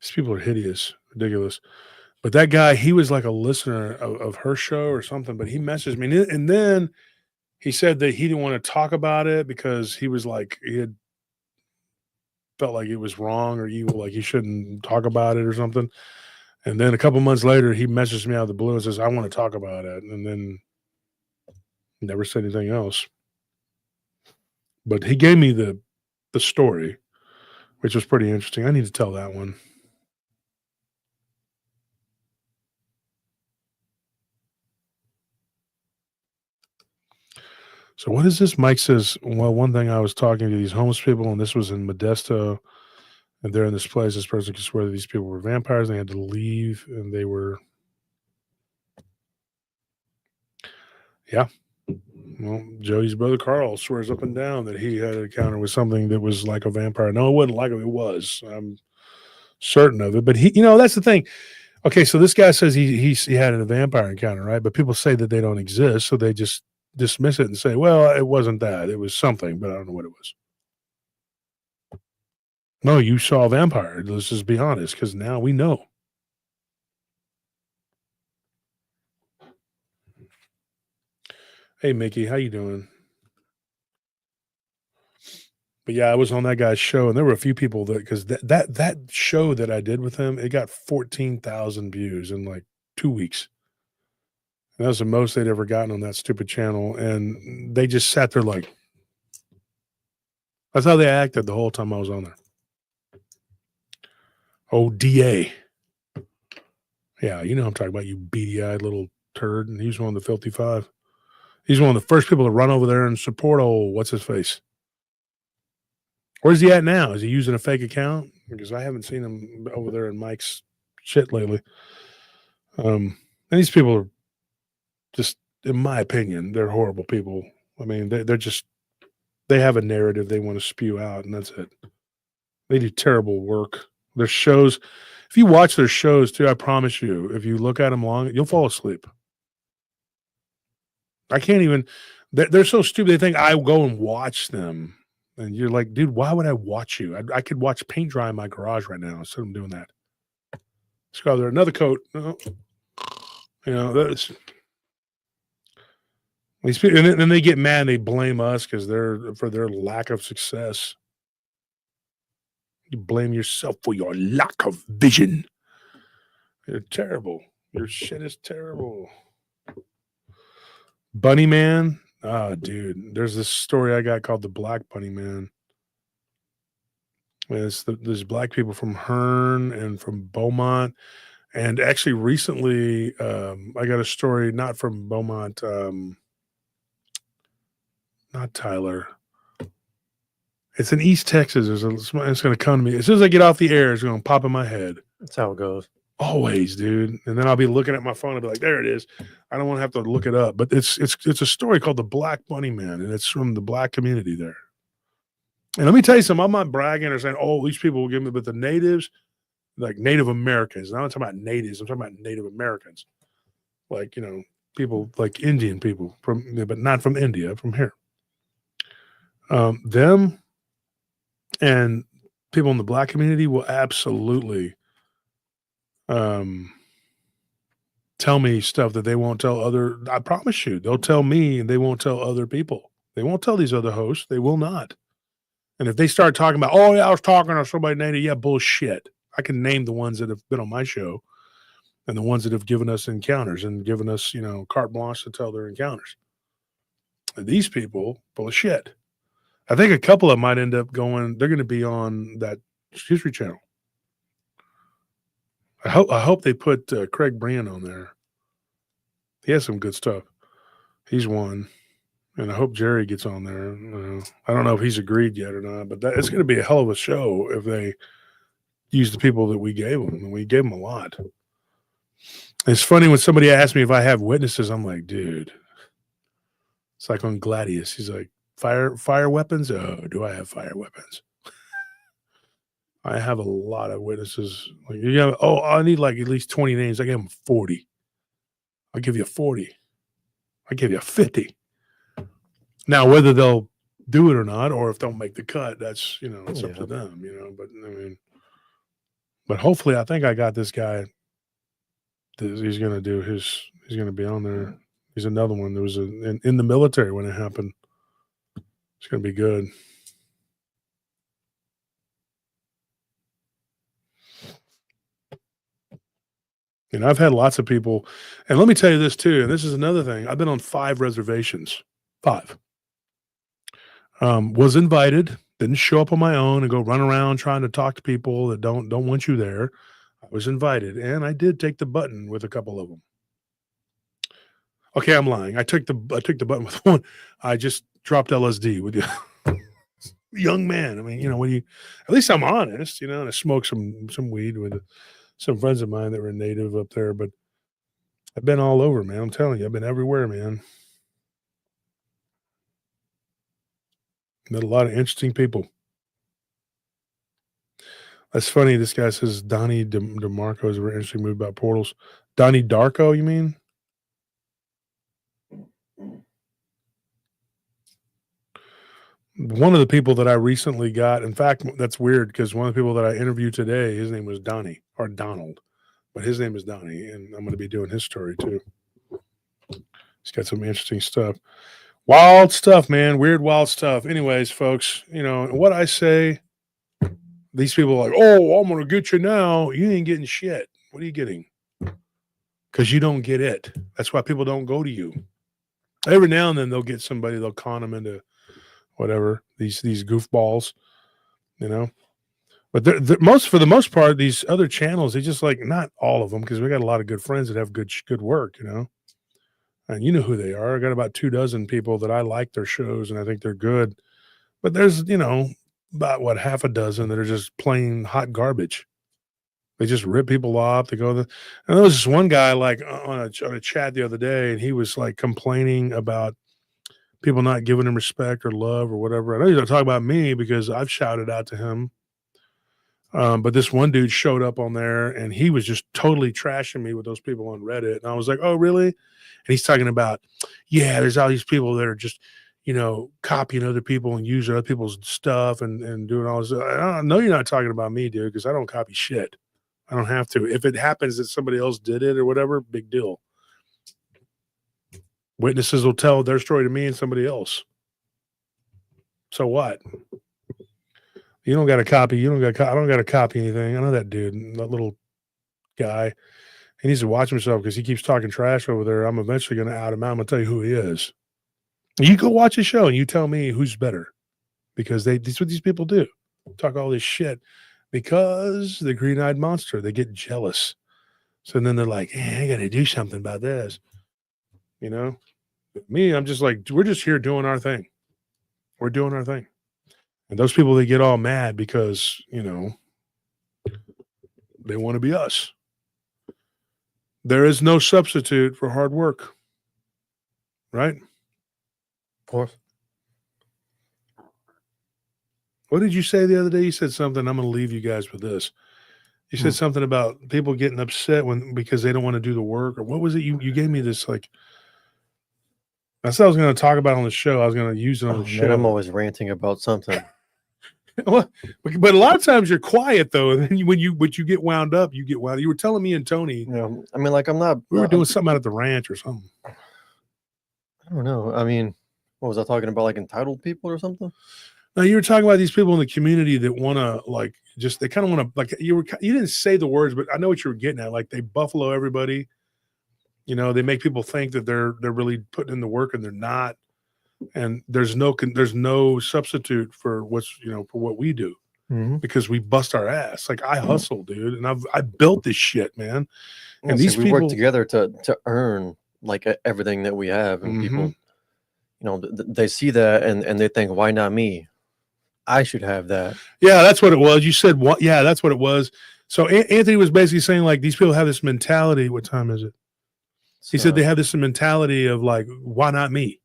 These people are hideous, ridiculous. But that guy, he was like a listener of her show or something, but he messaged me. And then he said that he didn't want to talk about it because he was like, he had felt like it was wrong or evil, like he shouldn't talk about it or something. And then a couple months later, he messaged me out of the blue and says, I want to talk about it. And then never said anything else. But he gave me the story, which was pretty interesting. I need to tell that one. So what is this? Mike says, well, one thing, I was talking to these homeless people, and this was in Modesto, and they're in this place. This person could swear that these people were vampires, and they had to leave, and they were, yeah. Well, Jody's brother Carl swears up and down that he had an encounter with something that was like a vampire. No, it wasn't like it was. I'm certain of it. But he, that's the thing. Okay, so this guy says he had a vampire encounter, right? But people say that they don't exist, so they just dismiss it and say, well, it wasn't that. It was something, but I don't know what it was. No, you saw a vampire. Let's just be honest, because now we know. Hey, Mickey, how you doing? But yeah, I was on that guy's show, and there were a few people that because that show that I did with him, it got 14,000 views in like 2 weeks. And that was the most they'd ever gotten on that stupid channel, and they just sat there like, that's how they acted the whole time I was on there. Oh, DA. Yeah, you know what I'm talking about, you beady-eyed little turd, and he's one of the filthy five. He's one of the first people to run over there and support old what's-his-face. Where's he at now? Is he using a fake account? Because I haven't seen him over there in Mike's shit lately. And these people are just, in my opinion, they're horrible people. I mean, they're just, they have a narrative they want to spew out, and that's it. They do terrible work. Their shows, if you watch their shows too, I promise you, if you look at them long, you'll fall asleep. I can't even, they're so stupid. They think I go and watch them. And you're like, dude, why would I watch you? I could watch paint dry in my garage right now instead of doing that. Let's go there. Another coat. No. You know, that's, and then they get mad and they blame us because they're for their lack of success. You blame yourself for your lack of vision. You're terrible. Your shit is terrible. Bunny Man. Oh, dude. There's this story I got called The Black Bunny Man. There's black people from Hearn and from Beaumont. And actually recently, I got a story not from Beaumont, not Tyler. It's in East Texas. It's going to come to me. As soon as I get off the air, it's going to pop in my head. That's how it goes. Always, dude. And then I'll be looking at my phone and be like, there it is. I don't want to have to look it up. But it's a story called The Black Bunny Man, and it's from the black community there. And let me tell you something. I'm not bragging or saying, oh, these people will give me, but the natives, like Native Americans. And I'm not talking about natives. I'm talking about Native Americans. Like, you know, people like Indian people, but not from India, from here. Them and people in the black community will absolutely tell me stuff that they won't tell other. I promise you, they'll tell me and they won't tell other people. They won't tell these other hosts. They will not. And if they start talking about, oh, yeah, I was talking to somebody native, yeah, bullshit. I can name the ones that have been on my show and the ones that have given us encounters and given us, you know, carte blanche to tell their encounters. And these people, bullshit. I think a couple of them might end up going, they're going to be on that History Channel. I hope they put Craig Brand on there. He has some good stuff. He's one. And I hope Jerry gets on there. I don't know if he's agreed yet or not, but it's going to be a hell of a show if they use the people that we gave them. And we gave them a lot. It's funny when somebody asks me if I have witnesses, I'm like, dude. It's like on Gladius. He's like, fire weapons? Oh, do I have fire weapons? I have a lot of witnesses. Like, I need like at least 20 names. I give them 40. I'll give you 40. I give you 50. Now, whether they'll do it or not, or if they'll make the cut, that's, it's up to them, but I mean, but hopefully I think I got this guy. He's going to he's going to be on there. He's another one. There was in the military when it happened. It's going to be good. And I've had lots of people, and let me tell you this too, and this is another thing. I've been on 5 reservations. 5. Was invited, didn't show up on my own and go run around trying to talk to people that don't want you there. I was invited, and I did take the button with a couple of them. Okay, I'm lying. I took the button with one. I just dropped LSD with you. Young man. I mean, at least I'm honest, and I smoked some weed with some friends of mine that were native up there, but I've been all over, man. I'm telling you, I've been everywhere, man. Met a lot of interesting people. That's funny. This guy says Donnie DeMarco is a very interesting movie about portals. Donnie Darko, you mean? One of the people that I recently got, in fact, that's weird because one of the people that I interviewed today, his name was Donnie or Donald, but his name is Donnie, and I'm going to be doing his story too. He's got some interesting stuff. Wild stuff, man. Weird, wild stuff. Anyways, folks, you know, what I say, these people are like, oh, I'm going to get you now. You ain't getting shit. What are you getting? Because you don't get it. That's why people don't go to you. Every now and then they'll get somebody, they'll con them into whatever, these goofballs, you know. But for the most part, these other channels, they just like, not all of them, because we got a lot of good friends that have good work, you know. And you know who they are. I got about 24 people that I like their shows and I think they're good. But there's, you know, about half a dozen that are just plain hot garbage. They just rip people off. They go, and there was this one guy like on a chat the other day, and he was like complaining about people not giving him respect or love or whatever. I know he's going to talk about me because I've shouted out to him. But this one dude showed up on there and he was just totally trashing me with those people on Reddit. And I was like, oh, really? And he's talking about, yeah, there's all these people that are just, you know, copying other people and using other people's stuff and doing all this. I know you're not talking about me, dude, because I don't copy shit. I don't have to. If it happens that somebody else did it or whatever, big deal. Witnesses will tell their story to me and somebody else. So what? You don't got to copy. I don't got to copy anything. I know that dude, that little guy. He needs to watch himself because he keeps talking trash over there. I'm eventually going to out him out. I'm going to tell you who he is. You go watch a show and you tell me who's better, because that's what these people do. Talk all this shit because the green-eyed monster, they get jealous. So then they're like, I got to do something about this. You know? Me, I'm just like, we're just here doing our thing. We're doing our thing. And those people, they get all mad because, you know, they want to be us. There is no substitute for hard work. Right? Of course. What did you say the other day? You said something. I'm going to leave you guys with this. You said something about people getting upset because they don't want to do the work, or what was it? You gave me this, like, I said I was going to talk about on the show. I was going to use it on the show. Man, I'm always ranting about something. But a lot of times you're quiet though, and then when you get wound up, you get wound. You were telling me and Tony. Yeah, I mean, like, I'm not. We were doing something out at the ranch or something. I don't know. I mean, what was I talking about? Like entitled people or something? No, you were talking about these people in the community that want to, like, just, they kind of want to, like, you didn't say the words, but I know what you were getting at. Like, they buffalo everybody. You know, they make people think that they're really putting in the work and they're not. And there's no substitute for for what we do, because we bust our ass. Like, I hustle, dude, and I built this shit, man. And these we people work together to earn like everything that we have, and people, you know, they see that and they think, why not me? I should have that. Yeah, that's what it was. You said what? Yeah, that's what it was. So Anthony was basically saying, like, these people have this mentality. What time is it? He said they have this mentality of, like, why not me?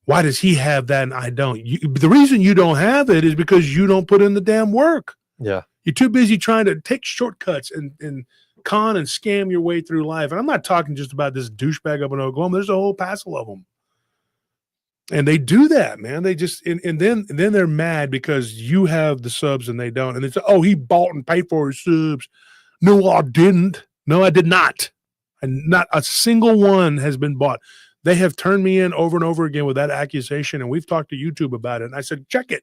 Why does he have that and I don't? The reason you don't have it is because you don't put in the damn work. Yeah. You're too busy trying to take shortcuts and con and scam your way through life. And I'm not talking just about this douchebag up in Oklahoma. There's a whole passel of them. And they do that, man. They just, and then they're mad because you have the subs and they don't. And they say, oh, he bought and paid for his subs. No, I didn't. No, I did not. And not a single one has been bought. They have turned me in over and over again with that accusation, and we've talked to YouTube about it. And I said, check it.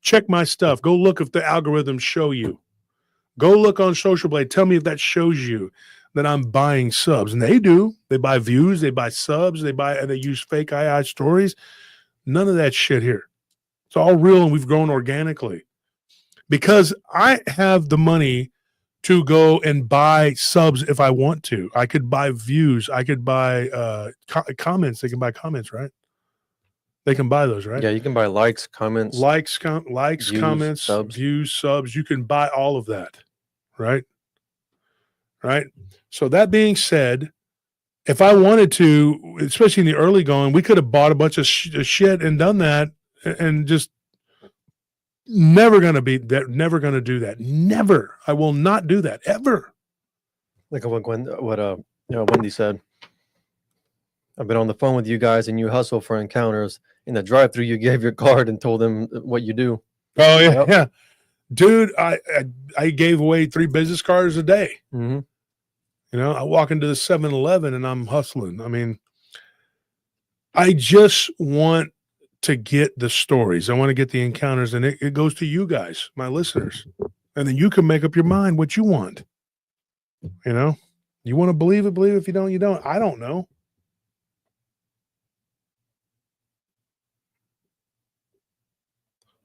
Check my stuff. Go look if the algorithms show you. Go look on Social Blade. Tell me if that shows you that I'm buying subs. And they do. They buy views. They buy subs. They use fake II stories. None of that shit here. It's all real, and we've grown organically. Because I have the money to go and buy subs if I want to. I could buy views. I could buy comments. They can buy comments, right? They can buy those, right? Yeah, you can buy likes, comments. Views, comments, subs. Views, subs. You can buy all of that, right? Right? So that being said, if I wanted to, especially in the early going, we could have bought a bunch of shit and done that and just Never going to be that. Never going to do that. Never. I will not do that ever. Like what Wendy said. I've been on the phone with you guys, and you hustle for encounters. In the drive-thru, you gave your card and told them what you do. Oh yeah, Yep. yeah, dude. I gave away 3 business cards a day. Mm-hmm. You know, I walk into the 7-Eleven and I'm hustling. I mean, I just want to get the stories. I want to get the encounters, and it goes to you guys, my listeners, and then you can make up your mind what you want. You know, you want to believe it, believe it. If you don't, you don't. I don't know.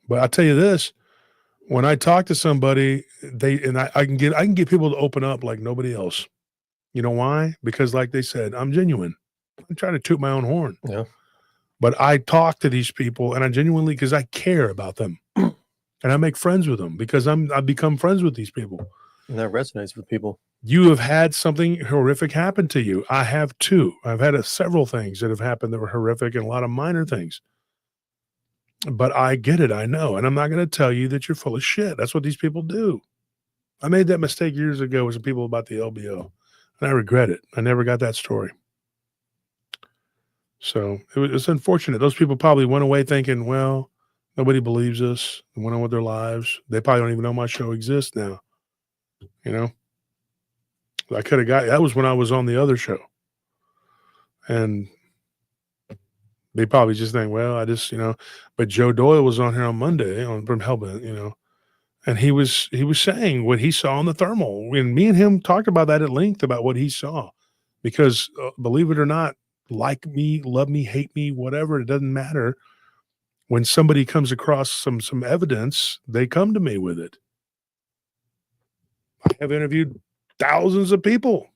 But I'll tell you this: when I talk to somebody, I can get people to open up like nobody else. You know why? Because, like they said, I'm genuine. I'm trying to toot my own horn. Yeah. But I talk to these people, and I genuinely, because I care about them, and I make friends with them because I've become friends with these people. And that resonates with people. You have had something horrific happen to you. I have too. I've had several things that have happened that were horrific and a lot of minor things. But I get it. I know. And I'm not going to tell you that you're full of shit. That's what these people do. I made that mistake years ago with some people about the LBO, and I regret it. I never got that story. So it's unfortunate. Those people probably went away thinking, well, nobody believes us. They went on with their lives. They probably don't even know my show exists now. You know, I could have got, that was when I was on the other show. And they probably just think, well, I just, but Joe Doyle was on here on Monday from Hellbent, and he was saying what he saw on the thermal. And me and him talked about that at length about what he saw, because believe it or not, like me, love me, hate me, whatever, it doesn't matter. When somebody comes across some evidence, they come to me with it. I have interviewed thousands of people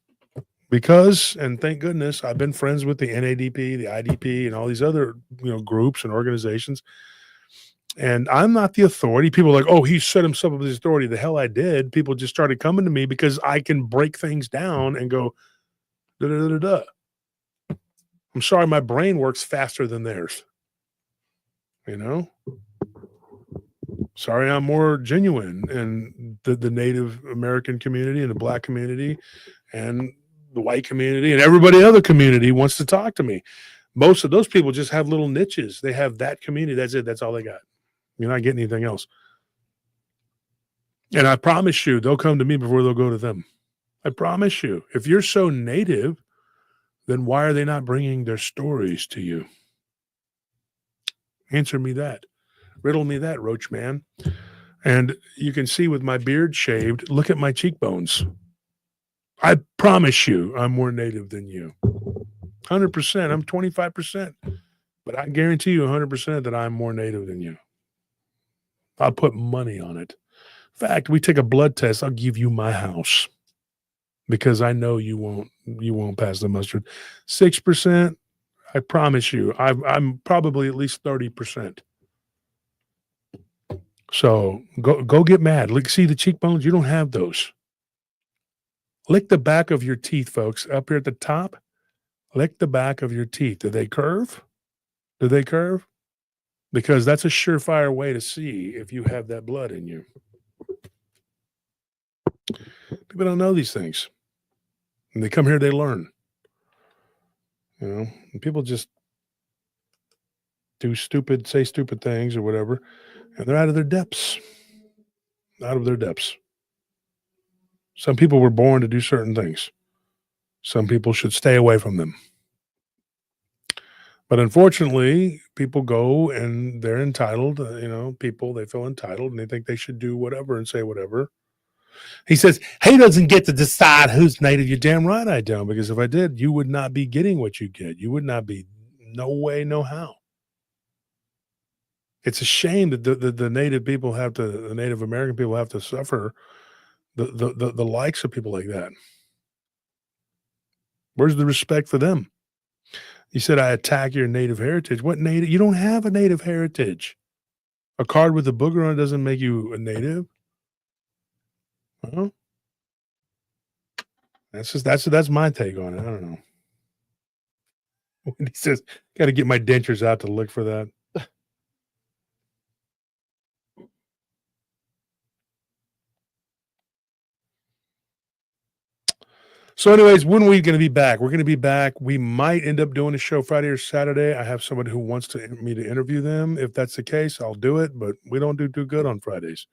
because, and thank goodness, I've been friends with the NADP, the IDP, and all these other groups and organizations. And I'm not the authority. People are like, oh, he set himself up as the authority. The hell I did. People just started coming to me because I can break things down and go, da da da da. I'm sorry, my brain works faster than theirs. Sorry, I'm more genuine. And the Native American community and the Black community and the white community and everybody other community wants to talk to me. Most of those people just have little niches. They have that community. That's it. That's all they got. You're not getting anything else. And I promise you, they'll come to me before they'll go to them. I promise you. If you're so native, then why are they not bringing their stories to you? Answer me that. Riddle me that, Roach Man. And you can see with my beard shaved, look at my cheekbones. I promise you I'm more native than you. 100%. I'm 25%. But I guarantee you 100% that I'm more native than you. I'll put money on it. In fact, we take a blood test, I'll give you my house. Because I know you won't pass the mustard. 6%, I promise you, I'm probably at least 30%. So go get mad. Look, see the cheekbones? You don't have those. Lick the back of your teeth, folks. Up here at the top, lick the back of your teeth. Do they curve? Do they curve? Because that's a surefire way to see if you have that blood in you. People don't know these things. And they come here, they learn. And people just say stupid things or whatever, and they're out of their depths. Out of their depths. Some people were born to do certain things. Some people should stay away from them. But unfortunately, people go and they're entitled. They feel entitled and they think they should do whatever and say whatever. He says, he doesn't get to decide who's native. You're damn right I don't, because if I did, you would not be getting what you get. You would not be, no way, no how. It's a shame that the Native people the Native American people have to suffer the likes of people like that. Where's the respect for them? You said I attack your Native heritage. What Native? You don't have a Native heritage. A card with a booger on it doesn't make you a Native. Huh? That's my take on it. I don't know. He says, got to get my dentures out to look for that. So, anyways, when are we going to be back? We're going to be back. We might end up doing a show Friday or Saturday. I have somebody who wants me to interview them. If that's the case, I'll do it. But we don't do too good on Fridays.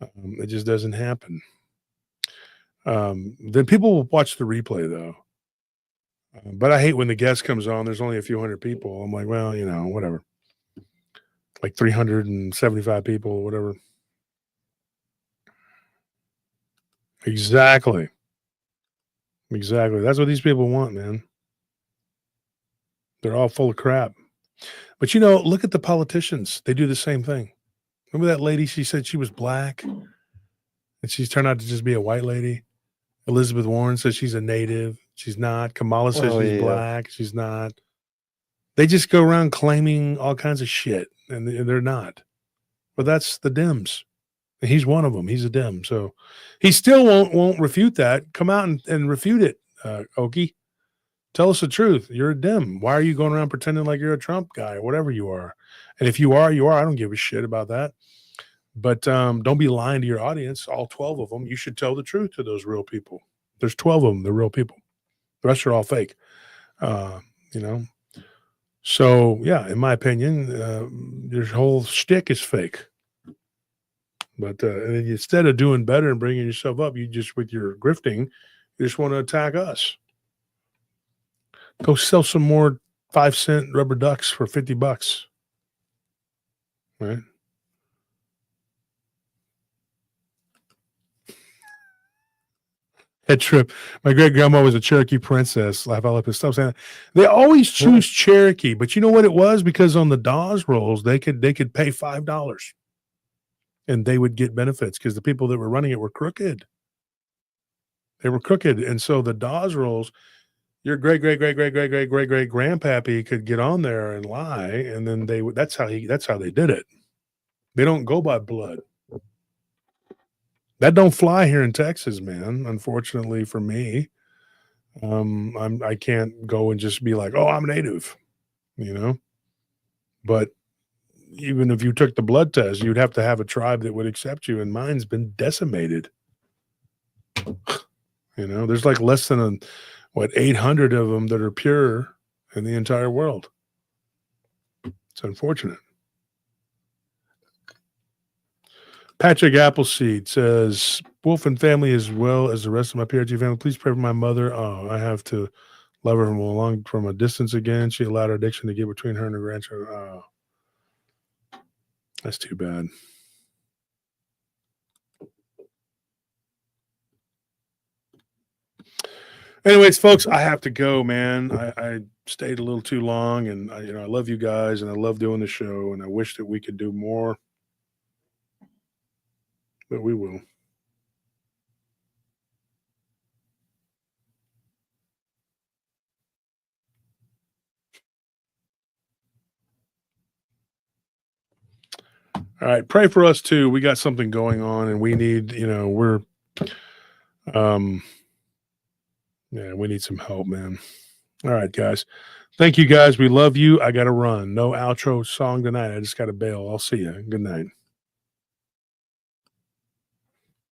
It just doesn't happen. Then people will watch the replay, though. But I hate when the guest comes on. There's only a few hundred people. I'm like, well, whatever. Like 375 people, whatever. Exactly. That's what these people want, man. They're all full of crap. But look at the politicians. They do the same thing. Remember that lady? She said she was black, and she's turned out to just be a white lady. Elizabeth Warren says she's a native. She's not. Kamala says she's black. She's not. They just go around claiming all kinds of shit, and they're not. But that's the Dems. And he's one of them. He's a Dem. So he still won't refute that. Come out and refute it, Okie. Tell us the truth. You're a Dem. Why are you going around pretending like you're a Trump guy or whatever you are? And if you are, you are. I don't give a shit about that. But don't be lying to your audience, all 12 of them. You should tell the truth to those real people. There's 12 of them. They're real people. The rest are all fake. So, yeah, in my opinion, your whole shtick is fake. But instead of doing better and bringing yourself up, you just, with your grifting, you just want to attack us. Go sell some more 5-cent rubber ducks for $50. Right? Head trip. My great grandma was a Cherokee princess. Laugh out loud. Stop saying that. They always choose Cherokee, but you know what it was? Because on the Dawes rolls, they could pay $5. And they would get benefits because the people that were running it were crooked. They were crooked. And so the Dawes rolls, your great grandpappy could get on there and lie. And then that's how they did it. They don't go by blood. That don't fly here in Texas, man. Unfortunately for me, I can't go and just be like, oh, I'm native, but even if you took the blood test, you'd have to have a tribe that would accept you. And mine's been decimated. There's like less than 800 of them that are pure in the entire world. It's unfortunate. Patrick Appleseed says, Wolf and family as well as the rest of my PRG family, please pray for my mother. Oh, I have to love her from a distance again. She allowed her addiction to get between her and her grandchildren. Oh. That's too bad. Anyways, folks, I have to go, man. I stayed a little too long, and I love you guys, and I love doing the show, and I wish that we could do more, but we will. All right, pray for us too. We got something going on, and we need, we need some help, man. All right, guys. Thank you, guys. We love you. I got to run. No outro song tonight. I just got to bail. I'll see you. Good night.